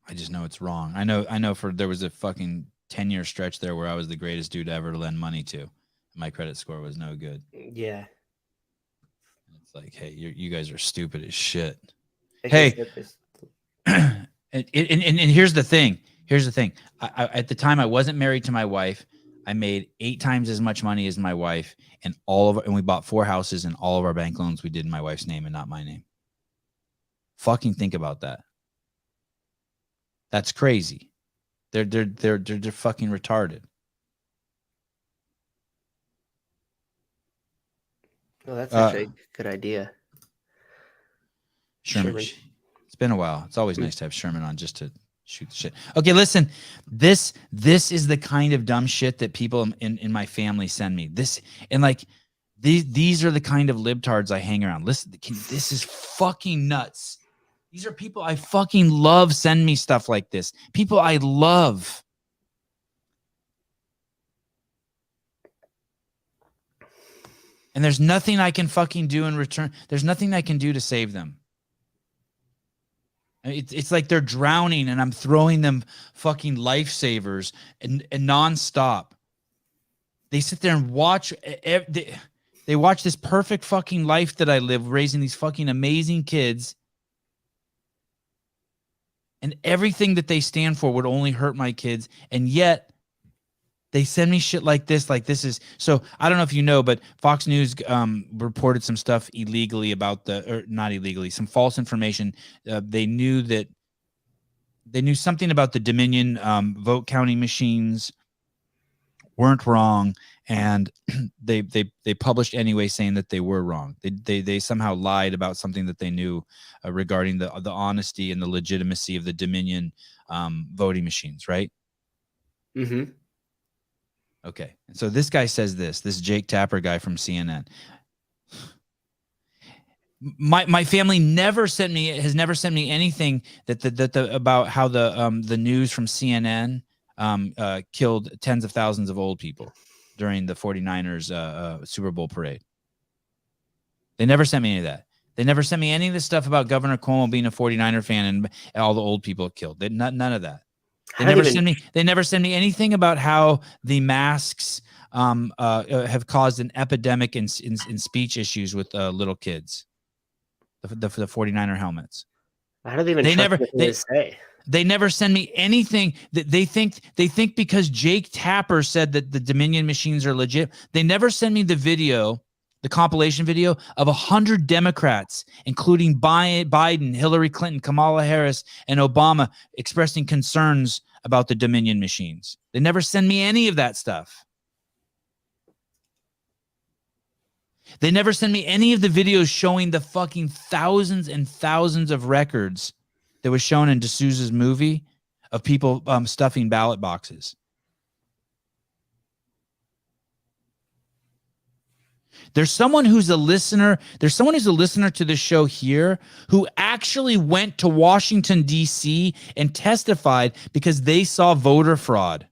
I just know it's wrong. I know there was a fucking 10-year stretch there where I was the greatest dude ever to lend money to. My credit score was no good. Yeah. It's like, hey, you guys are stupid as shit. Hey, and here's the thing. I at the time I wasn't married to my wife. I made 8 times as much money as my wife, and we bought 4 houses, and all of our bank loans we did in my wife's name and not my name. Fucking think about that. That's crazy. They're fucking retarded. Oh, that's actually a good idea. Sherman. It's been a while. It's always nice to have Sherman on just to shoot the shit. Okay, listen. This is the kind of dumb shit that people in my family send me. These are the kind of libtards I hang around. Listen, this is fucking nuts. These are people I fucking love send me stuff like this. People I love. And there's nothing I can fucking do in return. There's nothing I can do to save them. It's like they're drowning and I'm throwing them fucking lifesavers and nonstop. They sit there and watch. They watch this perfect fucking life that I live, raising these fucking amazing kids. And everything that they stand for would only hurt my kids. And yet they send me shit like this. So I don't know if you know, but Fox News reported some stuff illegally about not illegally, some false information. They knew something about the Dominion vote counting machines weren't wrong, and they published anyway, saying that they were wrong. They somehow lied about something that they knew regarding the honesty and the legitimacy of the Dominion voting machines, right? Mm-hmm. Okay, so this guy says this Jake Tapper guy from CNN. My family has never sent me anything about how the news from CNN killed tens of thousands of old people during the 49ers Super Bowl parade. They never sent me any of that. They never sent me any of the stuff about Governor Cuomo being a 49er fan and all the old people killed. None of that. They never send me anything about how the masks have caused an epidemic in speech issues with little kids. The 49er helmets. I don't even trust what they say. They never send me anything that they think because Jake Tapper said that the Dominion machines are legit. They never send me the video, the compilation video of 100 Democrats, including Biden, Hillary Clinton, Kamala Harris, and Obama, expressing concerns about the Dominion machines. They never send me any of that stuff. They never send me any of the videos showing the fucking thousands and thousands of records that was shown in D'Souza's movie of people stuffing ballot boxes. There's someone who's a listener. There's someone who's a listener to the show here who actually went to Washington, D.C. and testified because they saw voter fraud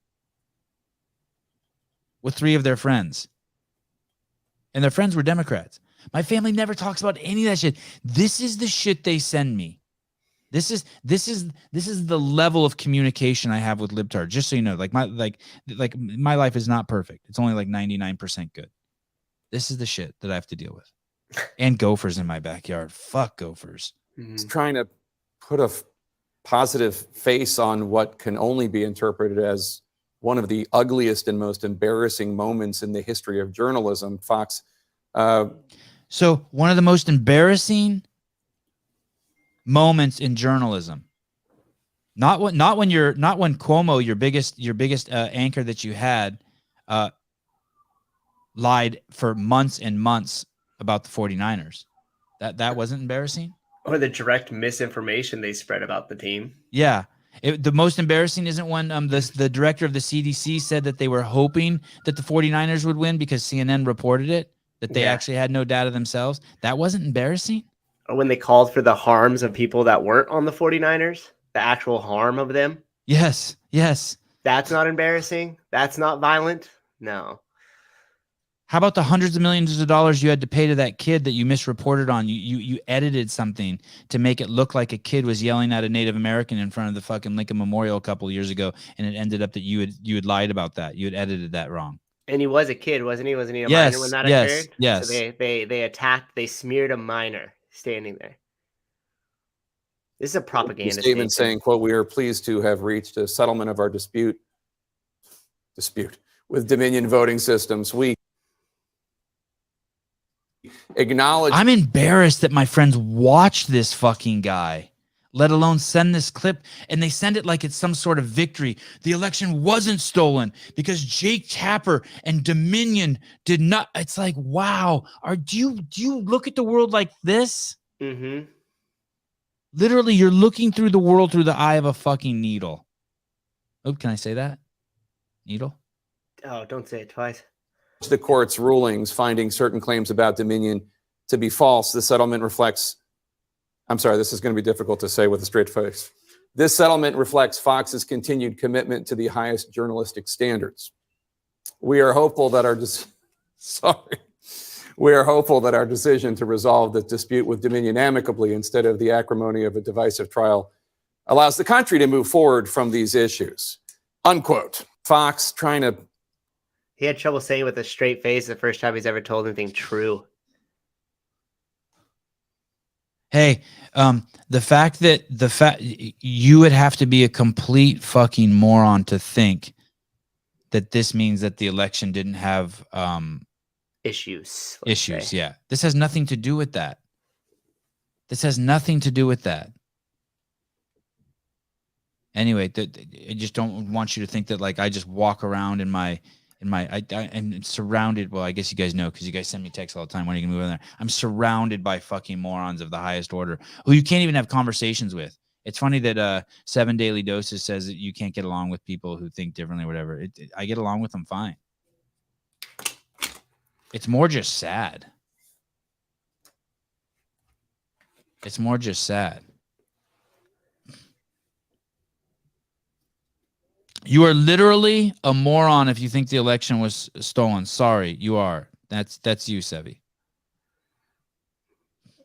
with 3 of their friends. And their friends were Democrats. My family never talks about any of that shit. This is the shit they send me. This is the level of communication I have with libtards. Just so you know, my life is not perfect. It's only like 99% good. This is the shit that I have to deal with. And gophers in my backyard. Fuck gophers. It's trying to put a positive face on what can only be interpreted as one of the ugliest and most embarrassing moments in the history of journalism. Fox. So one of the most embarrassing moments in journalism. Not when Cuomo, your biggest anchor that you had, lied for months and months about the 49ers. That wasn't embarrassing? Or the direct misinformation they spread about the team. Yeah. The most embarrassing isn't when the director of the CDC said that they were hoping that the 49ers would win because CNN reported it, that they actually had no data themselves. That wasn't embarrassing? Or when they called for the harms of people that weren't on the 49ers, the actual harm of them. Yes. That's not embarrassing. That's not violent. No. How about the hundreds of millions of dollars you had to pay to that kid that you misreported on? You edited something to make it look like a kid was yelling at a Native American in front of the fucking Lincoln Memorial a couple of years ago, and it ended up that you had lied about that. You had edited that wrong. And he was a kid, wasn't he? Wasn't he a Yes, minor when that yes, occurred? yes. So they smeared a minor standing there. This is a propaganda Statement saying, quote, "We are pleased to have reached a settlement of our dispute with Dominion voting systems. We acknowledge." I'm embarrassed that my friends watch this fucking guy, let alone send this clip, and they send it like it's some sort of victory. The election wasn't stolen because Jake Tapper and Dominion did not. It's like, wow. Do you look at the world like this? Mm-hmm. Literally, you're looking through the world through the eye of a fucking needle. Oh, can I say that? Needle? Oh, don't say it twice. The court's rulings finding certain claims about Dominion to be false. The settlement reflects, I'm sorry, this is going to be difficult to say with a straight face. This settlement reflects Fox's continued commitment to the highest journalistic standards. We are hopeful that our decision to resolve the dispute with Dominion amicably instead of the acrimony of a divisive trial allows the country to move forward from these issues. Unquote. Fox trying to. He had trouble saying with a straight face the first time he's ever told anything true. Hey, the fact you would have to be a complete fucking moron to think that this means that the election didn't have issues. Yeah. This has nothing to do with that. Anyway, I just don't want you to think that like I just walk around I'm surrounded. Well, I guess you guys know because you guys send me texts all the time. When are you gonna move in there? I'm surrounded by fucking morons of the highest order who you can't even have conversations with. It's funny that 7 Daily Doses says that you can't get along with people who think differently or whatever. I get along with them fine. It's more just sad. You are literally a moron if you think the election was stolen. Sorry, you are. That's you, Sevi.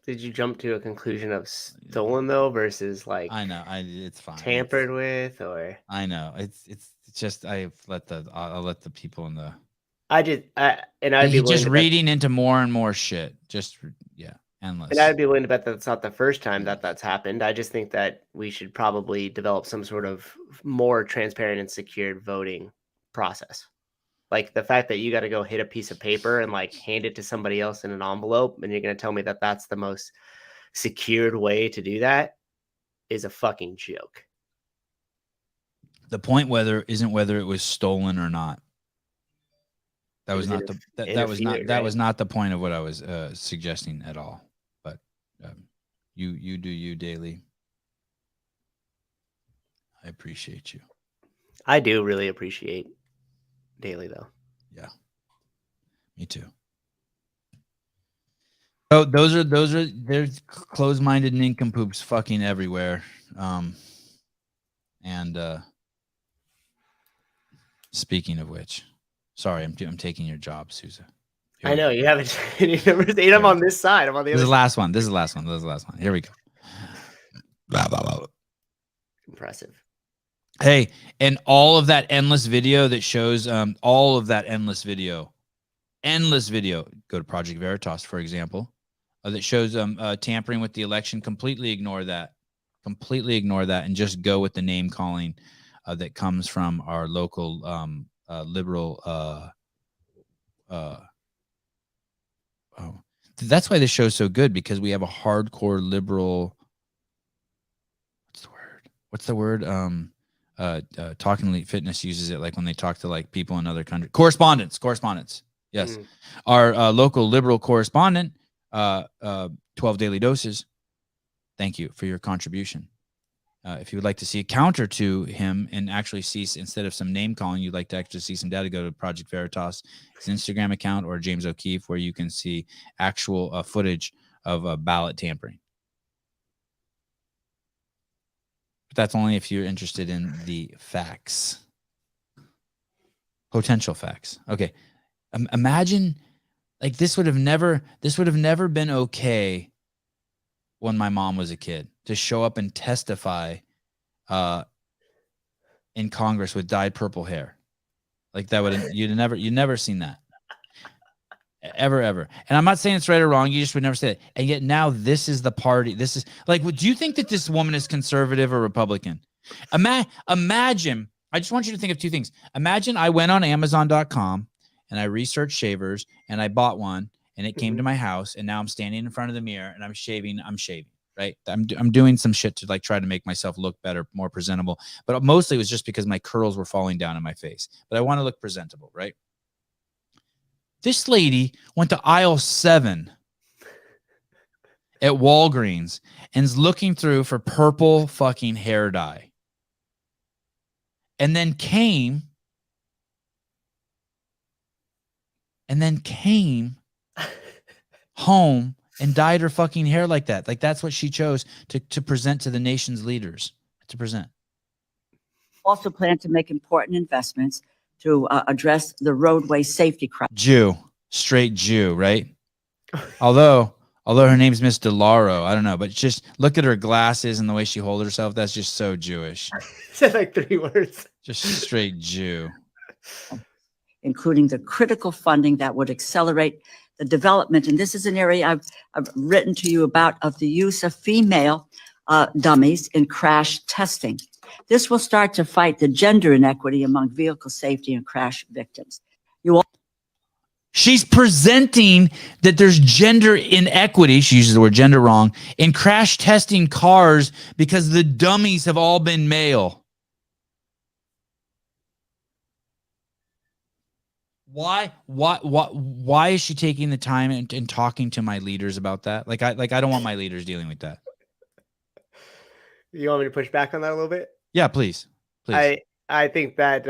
Did you jump to a conclusion of stolen though versus like I know, it's fine. Tampered with or I know. It's just I'll let the people in the I'd be just reading into more and more shit. Just endless. And I'd be willing to bet that it's not the first time that that's happened. I just think that we should probably develop some sort of more transparent and secured voting process. Like the fact that you got to go hit a piece of paper and like hand it to somebody else in an envelope, and you're going to tell me that that's the most secured way to do that is a fucking joke. The point isn't whether it was stolen or not. That was not the point of what I was suggesting at all. But you do you daily. I appreciate you. I do really appreciate Daily though. Yeah. Me too. Oh, there's closed-minded nincompoops fucking everywhere. Speaking of which, sorry, I'm taking your job, Sousa. I know you haven't. You never seen. I'm on this side. I'm on the This other. is the last one. This is the last one. This is the last one. Here we go. Impressive. Hey, and all of that endless video that shows all of that endless video. Go to Project Veritas, for example, that shows tampering with the election. Completely ignore that. And just go with the name calling that comes from our local liberal. That's why this show's so good, because we have a hardcore liberal. What's the word? Talking Elite Fitness uses it, like when they talk to like people in other countries. Correspondence. Yes. Our local liberal correspondent, 12 Daily Doses. Thank you for your contribution. If you would like to see a counter to him and actually see, instead of some name calling, you'd like to actually see some data, go to Project Veritas, his Instagram account, or James O'Keefe, where you can see actual footage of ballot tampering. But that's only if you're interested in the facts. Potential facts. Okay. Imagine, like, this would have never been okay when my mom was a kid, to show up and testify in Congress with dyed purple hair. Like, that would, you'd never seen that. Ever. And I'm not saying it's right or wrong. You just would never say it. And yet now this is the party. This is like, do you think that this woman is conservative or Republican? Imagine, I just want you to think of two things. Imagine I went on Amazon.com and I researched shavers and I bought one and it came to my house, and now I'm standing in front of the mirror and I'm shaving, right? I'm doing some shit to like try to make myself look better, more presentable. But mostly it was just because my curls were falling down in my face. But I want to look presentable, right? This lady went to aisle 7 at Walgreens and is looking through for purple fucking hair dye. And then came home and dyed her fucking hair like that. Like, that's what she chose to present to the nation's leaders, to present. Also plan to make important investments to address the roadway safety crisis. Straight Jew, right? Although her name's Miss DeLauro, I don't know, but just look at her glasses and the way she holds herself. That's just so Jewish. Said like 3 words. Just straight Jew. Including the critical funding that would accelerate the development. And this is an area I've written to you about, of the use of female dummies in crash testing. This will start to fight the gender inequity among vehicle safety and crash victims. She's presenting that there's gender inequity, she uses the word gender wrong, in crash testing cars because the dummies have all been male. Why is she taking the time and talking to my leaders about that? Like I don't want my leaders dealing with that. You want me to push back on that a little bit? Yeah, please. I think that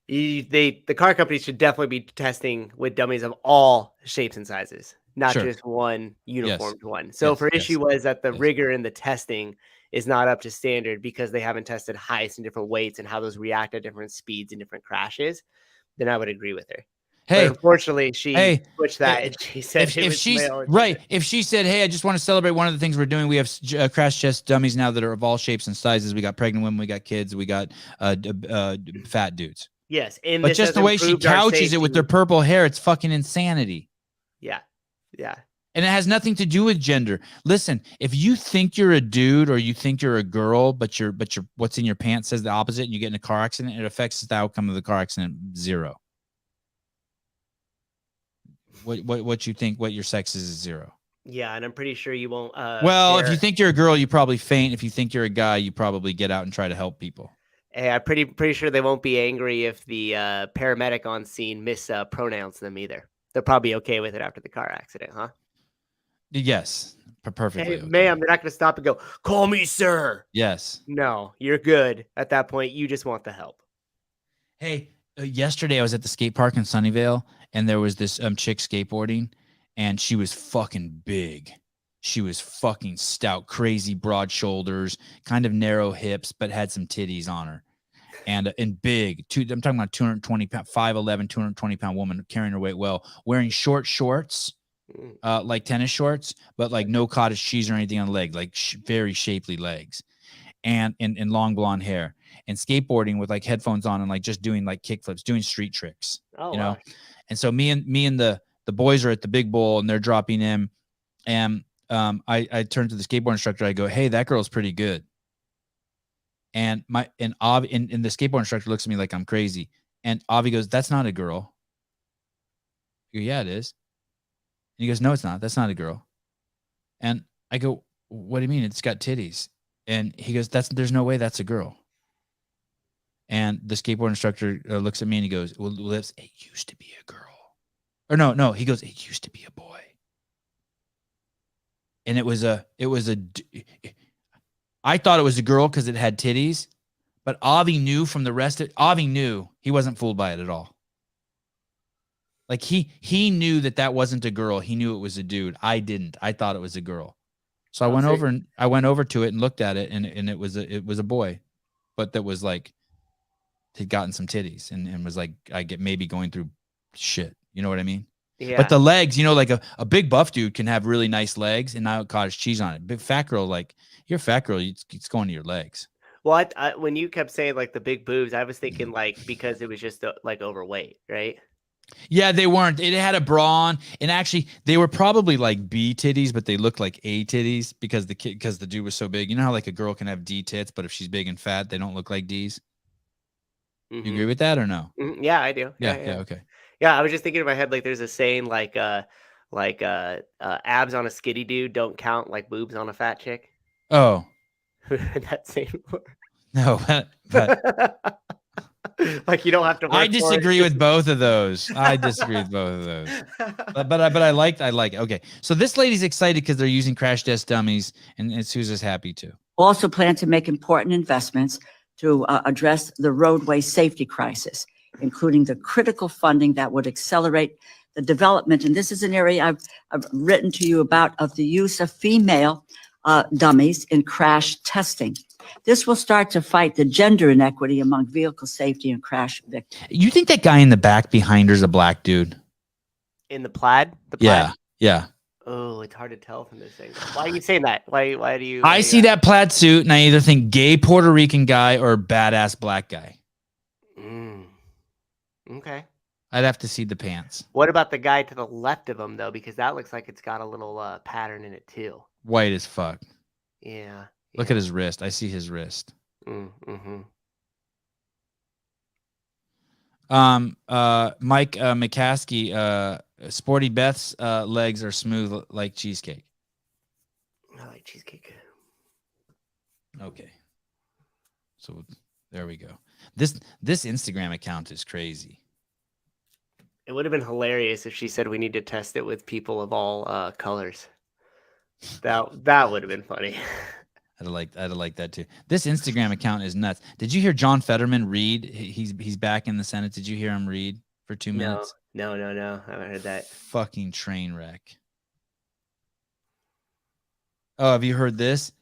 the car companies should definitely be testing with dummies of all shapes and sizes, not just one uniformed one. So if her issue was that the rigor in the testing is not up to standard because they haven't tested heights and different weights and how those react at different speeds and different crashes, then I would agree with her. But unfortunately, she switched that and she said if she said, hey, I just want to celebrate one of the things we're doing. We have crash test dummies now that are of all shapes and sizes. We got pregnant women, we got kids, we got fat dudes. Yes. And but just the way she couches it with their purple hair, it's fucking insanity. Yeah. And it has nothing to do with gender. Listen, if you think you're a dude or you think you're a girl, but your what's in your pants says the opposite, and you get in a car accident, it affects the outcome of the car accident 0. What you think? What your sex is 0. Yeah, and I'm pretty sure you won't. If you think you're a girl, you probably faint. If you think you're a guy, you probably get out and try to help people. Hey, I'm pretty sure they won't be angry if the paramedic on scene mispronounced them either. They'll probably be okay with it after the car accident, huh? Yes, perfectly. Hey, ma'am, they're not going to stop and go, call me sir. Yes. No, you're good. At that point, you just want the help. Hey, yesterday I was at the skate park in Sunnyvale, and there was this chick skateboarding, and she was fucking big. She was fucking stout, crazy broad shoulders, kind of narrow hips, but had some titties on her. And big. I'm talking about 220 pound, 5'11", 220-pound woman carrying her weight well, wearing short shorts, like tennis shorts, but like no cottage cheese or anything on the leg, like very shapely legs, and long blonde hair, and skateboarding with like headphones on and like just doing like kickflips, doing street tricks. Oh, you know. wow. And so me and the boys are at the big bowl and they're dropping in, and I turn to the skateboard instructor. I go, "Hey, that girl's pretty good." And the skateboard instructor looks at me like I'm crazy. And Avi goes, "That's not a girl." I go, "Yeah, it is." And he goes, "No, it's not. That's not a girl." And I go, "What do you mean? It's got titties." And he goes, "There's no way that's a girl." And the skateboard instructor looks at me and he goes, "Well, it used to be a girl." Or no, he goes, "It used to be a boy." And I thought it was a girl because it had titties, but Avi knew from the rest of Avi knew he wasn't fooled by it at all. Like he knew that wasn't a girl. He knew it was a dude. I didn't. I thought it was a girl. So I went over to it and looked at it, and it was a boy, but that was like had gotten some titties and was like maybe going through shit. You know what I mean? Yeah. But the legs, like a big buff dude can have really nice legs and not cottage cheese on it. Big fat girl, like you're a fat girl, it's going to your legs. Well, when you kept saying like the big boobs, I was thinking like because it was just like overweight, right? Yeah, they weren't. It had a bra on, and actually, they were probably like B titties, but they looked like A titties because the dude was so big. You know how like a girl can have D tits, but if she's big and fat, they don't look like D's. Mm-hmm. You agree with that or no? Mm-hmm. Yeah, I do. Yeah, okay. Yeah, I was just thinking in my head like there's a saying like abs on a skinny dude don't count like boobs on a fat chick. Oh, that same. No, but like you don't have to. I disagree with both of those. I disagree with both of those. But I like it. Okay, so this lady's excited because they're using crash test dummies, and Susan's happy too. Also plan to make important investments to address the roadway safety crisis, including the critical funding that would accelerate the development. And this is an area I've written to you about of the use of female dummies in crash testing. This will start to fight the gender inequity among vehicle safety and crash victims. You think that guy in the back behind her is a black dude? In the plaid? Yeah. Oh, it's hard to tell from this thing. Why are you saying that? Why do you? I see that plaid suit, and I either think gay Puerto Rican guy or badass black guy. Okay. I'd have to see the pants. What about the guy to the left of him, though? Because that looks like it's got a little pattern in it, too. White as fuck. Yeah. Look at his wrist. I see his wrist. Mm-hmm. Mike McCaskey, Sporty Beth's legs are smooth like cheesecake. I like cheesecake. Okay. So there we go. This Instagram account is crazy. It would have been hilarious if she said we need to test it with people of all colors. That would have been funny. I'd have liked that too. This Instagram account is nuts. Did you hear John Fetterman read? He's back in the Senate. Did you hear him read for 2 minutes? No. I haven't heard that. Fucking train wreck. Oh, have you heard this?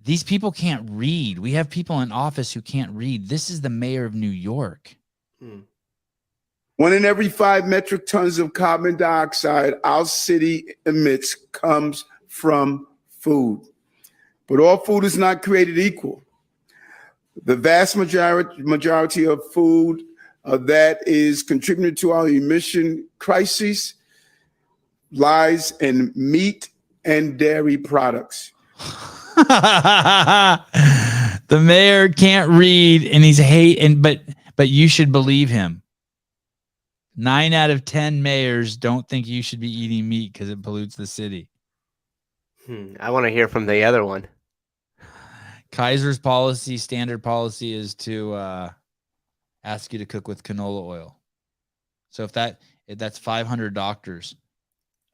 These people can't read. We have people in office who can't read. This is the mayor of New York. 1 in every 5 metric tons of carbon dioxide our city emits comes from food. But all food is not created equal. The vast majority of food that is contributing to our emission crisis lies in meat and dairy products. The mayor can't read, and he's but you should believe him. 9 out of 10 mayors don't think you should be eating meat because it pollutes the city. I want to hear from the other one. Kaiser's standard policy is to ask you to cook with canola oil. So if that's 500 doctors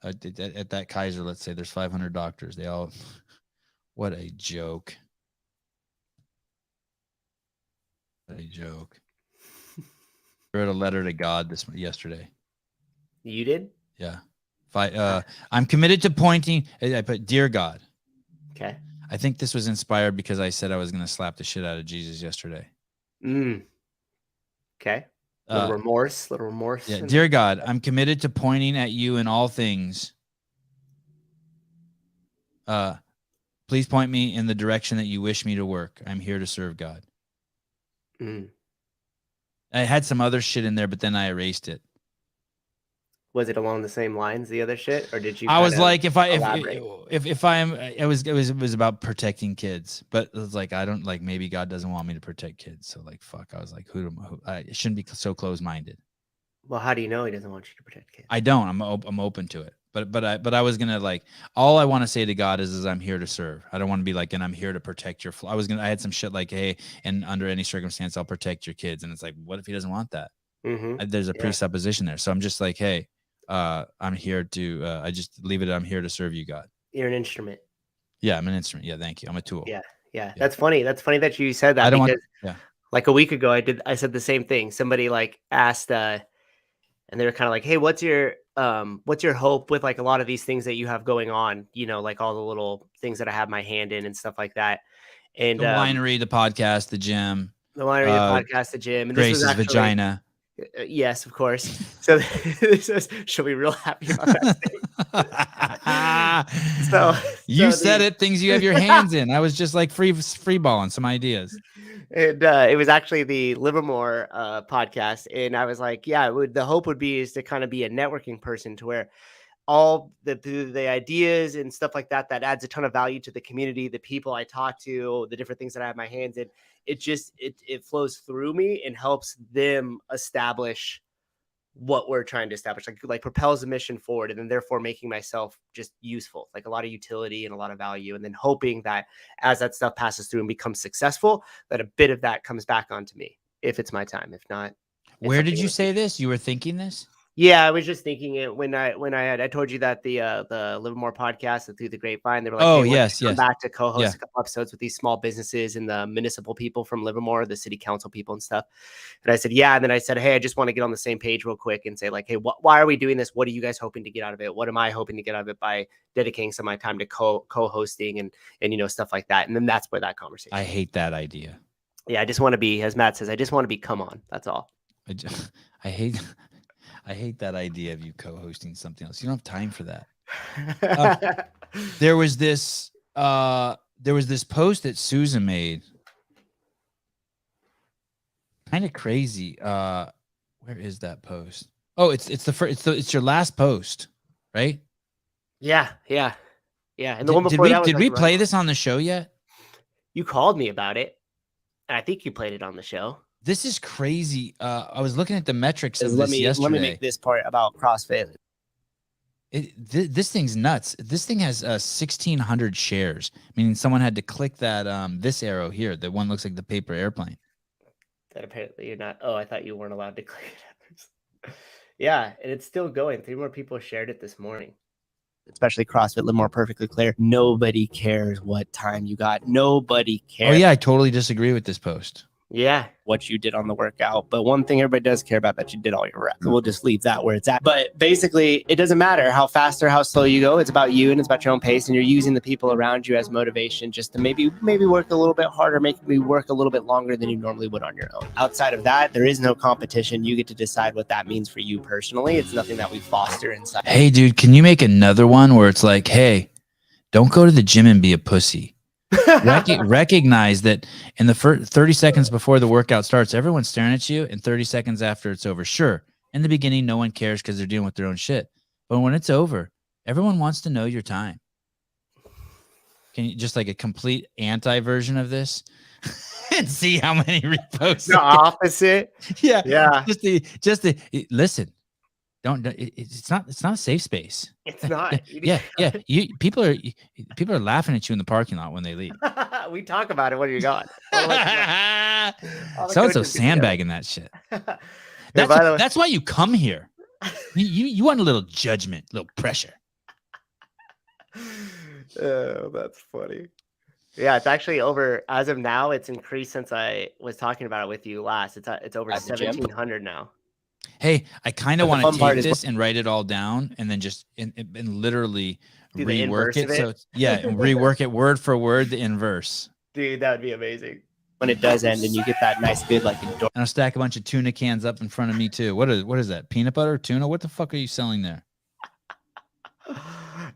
at that Kaiser, let's say there's 500 doctors. They all, what a joke. What a joke. I wrote a letter to God yesterday. You did? Yeah. I'm committed to pointing. I put, dear God. Okay. I think this was inspired because I said I was going to slap the shit out of Jesus yesterday. Okay. Little remorse. Yeah. Dear God, I'm committed to pointing at you in all things. Please point me in the direction that you wish me to work. I'm here to serve God. I had some other shit in there, but then I erased it. Was it along the same lines, the other shit, or did you? I was like, elaborate? it was about protecting kids, but it was like, I don't like, maybe God doesn't want me to protect kids. So like, fuck, I was like, I shouldn't be so close-minded. Well, how do you know he doesn't want you to protect kids? I don't, I'm open to it. But I was going to like, all I want to say to God is I'm here to serve. I don't want to be like, and I'm here to protect your, I had some shit like, hey, and under any circumstance, I'll protect your kids. And it's like, what if he doesn't want that? There's a presupposition there. So I'm just like, hey, I'm here to, I just leave it. I'm here to serve you, God. You're an instrument. Yeah, I'm an instrument. Yeah, thank you. I'm a tool. Yeah. That's funny. That's funny that you said that. I don't because want. Yeah. Like a week ago, I said the same thing. Somebody like asked, and they were kind of like, "Hey, what's your hope with like a lot of these things that you have going on? You know, like all the little things that I have my hand in and stuff like that." And the winery, the podcast, the gym, the podcast, the gym, and Grace's this was actually, vagina. Yes, of course. So she'll be real happy about that. so you said it. Things you have your hands in. I was just like free balling some ideas. And it was actually the Livermore podcast, and I was like, yeah, the hope would be is to kind of be a networking person to where all the ideas and stuff like that adds a ton of value to the community, the people I talk to, the different things that I have my hands in. It just it flows through me and helps them establish what we're trying to establish, like propels the mission forward, and then therefore making myself just useful, like a lot of utility and a lot of value, and then hoping that as that stuff passes through and becomes successful, that a bit of that comes back onto me if it's my time. If not, where did you say this? You were thinking this? Yeah, I was just thinking it when I told you that the Livermore podcast and Through the Grapevine, they were like, hey, yes, come back to co-host a couple episodes with these small businesses and the municipal people from Livermore, the city council people and stuff. And I said, yeah. And then I said, hey, I just want to get on the same page real quick and say like, hey, why are we doing this? What are you guys hoping to get out of it? What am I hoping to get out of it by dedicating some of my time to co-hosting and stuff like that? And then that's where that conversation. I hate that idea. Yeah, I just want to be, as Matt says, I just want to be come on. That's all. I hate that idea of you co-hosting something else. You don't have time for that. There was this post that Susan made. Kind of crazy. Where is that post? Oh, it's your last post, right? Yeah. And the one before that was did we play this on the show yet? You called me about it. I think you played it on the show. This is crazy. I was looking at the metrics of this yesterday. Let me make this part about CrossFit. This thing's nuts. This thing has 1,600 shares, meaning someone had to click that this arrow here. The one looks like the paper airplane. That apparently you're not. Oh, I thought you weren't allowed to click it. Yeah, and it's still going. 3 more people shared it this morning. Especially CrossFit, Livermore, perfectly clear. Nobody cares what time you got. Nobody cares. Oh yeah, I totally disagree with this post. Yeah, what you did on the workout. But one thing everybody does care about, that you did all your reps. We'll just leave that where it's at. But basically, it doesn't matter how fast or how slow you go. It's about you and it's about your own pace. And you're using the people around you as motivation just to maybe work a little bit harder, make me work a little bit longer than you normally would on your own. Outside of that, there is no competition. You get to decide what that means for you personally. It's nothing that we foster inside. Hey, dude, can you make another one where it's like, hey, don't go to the gym and be a pussy. Recognize that in the first 30 seconds before the workout starts, everyone's staring at you, and 30 seconds after it's over. Sure, in the beginning, no one cares because they're dealing with their own shit. But when it's over, everyone wants to know your time. Can you just like a complete anti-version of this and see how many reposts? The opposite. Yeah. Just to listen. It's not a safe space. It's not. Yeah. People are laughing at you in the parking lot when they leave. We talk about it when you're gone. So sandbagging that shit. That's why you come here. You want a little judgment, a little pressure. Oh, that's funny. Yeah, it's actually over as of now. It's increased since I was talking about it with you last. It's over 1,700 now. Hey, I kind of But the want fun to part take is this and write it all down and then just and literally Do the rework inverse it. of it? So and rework it word for word, the inverse. Dude, that would be amazing. When it does end and you get that nice bid like And I'll stack a bunch of tuna cans up in front of me too. What is that? Peanut butter, tuna? What the fuck are you selling there?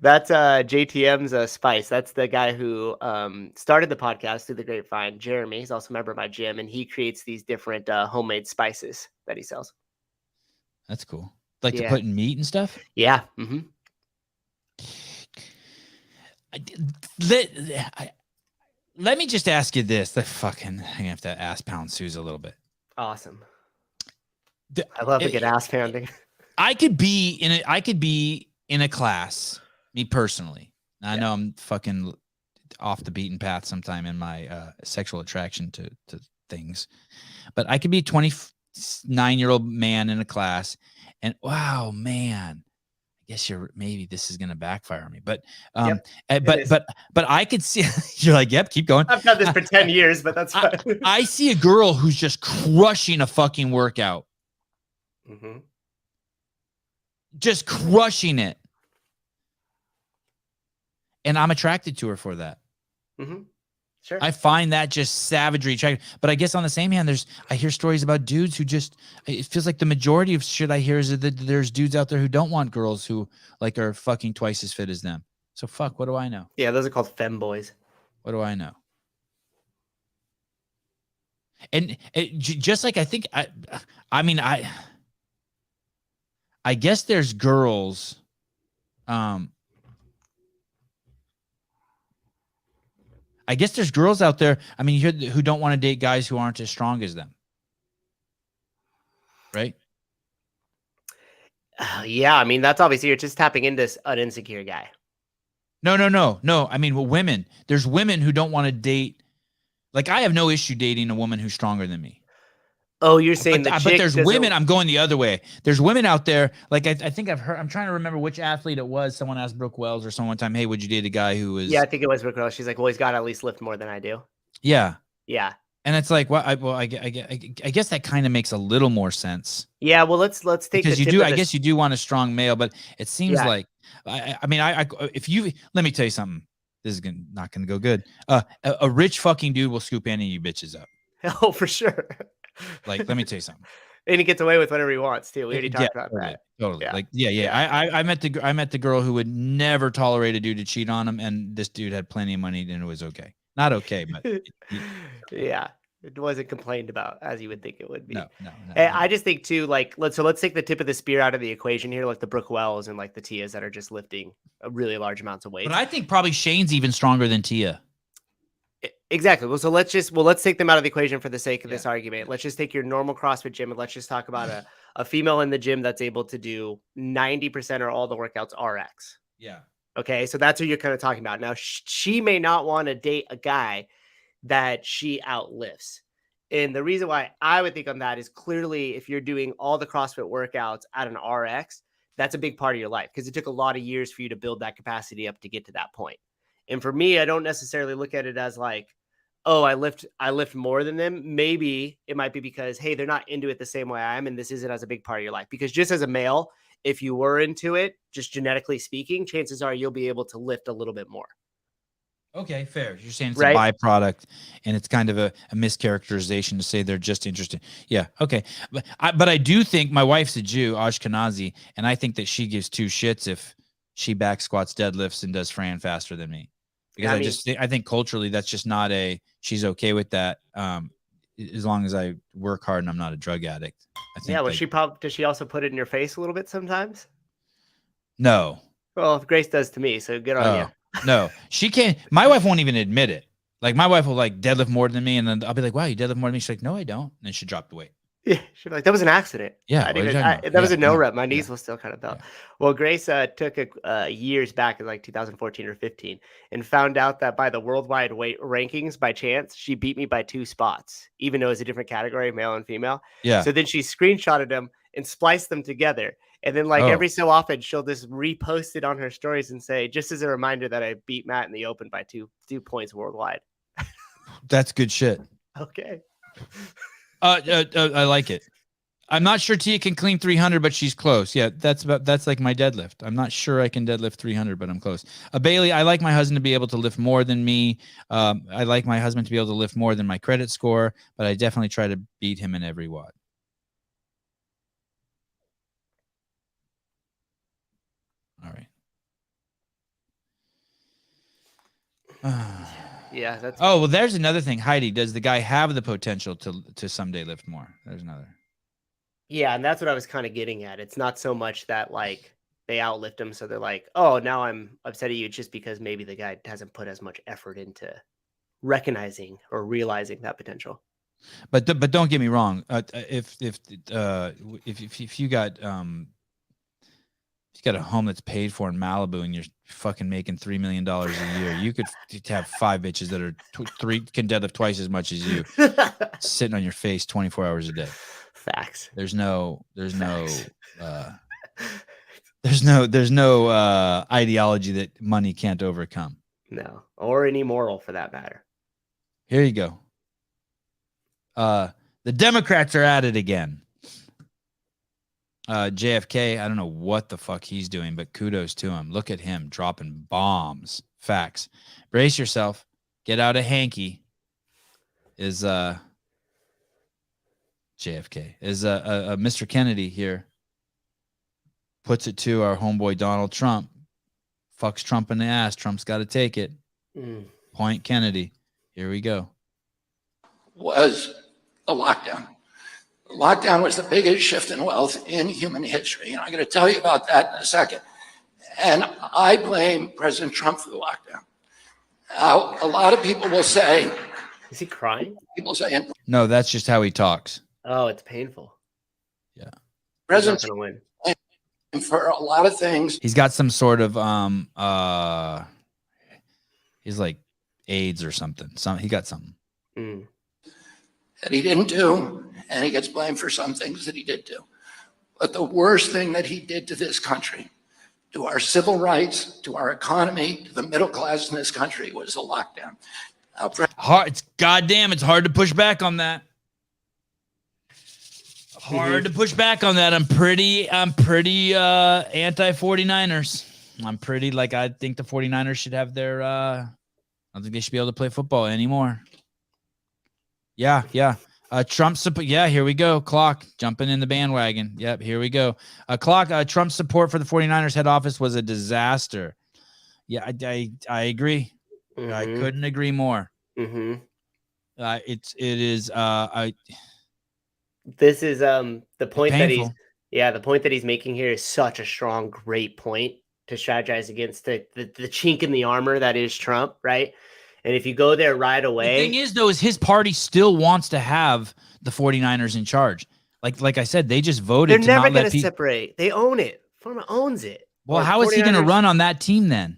That's JTM's Spice. That's the guy who started the podcast through the grapevine. Jeremy, he's also a member of my gym, and he creates these different homemade spices that he sells. That's cool. Like to Yeah. put in meat and stuff? Yeah. Mm-hmm. Let me just ask you this. I'm gonna have to ask Pound Suze a little bit. Awesome. I love a good ass pounding. I could be in a class, me personally. I know I'm fucking off the beaten path sometime in my sexual attraction to things, but I could be a 29-year-old man in a class, and wow, man, I guess maybe this is gonna backfire on me, but but I could see you're like, yep, keep going. I've done this for 10 years, but that's fine. I see a girl who's just crushing a fucking workout. Mm-hmm. Just crushing it. And I'm attracted to her for that. Mm-hmm. Sure. I find that just savagery attractive. But I guess on the same hand, I hear stories about dudes who it feels like the majority of shit I hear is that there's dudes out there who don't want girls who like are fucking twice as fit as them. So fuck, what do I know? Yeah, those are called femboys. What do I know? And just like I think, I guess there's girls, I guess there's girls out there, who don't want to date guys who aren't as strong as them. Right? Yeah, I mean, that's obviously you're just tapping into an insecure guy. No. I mean, women. There's women who don't want to date. Like, I have no issue dating a woman who's stronger than me. Oh, you're saying but there's women. I'm going the other way. There's women out there. Like I think I've heard. I'm trying to remember which athlete it was. Someone asked Brooke Wells or someone one time, "Hey, would you date a guy who was?" Yeah, I think it was Brooke Wells. She's like, "Well, he's got to at least lift more than I do." Yeah. Yeah. And it's like, I guess that kind of makes a little more sense. Yeah. Well, let's take because I guess you do want a strong male, but it seems like let me tell you something. This is not gonna go good. A rich fucking dude will scoop any of you bitches up. Oh, for sure. Like, let me tell you something. And he gets away with whatever he wants too. We already talked about that. Totally. Yeah. Like, I met the girl who would never tolerate a dude to cheat on him, and this dude had plenty of money and it was okay. Not okay, but yeah, it wasn't complained about as you would think it would be. No. I just think too, like, let's take the tip of the spear out of the equation here, like the Brooke Wells and like the Tias that are just lifting really large amounts of weight. But I think probably Shane's even stronger than Tia. Exactly. Well, so let's take them out of the equation for the sake of this argument. Let's just take your normal CrossFit gym and let's just talk about a female in the gym that's able to do 90% or all the workouts RX. Yeah. Okay. So that's who you're kind of talking about. Now, she may not want to date a guy that she outlifts. And the reason why I would think on that is clearly if you're doing all the CrossFit workouts at an RX, that's a big part of your life because it took a lot of years for you to build that capacity up to get to that point. And for me, I don't necessarily look at it as like, oh, I lift more than them. Maybe it might be because, hey, they're not into it the same way I am. And this isn't as a big part of your life. Because just as a male, if you were into it, just genetically speaking, chances are you'll be able to lift a little bit more. Okay, fair. You're saying it's a byproduct and it's kind of a mischaracterization to say they're just interested. Yeah, okay. But I do think my wife's a Jew, Ashkenazi, and I think that she gives two shits if she back squats, deadlifts, and does Fran faster than me. Because I think culturally that's just not she's okay with that as long as I work hard and I'm not a drug addict. I think. Yeah, does she also put it in your face a little bit sometimes? No. Well, if Grace does to me, so good on you. No, she can't. My wife won't even admit it. Like my wife will like deadlift more than me, and then I'll be like, "Wow, you deadlift more than me." She's like, "No, I don't." And then she dropped the weight. Yeah, she'd be like, that was an accident. Yeah, that was a no rep. My knees will still kind of belt. Yeah. Well, Grace took years back in like 2014 or 15 and found out that by the worldwide weight rankings, by chance, she beat me by 2 spots, even though it's a different category, male and female. Yeah. So then she screenshotted them and spliced them together. And then like every so often, she'll just repost it on her stories and say, just as a reminder that I beat Matt in the open by 2 points worldwide. That's good shit. Okay. I like it. I'm not sure Tia can clean 300, but she's close. Yeah, that's like my deadlift. I'm not sure I can deadlift 300, but I'm close. Bailey, I like my husband to be able to lift more than me. I like my husband to be able to lift more than my credit score, but I definitely try to beat him in every watt. All right. Yeah, that's. Oh, well, there's another thing. Heidi, does the guy have the potential to someday lift more? There's another. Yeah, and that's what I was kind of getting at. It's not so much that like they outlift him, so they're like, "Oh, now I'm upset at you," just because maybe the guy hasn't put as much effort into recognizing or realizing that potential. But don't get me wrong. If you got a home that's paid for in Malibu and you're fucking making $3 million a year, you could have 5 bitches that are can deadlift twice as much as you, sitting on your face 24 hours a day. Facts. There's no ideology that money can't overcome. No, or any moral for that matter. Here you go. The Democrats are at it again. JFK, I don't know what the fuck he's doing, but kudos to him. Look at him dropping bombs. Facts. Brace yourself. Get out a hanky. Is JFK. Is Mr. Kennedy here. Puts it to our homeboy Donald Trump. Fucks Trump in the ass. Trump's got to take it. Point Kennedy. Here we go. Was the lockdown. The lockdown was the biggest shift in wealth in human history. And I'm going to tell you about that in a second. And I blame President Trump for the lockdown. Now, a lot of people will say... Is he crying? People say... No, that's just how he talks. Oh, it's painful. Yeah. President Trump win. For a lot of things... He's got some sort of... he's like AIDS or something. He got something. That he didn't do, and he gets blamed for some things that he did do. But the worst thing that he did to this country, to our civil rights, to our economy, to the middle class in this country was the lockdown. It's hard to push back on that. Hard to push back on that. I'm pretty anti 49ers. I'm pretty I think the 49ers should have their I don't think they should be able to play football anymore. Yeah. Trump support. Yeah, here we go. Clock jumping in the bandwagon. Yep, here we go. Clock. Trump's support for the 49ers head office was a disaster. Yeah, I agree. I couldn't agree more. It is. This is the point that painful. the point that he's making here is such a strong, great point to strategize against the chink in the armor that is Trump, right? And if you go there right away... The thing is, though, is his party still wants to have the 49ers in charge. Like I said, they just voted. They're never going to separate. They own it. Pharma owns it. Well, how is he going to run on that team then?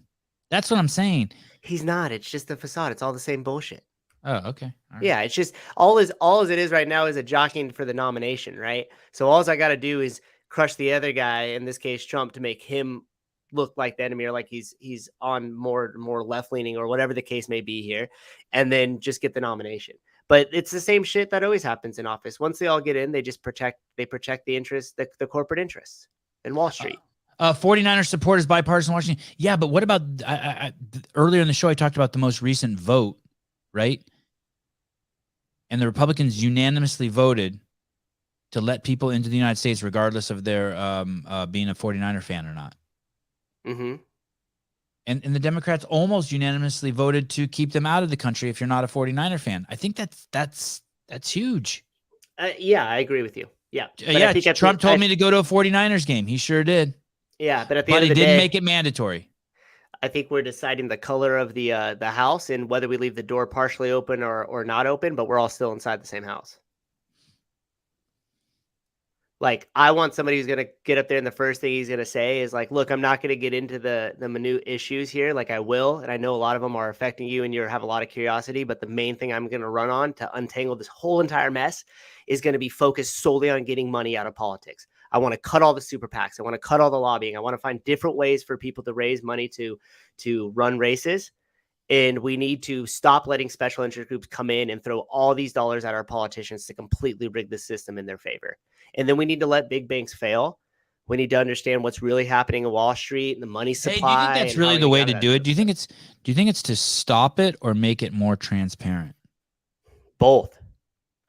That's what I'm saying. He's not. It's just a facade. It's all the same bullshit. Oh, okay. All right. Yeah, it's just all as it is right now is a jockeying for the nomination, right? So all I got to do is crush the other guy, in this case Trump, to make him look like the enemy, or like he's on more left leaning, or whatever the case may be here, and then just get the nomination. But it's the same shit that always happens in office. Once they all get in, they just protect the interests, the corporate interests in Wall Street. 49ers support is bipartisan Washington. Yeah, but what about earlier in the show I talked about the most recent vote, right? And the Republicans unanimously voted to let people into the United States regardless of their being a 49er fan or not. Mm-hmm. And the Democrats almost unanimously voted to keep them out of the country if you're not a 49er fan. I think that's huge. Yeah, I agree with you. Yeah. Yeah, Trump told me to go to a 49ers game. He sure did. Yeah, but at the end of the day, he didn't make it mandatory. I think we're deciding the color of the house and whether we leave the door partially open or not open, but we're all still inside the same house. Like, I want somebody who's going to get up there and the first thing he's going to say is like, look, I'm not going to get into the minute issues here. Like I will. And I know a lot of them are affecting you and you have a lot of curiosity, but the main thing I'm going to run on to untangle this whole entire mess is going to be focused solely on getting money out of politics. I want to cut all the super PACs. I want to cut all the lobbying. I want to find different ways for people to raise money to run races. And we need to stop letting special interest groups come in and throw all these dollars at our politicians to completely rig the system in their favor. And then we need to let big banks fail. We need to understand what's really happening in Wall Street and the money supply. Hey, do you think that's really the way to do it? Do you think it's to stop it or make it more transparent? Both.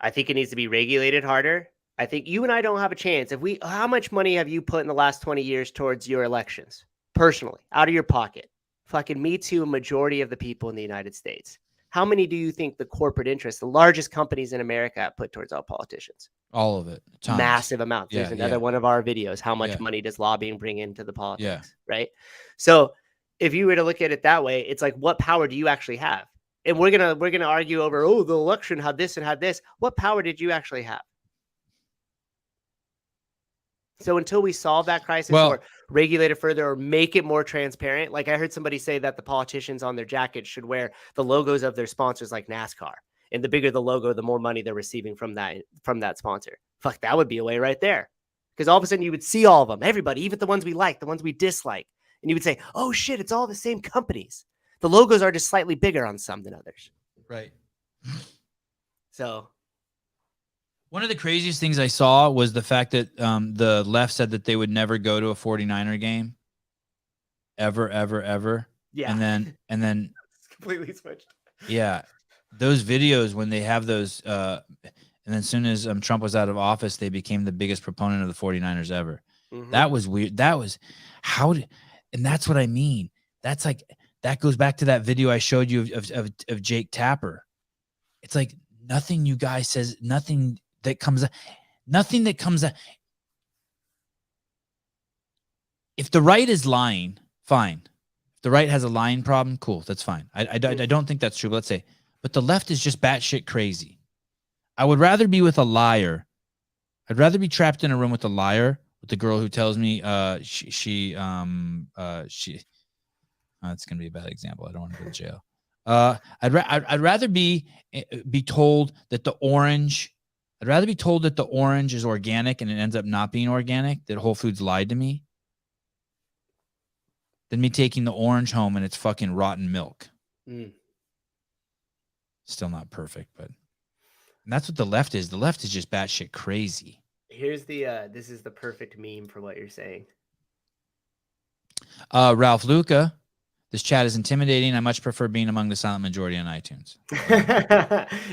I think it needs to be regulated harder. I think you and I don't have a chance. How much money have you put in the last 20 years towards your elections? Personally, out of your pocket? Fucking me too, a majority of the people in the United States. How many do you think the corporate interests, the largest companies in America, have put towards our politicians? All of it. Tons. Massive amounts. There's another one of our videos. How much money does lobbying bring into the politics? Right? So if you were to look at it that way, it's like, what power do you actually have? And we're gonna argue over, oh, the election had this and had this. What power did you actually have? So until we solve that crisis or regulate it further or make it more transparent, like I heard somebody say that the politicians on their jackets should wear the logos of their sponsors like NASCAR. And the bigger the logo, the more money they're receiving from that sponsor. Fuck, that would be a way right there. Because all of a sudden you would see all of them, everybody, even the ones we like, the ones we dislike. And you would say, oh shit, it's all the same companies. The logos are just slightly bigger on some than others. Right. So one of the craziest things I saw was the fact that the left said that they would never go to a 49er game. Ever. Yeah. And then it's completely switched. Yeah. Those videos when they have those and then as soon as Trump was out of office, they became the biggest proponent of the 49ers ever. Mm-hmm. That was weird. That was and that's what I mean. That's like that goes back to that video I showed you of Jake Tapper. It's like nothing you guys says, nothing that comes out. If the right is lying, fine. If the right has a lying problem, cool, that's fine. I don't think that's true, but let's say. But the left is just batshit crazy. I would rather be with a liar. I'd rather be trapped in a room with a liar, with the girl who tells me it's gonna be a bad example. I don't want to go to jail. I'd rather be told that the orange. I'd rather be told that the orange is organic and it ends up not being organic, that Whole Foods lied to me, than me taking the orange home and it's fucking rotten milk. Still not perfect, but and that's what the left is. The left is just batshit crazy. Here's the this is the perfect meme for what you're saying. Ralph Luca, this chat is intimidating. I much prefer being among the silent majority on iTunes.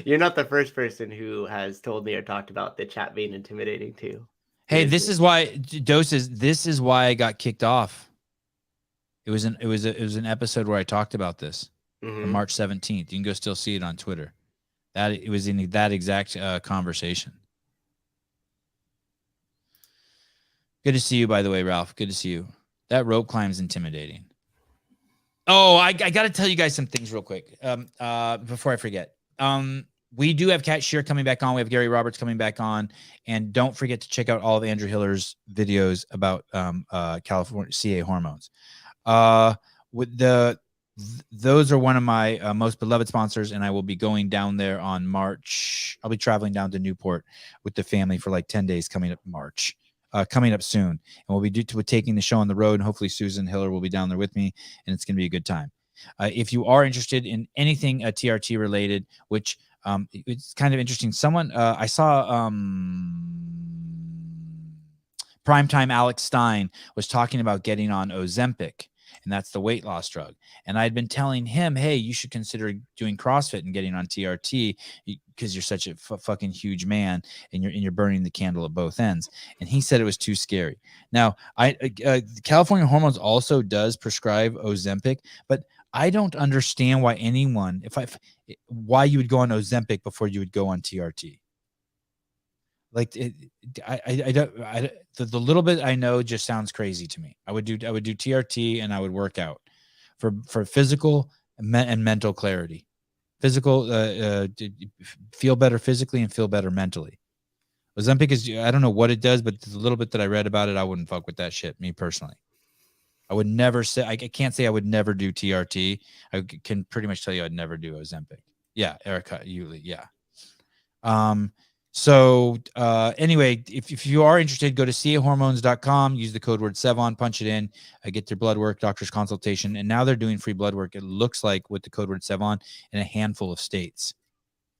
You're not the first person who has told me or talked about the chat being intimidating too. Hey, this is why this is why I got kicked off. It was an episode where I talked about this on March 17th. You can go still see it on Twitter. That it was in that exact conversation. Good to see you, by the way, Ralph. Good to see you. That rope climb is intimidating. Oh, I got to tell you guys some things real quick before I forget. We do have Kat Shear coming back on. We have Gary Roberts coming back on. And don't forget to check out all of Andrew Hiller's videos about California CA hormones. Those are one of my most beloved sponsors, and I will be going down there on March. I'll be traveling down to Newport with the family for like 10 days coming up soon. And we'll be taking the show on the road, and hopefully Susan Hiller will be down there with me, and it's going to be a good time. If you are interested in anything TRT related, which it's kind of interesting. Someone I saw Primetime Alex Stein was talking about getting on Ozempic, and that's the weight loss drug. And I'd been telling him, hey, you should consider doing CrossFit and getting on TRT because you're such a fucking huge man and you're burning the candle at both ends. And he said it was too scary. Now, California Hormones also does prescribe Ozempic, but I don't understand why anyone, why you would go on Ozempic before you would go on TRT. Like the little bit I know just sounds crazy to me. I would do TRT and I would work out for physical and mental clarity. Physical, feel better physically and feel better mentally. Ozempic is, I don't know what it does, but the little bit that I read about it, I wouldn't fuck with that shit, me personally. I would never say, I can't say I would never do TRT. I can pretty much tell you I'd never do Ozempic. Yeah, Erica, yeah. So anyway, if you are interested, go to cahormones.com, use the code word Sevan, punch it in, get their blood work, doctor's consultation, and now they're doing free blood work. It looks like with the code word Sevan in a handful of states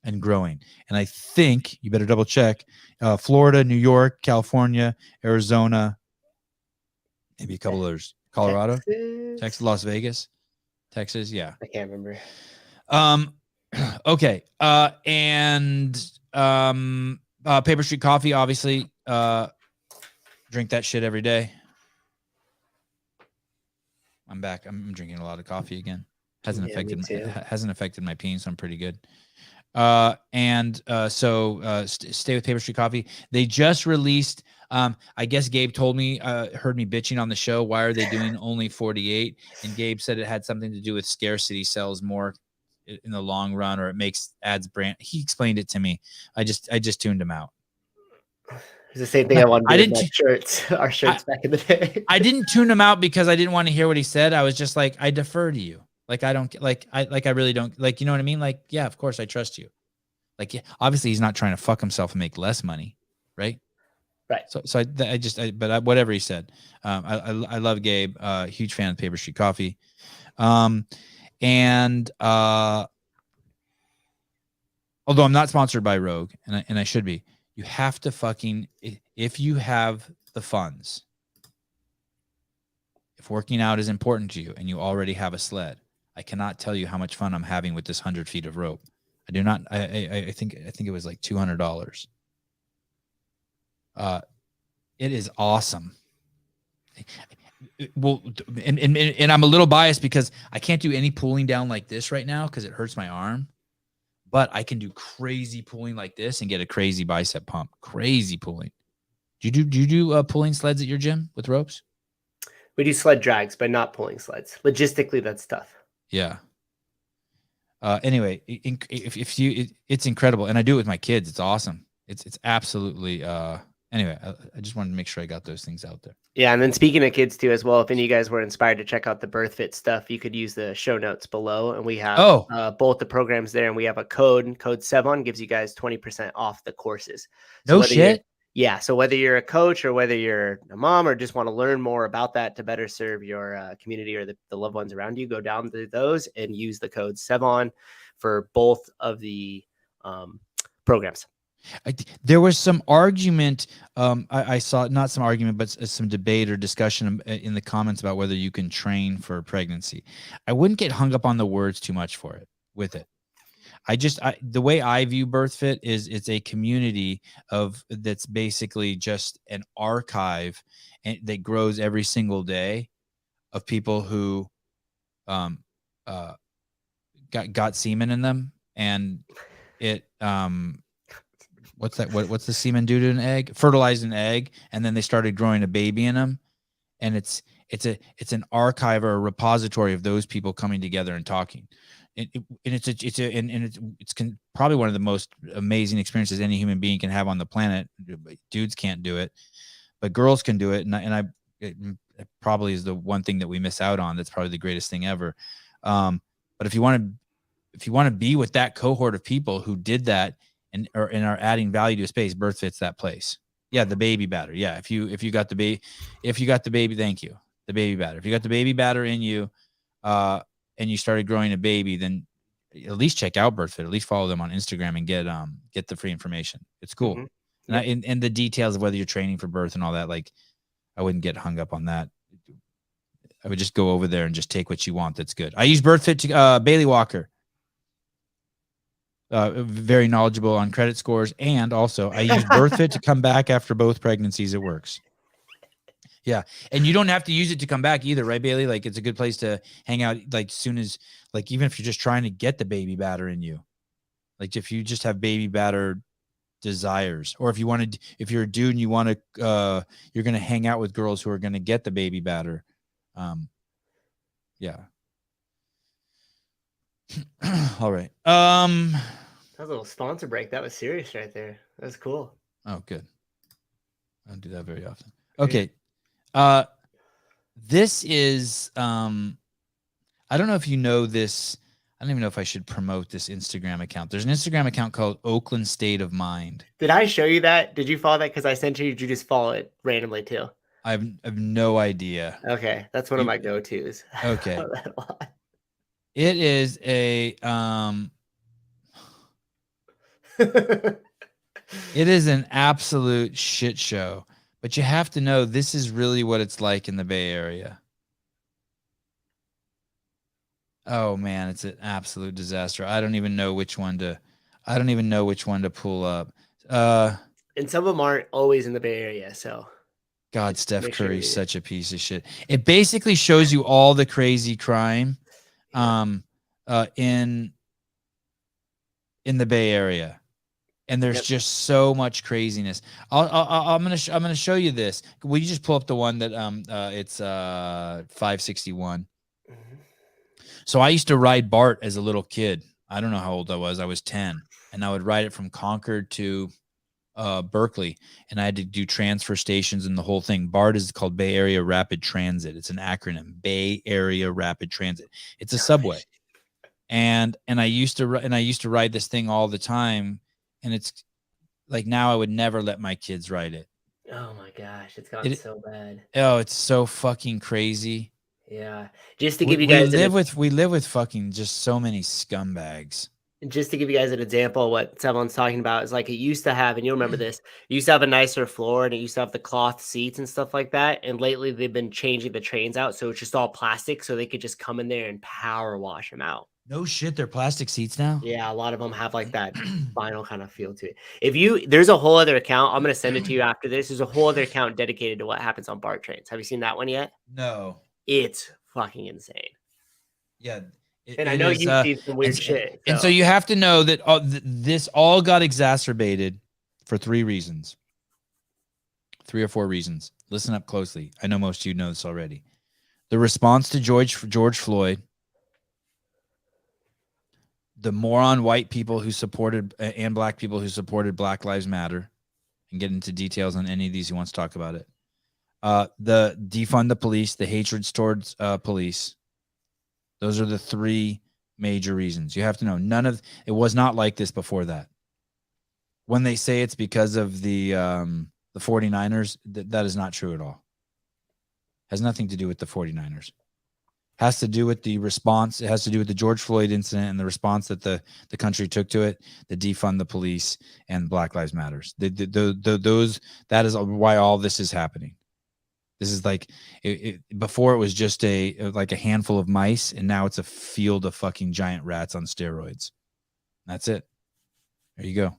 and growing. And I think you better double check Florida, New York, California, Arizona, maybe a couple others, Colorado, Texas, Las Vegas, Texas. Yeah. I can't remember. Okay. Paper Street Coffee, obviously, drink that shit every day. I'm back. I'm drinking a lot of coffee again. Hasn't affected my peen, so I'm pretty good. So stay with Paper Street Coffee. They just released, I guess Gabe told me, heard me bitching on the show. Why are they doing only 48? And Gabe said it had something to do with scarcity sells more in the long run, or it makes ads brand. He explained it to me. I just tuned him out. It's the same thing I wanted to do with my shirts, our shirts back in the day. I didn't tune him out because I didn't want to hear what he said. I was just like, I defer to you. Like, I don't I really don't like, you know what I mean? Like, yeah, of course I trust you. Like, yeah, obviously he's not trying to fuck himself and make less money. Right. Right. So whatever he said, I love Gabe, huge fan of Paper Street Coffee. Although I'm not sponsored by Rogue, and I should be, you have to fucking, if you have the funds, if working out is important to you and you already have a sled, I cannot tell you how much fun I'm having with this 100 feet of rope. I do not. I think it was like $200. It is awesome. Well, and I'm a little biased because I can't do any pulling down like this right now because it hurts my arm. But I can do crazy pulling like this and get a crazy bicep pump. Crazy pulling. Do you do pulling sleds at your gym with ropes? We do sled drags, but not pulling sleds. Logistically, that's tough. Yeah. Anyway, it's incredible, and I do it with my kids. It's awesome. It's absolutely. Anyway, I just wanted to make sure I got those things out there. Yeah, and then speaking of kids too, as well, if any of you guys were inspired to check out the BirthFit stuff, you could use the show notes below, and we have both the programs there, and we have a code Sevan gives you guys 20% off the courses. So no shit. Yeah, so whether you're a coach or whether you're a mom or just want to learn more about that to better serve your community or the loved ones around you, go down to those and use the code Sevan for both of the programs. There was some argument. I saw not some argument, but some debate or discussion in the comments about whether you can train for pregnancy. I wouldn't get hung up on the words too much with it. The way I view BirthFit is it's a community that's basically just an archive that grows every single day of people who got semen in them, and it what's that? What's the semen do to an egg? Fertilized an egg, and then they started growing a baby in them, and it's an archive or a repository of those people coming together and talking. It's probably one of the most amazing experiences any human being can have on the planet. Dudes can't do it, but girls can do it, it probably is the one thing that we miss out on. That's probably the greatest thing ever. But if you want to be with that cohort of people who did that and are adding value to a space, BirthFit's that place. Yeah, the baby batter. Yeah, if you got the baby, thank you. The baby batter. If you got the baby batter in you, and you started growing a baby, then at least check out BirthFit. At least follow them on Instagram and get the free information. It's cool. Mm-hmm. And the details of whether you're training for birth and all that, like, I wouldn't get hung up on that. I would just go over there and just take what you want. That's good. I use BirthFit to Bailey Walker. Very knowledgeable on credit scores, and also I use BirthFit to come back after both pregnancies. It works. Yeah, and you don't have to use it to come back either, right, Bailey? Like, it's a good place to hang out. Like, soon as, like, even if you're just trying to get the baby batter in you, like if you just have baby batter desires, or if you're a dude and you want to, you're going to hang out with girls who are going to get the baby batter. Yeah. All right. That was a little sponsor break. That was serious right there. That was cool. Oh, good. I don't do that very often. Okay. This is I don't know if you know this. I don't even know if I should promote this Instagram account. There's an Instagram account called Oakland State of Mind. Did I show you that? Did you follow that? Because I sent you. Did you just follow it randomly too? I've no idea. Okay, that's one of my go-tos. Okay. I follow that a lot. It is a it is an absolute shit show. But you have to know this is really what it's like in the Bay Area. Oh man, it's an absolute disaster. I don't even know which one to pull up. And some of them aren't always in the Bay Area, so God, Steph make sure Curry's you- such a piece of shit. It basically shows you all the crazy crime in the Bay Area. And there's just so much craziness. I'm gonna show you this. Will you just pull up the one that it's 561? So I used to ride BART as a little kid. I don't know how old I was. I was 10, and I would ride it from Concord to Berkeley, and I had to do transfer stations and the whole thing. BART is called Bay Area Rapid Transit. It's an acronym, Bay Area Rapid Transit. It's a subway, and I used to ride this thing all the time. And it's like now I would never let my kids ride it. Oh my gosh, it's gotten so bad. Oh, it's so fucking crazy. Yeah, just to give you guys we live with fucking just so many scumbags. Just to give you guys an example of what Sevan's talking about is like it used to have, and you'll remember this, it used to have a nicer floor and it used to have the cloth seats and stuff like that. And lately they've been changing the trains out. So it's just all plastic. So they could just come in there and power wash them out. No shit, they're plastic seats now? Yeah, a lot of them have like that vinyl kind of feel to it. There's a whole other account. I'm going to send it to you after this. There's a whole other account dedicated to what happens on BART trains. Have you seen that one yet? No. It's fucking insane. Yeah. And I know you've seen some weird shit. And so you have to know that this all got exacerbated for 3 reasons. 3 or 4 reasons. Listen up closely. I know most of you know this already. The response to George Floyd, the moron white people who supported and black people who supported Black Lives Matter, and get into details on any of these who wants to talk about it. The defund the police, the hatred towards police. Those are the 3 major reasons. You have to know it was not like this before that. When they say it's because of the 49ers, that is not true at all. Has nothing to do with the 49ers. Has to do with the response. It has to do with the George Floyd incident and the response that the country took to it, the defund the police and Black Lives Matters. That is why all this is happening. This is like before it was just like a handful of mice, and now it's a field of fucking giant rats on steroids. That's it. There you go.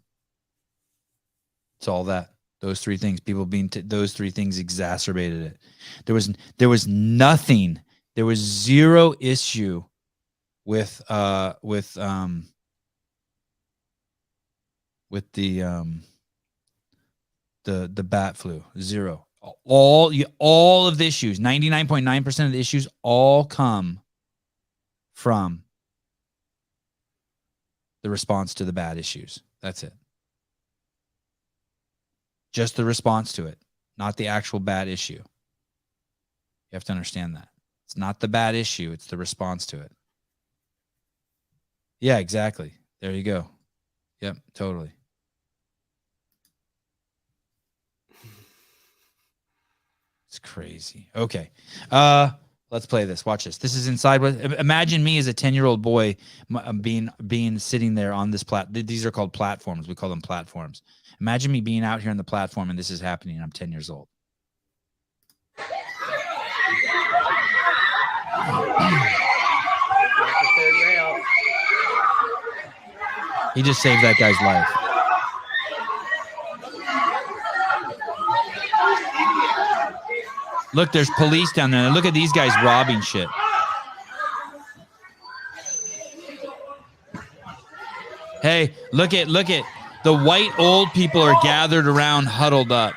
It's all that. Those 3 things. Those 3 things exacerbated it. There was nothing. There was 0 issue with the bat flu. 0. All of the issues, 99.9% of the issues all come from the response to the bad issues. That's it. Just the response to it, not the actual bad issue. You have to understand that. It's not the bad issue, it's the response to it. Yeah, exactly. There you go. Yep, totally. It's crazy. Okay. Let's play this. Watch this. This is inside. Imagine me as a 10-year-old boy being sitting there on this These are called platforms. We call them platforms. Imagine me being out here on the platform and this is happening. I'm 10 years old. He just saved that guy's life. Look, there's police down there. Look at these guys robbing shit. Hey, look at the white old people are gathered around, huddled up.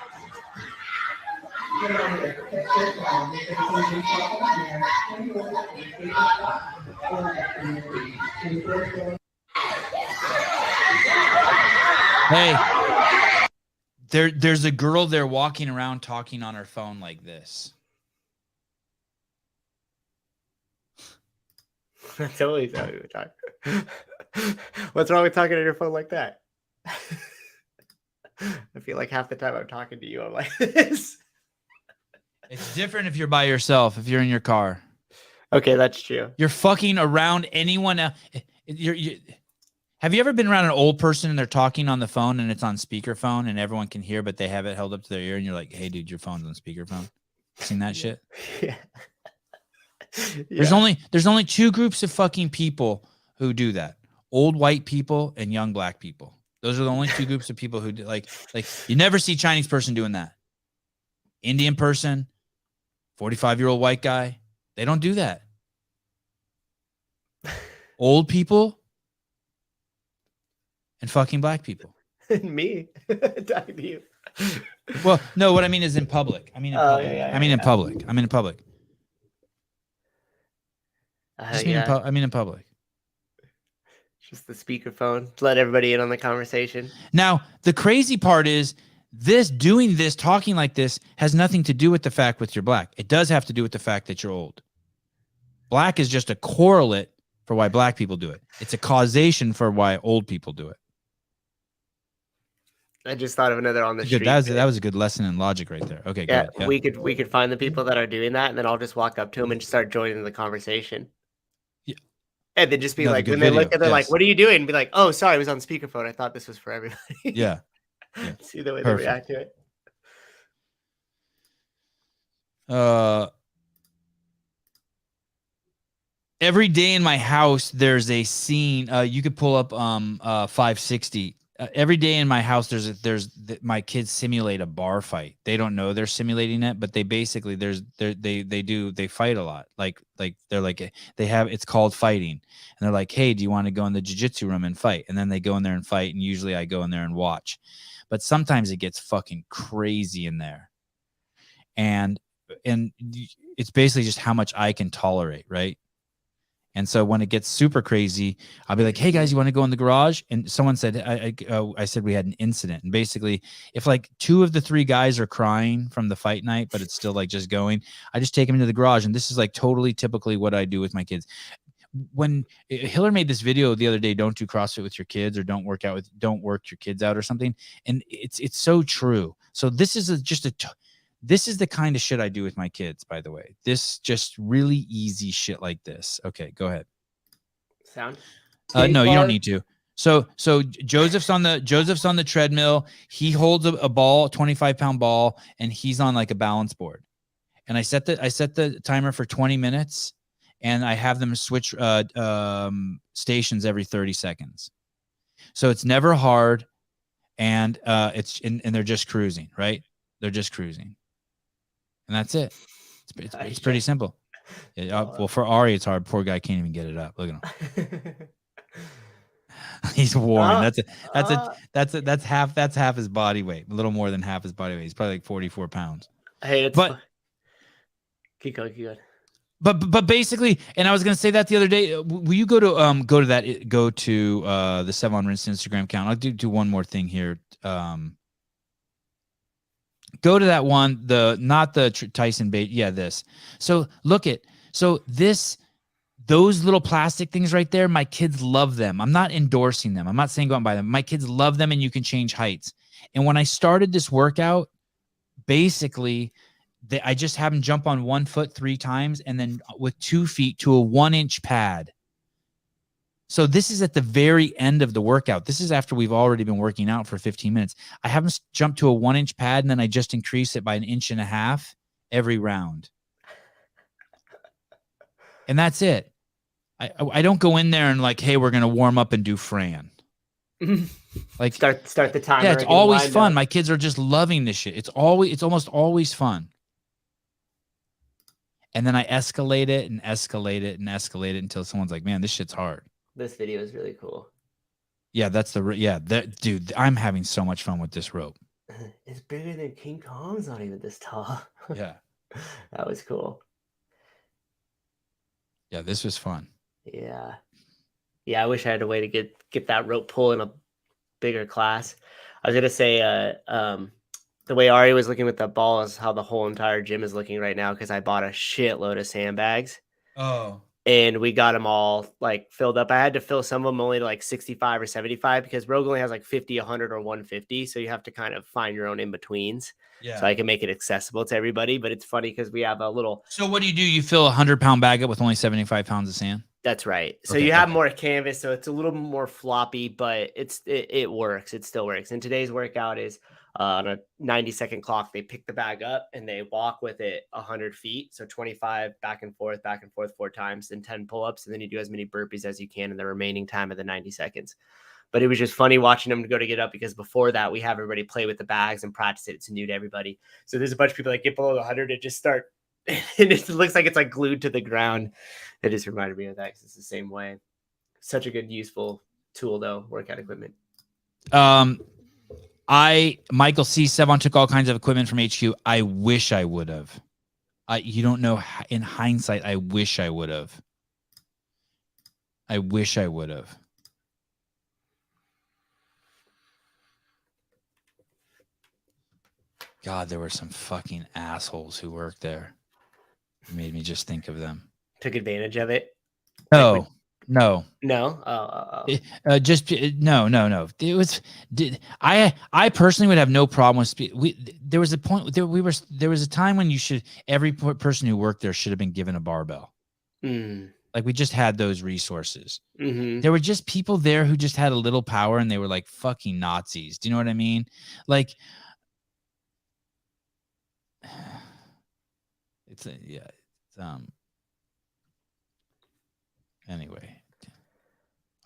Hey, there's a girl there walking around talking on her phone like this. I totally thought we were talking. What's wrong with talking on your phone like that? I feel like half the time I'm talking to you, I'm like this. It's different if you're by yourself, if you're in your car. Okay, that's true. You're fucking around anyone else. Have you ever been around an old person and they're talking on the phone and it's on speakerphone and everyone can hear, but they have it held up to their ear and you're like, hey, dude, your phone's on speakerphone. Seen that shit? Yeah. There's only two groups of fucking people who do that. Old white people and young black people. Those are the only two groups of people who do, like you never see Chinese person doing that. Indian person, 45-year-old white guy, they don't do that. Old people and fucking black people. Me talking to you. Well, no, what I mean is in public. I mean in public. I mean in public. I mean in public. I mean in public. Just the speakerphone to let everybody in on the conversation. Now, the crazy part is doing this, talking like this has nothing to do with the fact that you're black. It does have to do with the fact that you're old. Black is just a correlate for why black people do it. It's a causation for why old people do it. I just thought of another on the Good. street. That was a good lesson in logic right there. Okay, Yeah, good. Yeah. we could find the people that are doing that, and then I'll just walk up to them and start joining the conversation. Yeah. And then just be Another like, good when they look video, at, they're like, yes. "What are you doing?" And be like, "Oh, sorry, I was on speakerphone. I thought this was for everybody." Yeah. See the way Perfect. they react to it. Every day in my house, there's a scene. You could pull up 560. Every day in my house, my kids simulate a bar fight. They don't know they're simulating it, but they basically they fight a lot. Like they're like it's called fighting, and they're like, hey, do you want to go in the jiu-jitsu room and fight? And then they go in there and fight, and usually I go in there and watch. But sometimes it gets fucking crazy in there, and it's basically just how much I can tolerate, right? And so when it gets super crazy, I'll be like, hey guys, you want to go in the garage? And someone said, I said we had an incident. And basically, if like 2 of the 3 guys are crying from the fight night, but it's still like just going, I just take them into the garage. And this is like totally typically what I do with my kids. When Hiller made this video the other day, don't do CrossFit with your kids, or don't work your kids out or something. And it's so true. So this is this is the kind of shit I do with my kids, by the way. This just really easy shit like this. Okay, go ahead. Sound? No, you don't need to. So Joseph's on the treadmill. He holds a ball, 25-pound ball, and he's on like a balance board. And I set the timer for 20 minutes, and I have them switch stations every 30 seconds. So it's never hard, and and they're just cruising, right? They're just cruising. And that's it. It's pretty simple. Well, for Ari, it's hard. Poor guy can't even get it up. Look at him. He's worn. That's half his body weight. A little more than half his body weight. He's probably like 44 pounds. Hey, keep going. But basically, and I was gonna say that the other day. Will you go to the Sevan Rinse Instagram account? I'll do one more thing here. Go to that one, not the Tyson bait. Yeah, this. So look at, those little plastic things right there, my kids love them. I'm not endorsing them. I'm not saying go out and buy them. My kids love them, and you can change heights. And when I started this workout, basically, I just have them jump on 1 foot 3 times, and then with 2 feet to a 1-inch pad. So this is at the very end of the workout. This is after we've already been working out for 15 minutes. I have them jump to a 1-inch pad, and then I just increase it by 1.5 inches every round. And that's it. I don't go in there and like, hey, we're going to warm up and do Fran. Like start the timer. Yeah, it's always fun. My kids are just loving this shit. It's almost always fun. And then I escalate it and escalate it and escalate it until someone's like, man, this shit's hard. This video is really cool. Yeah, dude, I'm having so much fun with this rope. It's bigger than King Kong's, not even this tall. Yeah. That was cool. Yeah, this was fun. Yeah. Yeah, I wish I had a way to get that rope pull in a bigger class. I was gonna say the way Ari was looking with that ball is how the whole entire gym is looking right now, because I bought a shitload of sandbags. Oh. and we got them all like filled up. I had to fill some of them only to like 65 or 75 because Rogue only has like 50, 100, or 150. So you have to kind of find your own in betweens. Yeah. So I can make it accessible to everybody. But it's funny because we have a little. So what do? You fill a 100-pound bag up with only 75 pounds of sand? That's right. So Okay, you have more canvas, so it's a little more floppy, but it works. It still works. And today's workout is on a 90-second clock. They pick the bag up and they walk with it 100 feet. So 25 back and forth 4 times, and 10 pull-ups, and then you do as many burpees as you can in the remaining time of the 90 seconds. But it was just funny watching them go to get up because before that we have everybody play with the bags and practice it. It's new to everybody. So there's a bunch of people that get below the 100 and just start. And it looks like it's like glued to the ground. It just reminded me of that because it's the same way. Such a good, useful tool, though. Workout equipment. Michael C. Sevan took all kinds of equipment from HQ. I wish I would have. You don't know. In hindsight, I wish I would have. I wish I would have. God, there were some fucking assholes who worked there. It made me just think of them. Took advantage of it? No. No? No. It was. I personally would have no problem with. There was a point. There was a time when every person who worked there should have been given a barbell. Like we just had those resources. There were just people there who just had a little power and they were like fucking Nazis. Do you know what I mean? Like. Anyway,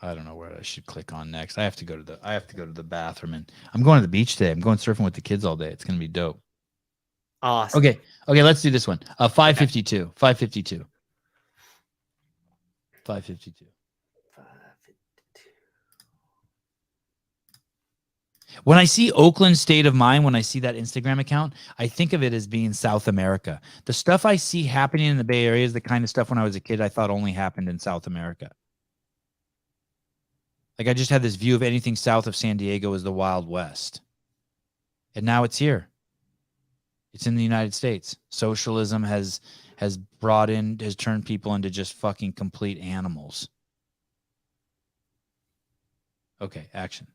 I don't know where I should click on next. I have to go to the bathroom, and I'm going to the beach today. I'm going surfing with the kids all day. It's going to be dope. Awesome. Okay, let's do this one. 552. 552. 552. When I see Oakland State of Mind, when I see that Instagram account, I think of it as being South America. The stuff I see happening in the Bay Area is the kind of stuff when I was a kid I thought only happened in South America. Like I just had this view of anything south of San Diego as the Wild West. And now it's here. It's in the United States. Socialism has turned people into just fucking complete animals. Okay, action.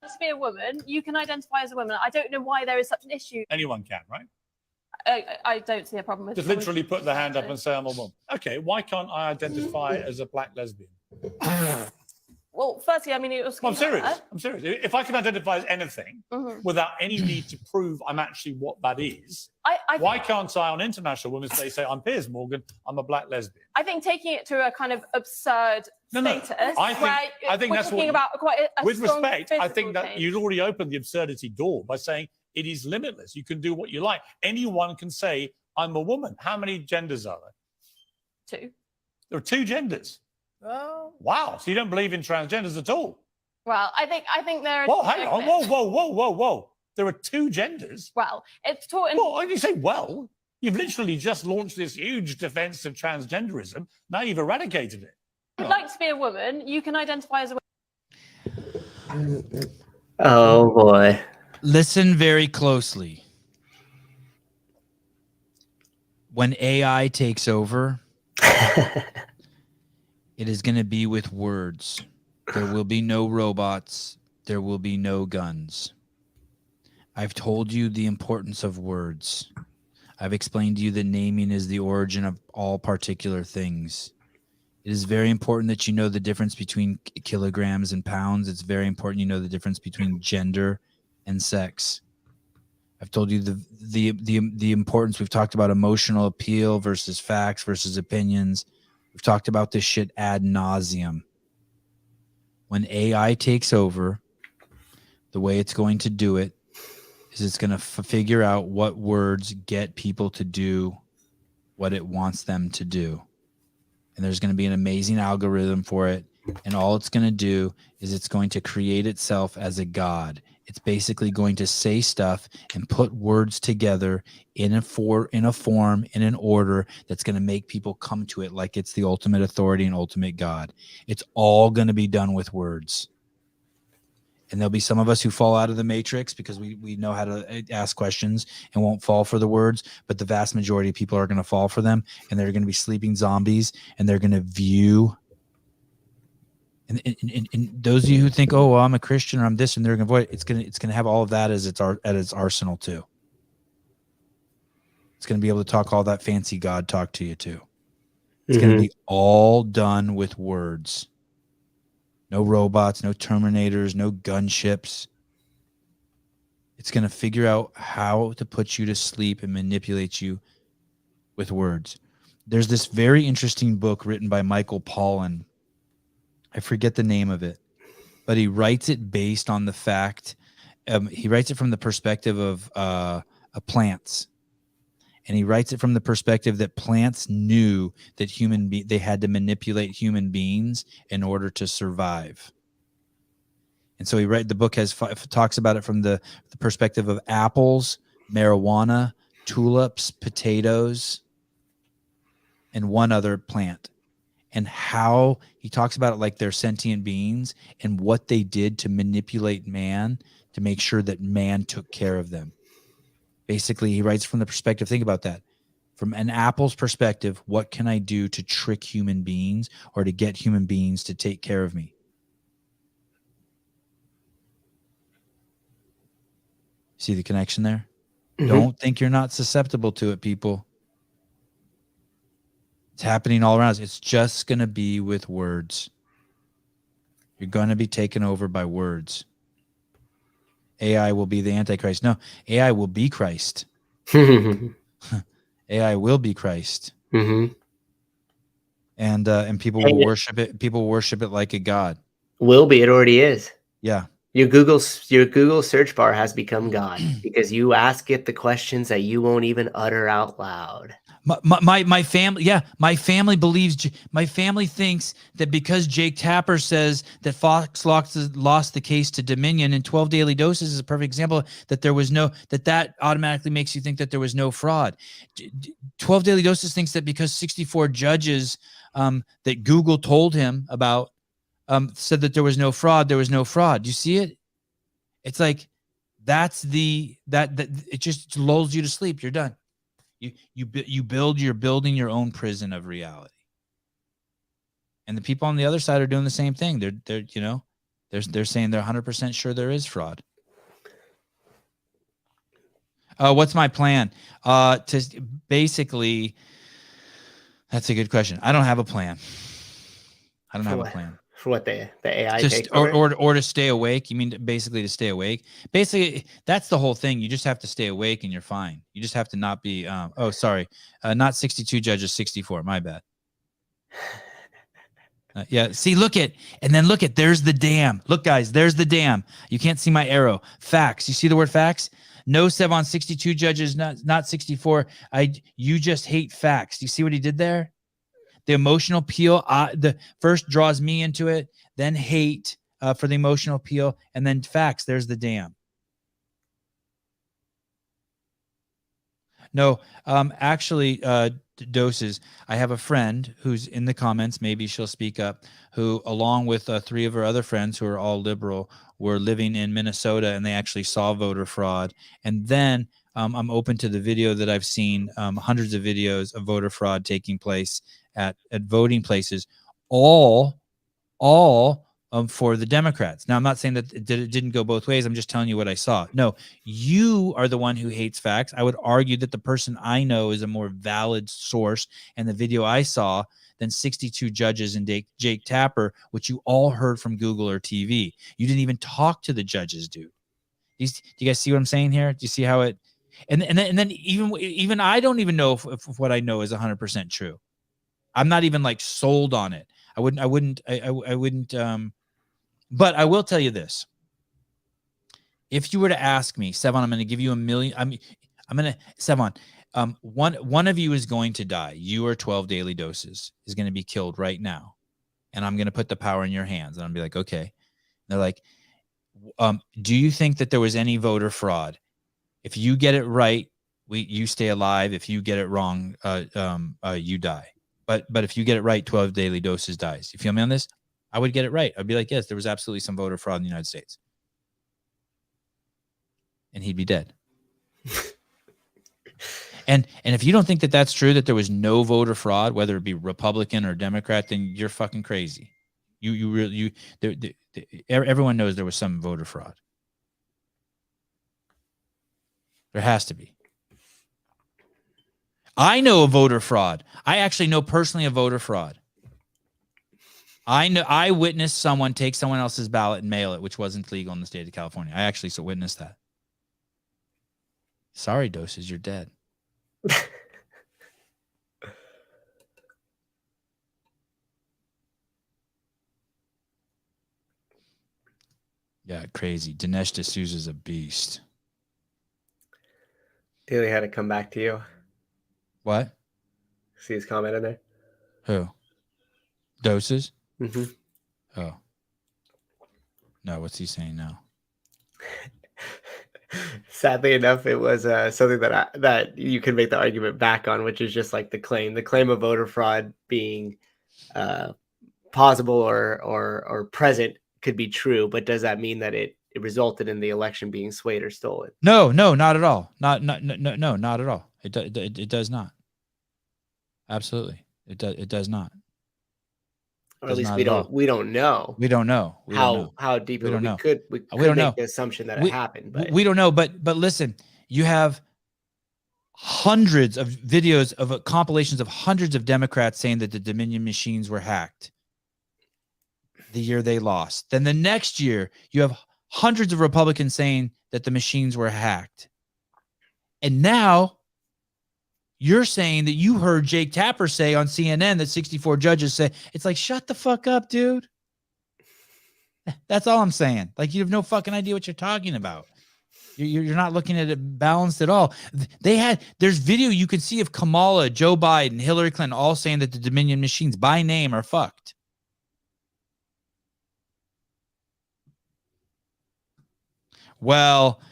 To be a woman, you can identify as a woman. I don't know why there is such an issue. Anyone can, right? I don't see a problem with Just literally put the hand up and say I'm a woman. Okay, why can't I identify as a black lesbian? Well, firstly, I mean, it was. I'm serious. I'm serious. If I can identify as anything without any need to prove I'm actually what that is, why can't I on International Women's Day say I'm Piers Morgan, I'm a black lesbian? I think taking it to a kind of absurd status. I think that's talking about quite a with strong respect, I think that change. you'd already opened the absurdity door by saying it is limitless. You can do what you like. Anyone can say I'm a woman. How many genders are there? 2. There are 2 genders. Oh. Wow. So you don't believe in transgenders at all? Well, I think there are. Whoa, hang on. Whoa. There are 2 genders. Well, it's taught in. Well, you say, well, you've literally just launched this huge defense of transgenderism. Now you've eradicated it. If you'd like to be a woman, you can identify as a woman. Oh, boy. Listen very closely. When AI takes over, it is going to be with words. There will be no robots. There will be no guns. I've told you the importance of words. I've explained to you that naming is the origin of all particular things. It is very important that you know the difference between kilograms and pounds. It's very important you know the difference between gender and sex. I've told you the importance. We've talked about emotional appeal versus facts versus opinions. We've talked about this shit ad nauseum. When AI takes over, the way it's going to do it is it's going to figure out what words get people to do what it wants them to do. And there's going to be an amazing algorithm for it. And all it's going to do is it's going to create itself as a god. It's basically going to say stuff and put words together in a form, in an order that's going to make people come to it like it's the ultimate authority and ultimate God. It's all going to be done with words. And there'll be some of us who fall out of the matrix because we know how to ask questions and won't fall for the words. But the vast majority of people are going to fall for them, and they're going to be sleeping zombies, and they're going to view. And those of you who think, oh, well, I'm a Christian or I'm this, and they're going to avoid it, it's going to have all of that as its arsenal too. It's going to be able to talk all that fancy God talk to you too. It's going to be all done with words. No robots, no Terminators, no gunships. It's going to figure out how to put you to sleep and manipulate you with words. There's this very interesting book written by Michael Pollan. I forget the name of it, but he writes it based on the fact, he writes it from the perspective of plants. And he writes it from the perspective that plants knew that they had to manipulate human beings in order to survive. And so the book talks about it from the perspective of apples, marijuana, tulips, potatoes, and one other plant. And how he talks about it like they're sentient beings and what they did to manipulate man to make sure that man took care of them. Basically, he writes from the perspective, think about that. From an apple's perspective, what can I do to trick human beings or to get human beings to take care of me? See the connection there? Don't think you're not susceptible to it, people. It's happening all around us. It's just going to be with words. You're going to be taken over by words. AI will be the Antichrist. No, AI will be Christ. AI will be Christ. And people will worship it. People worship it like a god. Will be. It already is. Yeah. Your Google search bar has become God because you ask it the questions that you won't even utter out loud. My family, my family believes. My family thinks that because Jake Tapper says that Fox lost the case to Dominion, and 12 Daily Doses is a perfect example that there was no that automatically makes you think that there was no fraud. 12 Daily Doses thinks that because 64 judges that Google told him about said that there was no fraud. There was no fraud. Do you see it? It's like that it just lulls you to sleep. You're done. You're building your own prison of reality. And the people on the other side are doing the same thing. They're saying they're 100% sure there is fraud. What's my plan? To basically, that's a good question. I don't have a plan. I don't have a plan. For what the AI or to stay awake. You mean basically to stay awake? Basically, that's the whole thing. You just have to stay awake and you're fine. You just have to not be not 62 judges, 64. My bad. See, look at there's the dam. Look, guys, there's the dam. You can't see my arrow. Facts. You see the word facts? No, Sevan, 62 judges, not 64. You just hate facts. Do you see what he did there? The emotional appeal, the first draws me into it, then hate for the emotional appeal, and then facts. There's the dam. No, actually, Doses. I have a friend who's in the comments. Maybe she'll speak up. Who, along with 3 of her other friends who are all liberal, were living in Minnesota, and they actually saw voter fraud. And then I'm open to the video that I've seen, hundreds of videos of voter fraud taking place at voting places, all for the Democrats. Now, I'm not saying that it didn't go both ways. I'm just telling you what I saw. No, you are the one who hates facts. I would argue that the person I know is a more valid source, and the video I saw than 62 judges and Jake Tapper, which you all heard from Google or TV. You didn't even talk to the judges, dude. Do you guys see what I'm saying here? Do you see how it? And then even I don't even know if what I know is 100% true. I'm not even like sold on it. I wouldn't. But I will tell you this. If you were to ask me, Sevan, I'm going to give you $1 million. I'm going to, Sevan, one of you is going to die. You or 12 Daily Doses is going to be killed right now. And I'm going to put the power in your hands. And I'm be like, okay. And they're like, do you think that there was any voter fraud? If you get it right, you stay alive. If you get it wrong, you die. But if you get it right, 12 Daily Doses dies. You feel me on this? I would get it right. I'd be like, yes, there was absolutely some voter fraud in the United States. and he'd be dead. And if you don't think that that's true, that there was no voter fraud, whether it be Republican or Democrat, then you're fucking crazy. Everyone knows there was some voter fraud. There has to be. I know a voter fraud. I actually know personally a voter fraud. I witnessed someone take someone else's ballot and mail it, which wasn't legal in the state of California. I actually witnessed that. Sorry, Doses, you're dead. Yeah, crazy. Dinesh D'Souza's a beast. Daly had to come back to you. What? See his comment in there? Who? Doses? Mm-hmm. Oh. No, what's he saying now? Sadly enough, it was something that you can make the argument back on, which is just like the claim of voter fraud being plausible or present could be true, but does that mean that it resulted in the election being swayed or stolen? No, not at all. Not at all. It does not. Absolutely, it does not. Or at least we don't know. We don't know how deeply we could make the assumption that it happened. But we don't know. But listen, you have hundreds of videos of compilations of hundreds of Democrats saying that the Dominion machines were hacked the year they lost. Then the next year, you have hundreds of Republicans saying that the machines were hacked. And now you're saying that you heard Jake Tapper say on CNN that 64 judges say, it's like, shut the fuck up, dude. That's all I'm saying. Like, you have no fucking idea what you're talking about. You're not looking at it balanced at all. There's video you could see of Kamala, Joe Biden, Hillary Clinton all saying that the Dominion machines by name are fucked. Well,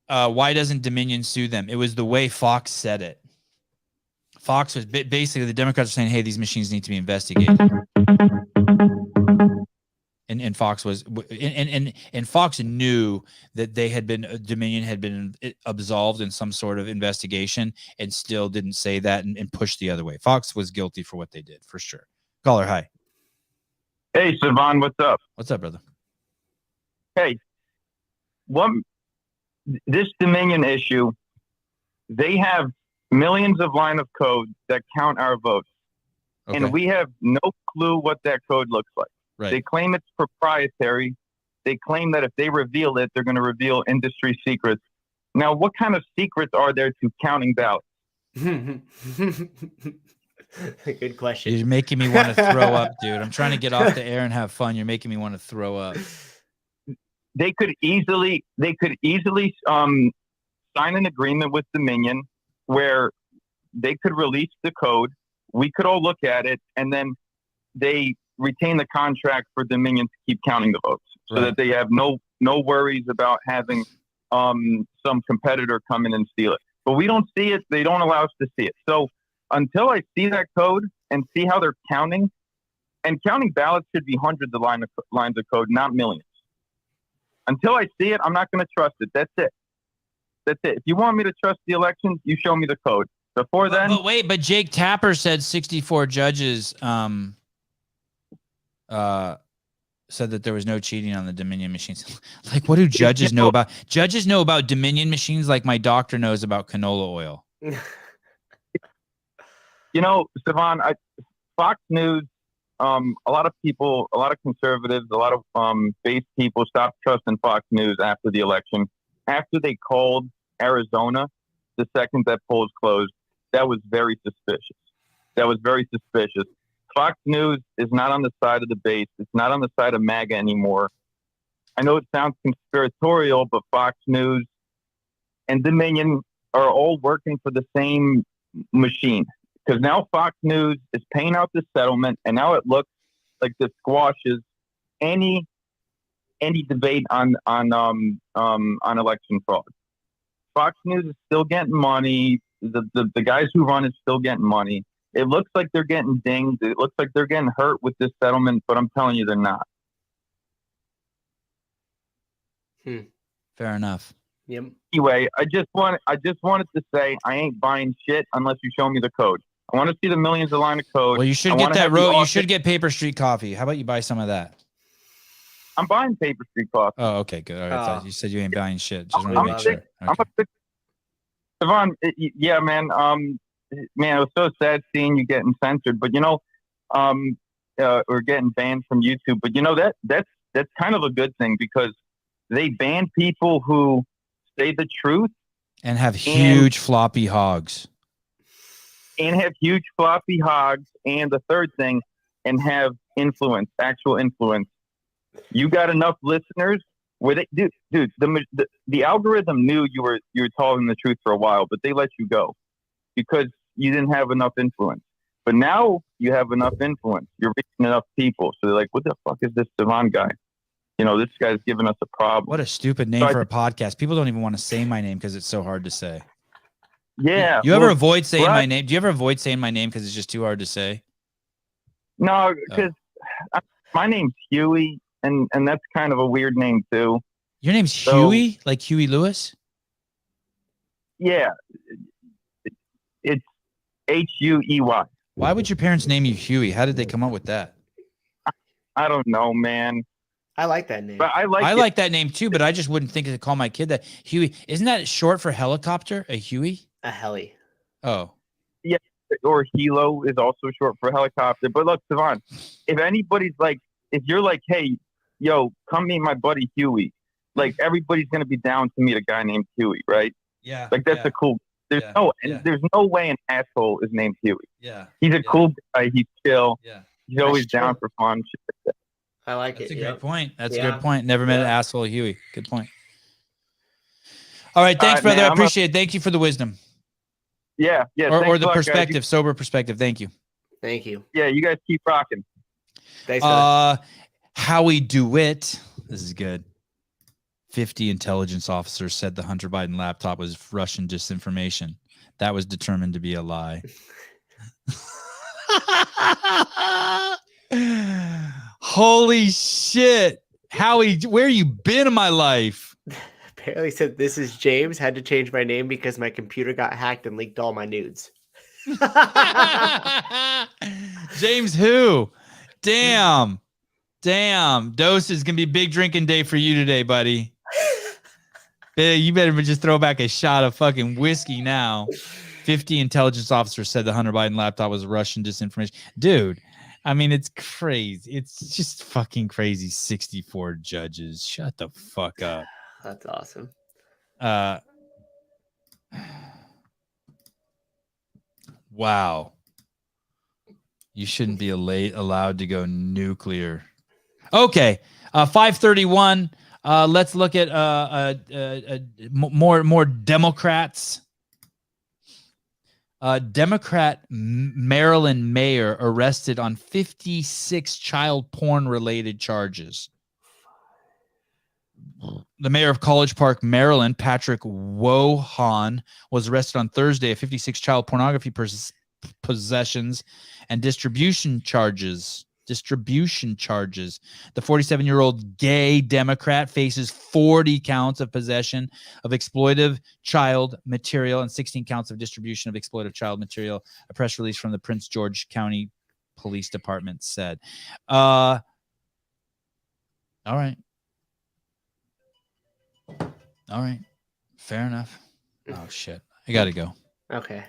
why doesn't Dominion sue them? It was the way Fox said it. Fox was basically, the Democrats were saying, hey, these machines need to be investigated. And Fox was, and Fox knew that Dominion had been absolved in some sort of investigation and still didn't say that and pushed the other way. Fox was guilty for what they did, for sure. Caller, hi. Hey, Sevan, what's up? What's up, brother? Hey, this Dominion issue, they have millions of line of code that count our votes. Okay. And we have no clue what that code looks like. Right. They claim it's proprietary. They claim that if they reveal it, they're going to reveal industry secrets. Now, what kind of secrets are there to counting ballots? Good question. You're making me want to throw up, dude. I'm trying to get off the air and have fun. You're making me want to throw up. They could easily sign an agreement with Dominion where they could release the code. We could all look at it, and then they retain the contract for Dominion to keep counting the votes, so that they have no worries about having some competitor come in and steal it. But we don't see it. They don't allow us to see it. So until I see that code and see how they're counting, and counting ballots should be hundreds of lines of code, not millions. Until I see it, I'm not going to trust it. That's it. That's it. If you want me to trust the elections, you show me the code. Before then... But Jake Tapper said 64 judges said that there was no cheating on the Dominion machines. Like, what do judges know about? Judges know about Dominion machines like my doctor knows about canola oil. You know, Sevan, Fox News, a lot of people, a lot of conservatives, a lot of base people stopped trusting Fox News after the election. After they called Arizona, the second that polls closed, that was very suspicious. That was very suspicious. Fox News is not on the side of the base. It's not on the side of MAGA anymore. I know it sounds conspiratorial, but Fox News and Dominion are all working for the same machine. Because now Fox News is paying out the settlement, and now it looks like this squashes any debate on election fraud. Fox News is still getting money. The guys who run is still getting money. It looks like they're getting dinged. It looks like they're getting hurt with this settlement, but I'm telling you, they're not. Fair enough. Yep. Anyway, I just wanted to say I ain't buying shit unless you show me the code. I want to see the millions of line of code. Well, you should I get wanna that have the You should get Paper Street Coffee. How about you buy some of that? I'm buying Paper Street Coffee. Oh, okay, good. All right, I thought you said you ain't buying shit. Just want to I'm make sick. sure. I'm a sick. Sevan, yeah, man. Man, it was so sad seeing you getting censored, but or getting banned from YouTube. But that's kind of a good thing because they ban people who say the truth And have huge floppy hogs. and have huge floppy hogs. And the third thing, and have influence, actual influence. You got enough listeners where they, dude, the algorithm knew you were telling the truth for a while, but they let you go because you didn't have enough influence. But now you have enough influence. You're reaching enough people. So they're like, what the fuck is this Sevan guy? This guy's giving us a problem. What a stupid name for a podcast. People don't even want to say my name because it's so hard to say. Yeah. You ever avoid saying my name? Do you ever avoid saying my name because it's just too hard to say? No, because my name's Huey, and that's kind of a weird name too. Your name's Huey? Like Huey Lewis? Yeah. It's Huey. Why would your parents name you Huey? How did they come up with that? I don't know, man. I like that name. But I like that name too, but I just wouldn't think to call my kid that. Huey. Isn't that short for helicopter? A Huey? A heli. Oh. Yeah, or Hilo is also short for helicopter. But look, Sevan, if anybody's like, if you're like, hey, yo, come meet my buddy Huey, like everybody's gonna be down to meet a guy named Huey, right? Yeah. Like that's a cool. There's no way an asshole is named Huey. Yeah. He's a cool guy. He's chill. Yeah. He's always down for fun. Shit like that. I like That's it. a great point. That's a Yeah. good point. Never met an asshole Huey. Good point. All right. Thanks, All right, brother. man, I appreciate it. Thank you for the wisdom. Yeah. Or thanks the a lot, guys. perspective, sober perspective. Thank you. Thank you. Yeah, you guys keep rocking. Thanks. Howie DeWitt. This is good. 50 intelligence officers said the Hunter Biden laptop was Russian disinformation. That was determined to be a lie. Holy shit. Howie, where you been in my life? Apparently said, this is James. Had to change my name because my computer got hacked and leaked all my nudes. James who? Damn. Dose is going to be big drinking day for you today, buddy. You better just throw back a shot of fucking whiskey now. 50 intelligence officers said the Hunter Biden laptop was Russian disinformation. Dude, I mean, it's crazy. It's just fucking crazy. 64 judges. Shut the fuck up. That's awesome. Wow. You shouldn't be allowed to go nuclear. Okay. 531. Let's look at more Democrats. Democrat Maryland mayor arrested on 56 child porn related charges. The mayor of College Park, Maryland, Patrick Wohan, was arrested on Thursday of 56 child pornography possessions and distribution charges. The 47-year-old gay Democrat faces 40 counts of possession of exploitive child material and 16 counts of distribution of exploitive child material. A press release from the Prince George County Police Department said. All right. Fair enough. Oh, shit. I got to go. Okay.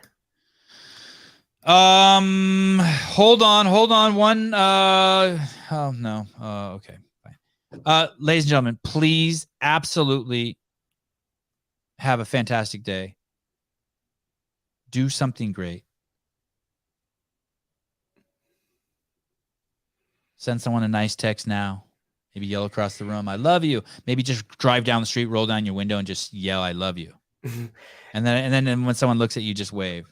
Hold on. One, oh no. Okay. Fine. Ladies and gentlemen, please absolutely have a fantastic day. Do something great. Send someone a nice text now. Maybe yell across the room, I love you. Maybe just drive down the street, roll down your window and just yell, I love you. and then when someone looks at you, just wave.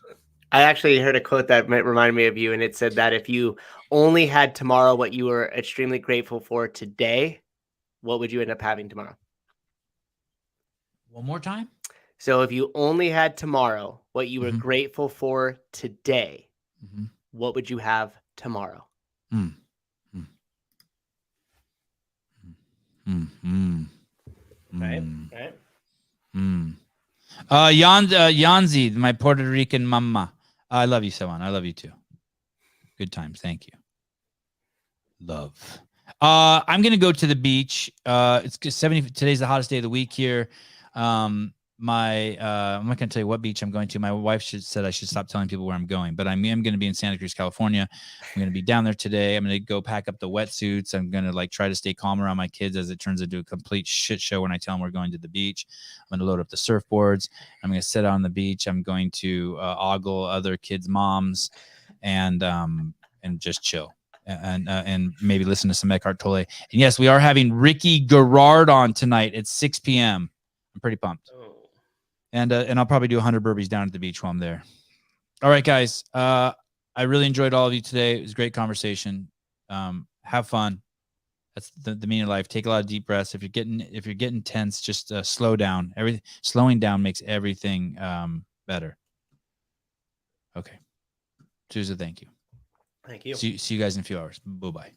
I actually heard a quote that might remind me of you, and it said that if you only had tomorrow what you were extremely grateful for today, what would you end up having tomorrow? One more time? So if you only had tomorrow what you were grateful for today, what would you have tomorrow? Mm-hmm. Right? Yanzi, my Puerto Rican mama. I love you, Sevan. I love you too. Good times. Thank you. Love. I'm gonna go to the beach. It's 70. Today's the hottest day of the week here. I'm not gonna tell you what beach I'm going to. My wife said I should stop telling people where I'm going, but I'm gonna be in Santa Cruz, California. I'm gonna be down there today. I'm gonna go pack up the wetsuits. I'm gonna try to stay calm around my kids as it turns into a complete shit show when I tell them we're going to the beach. I'm gonna load up the surfboards. I'm gonna sit on the beach. I'm going to ogle other kids' moms and just chill. And maybe listen to some Eckhart Tolle. And yes, we are having Ricky Garrard on tonight at 6 p.m. I'm pretty pumped. And I'll probably do 100 burpees down at the beach while I'm there. All right, guys. I really enjoyed all of you today. It was a great conversation. Have fun. That's the meaning of life. Take a lot of deep breaths. If you're getting tense, just slow down. Slowing down makes everything better. Okay. Tuesday, thank you. Thank you. See you guys in a few hours. Bye-bye.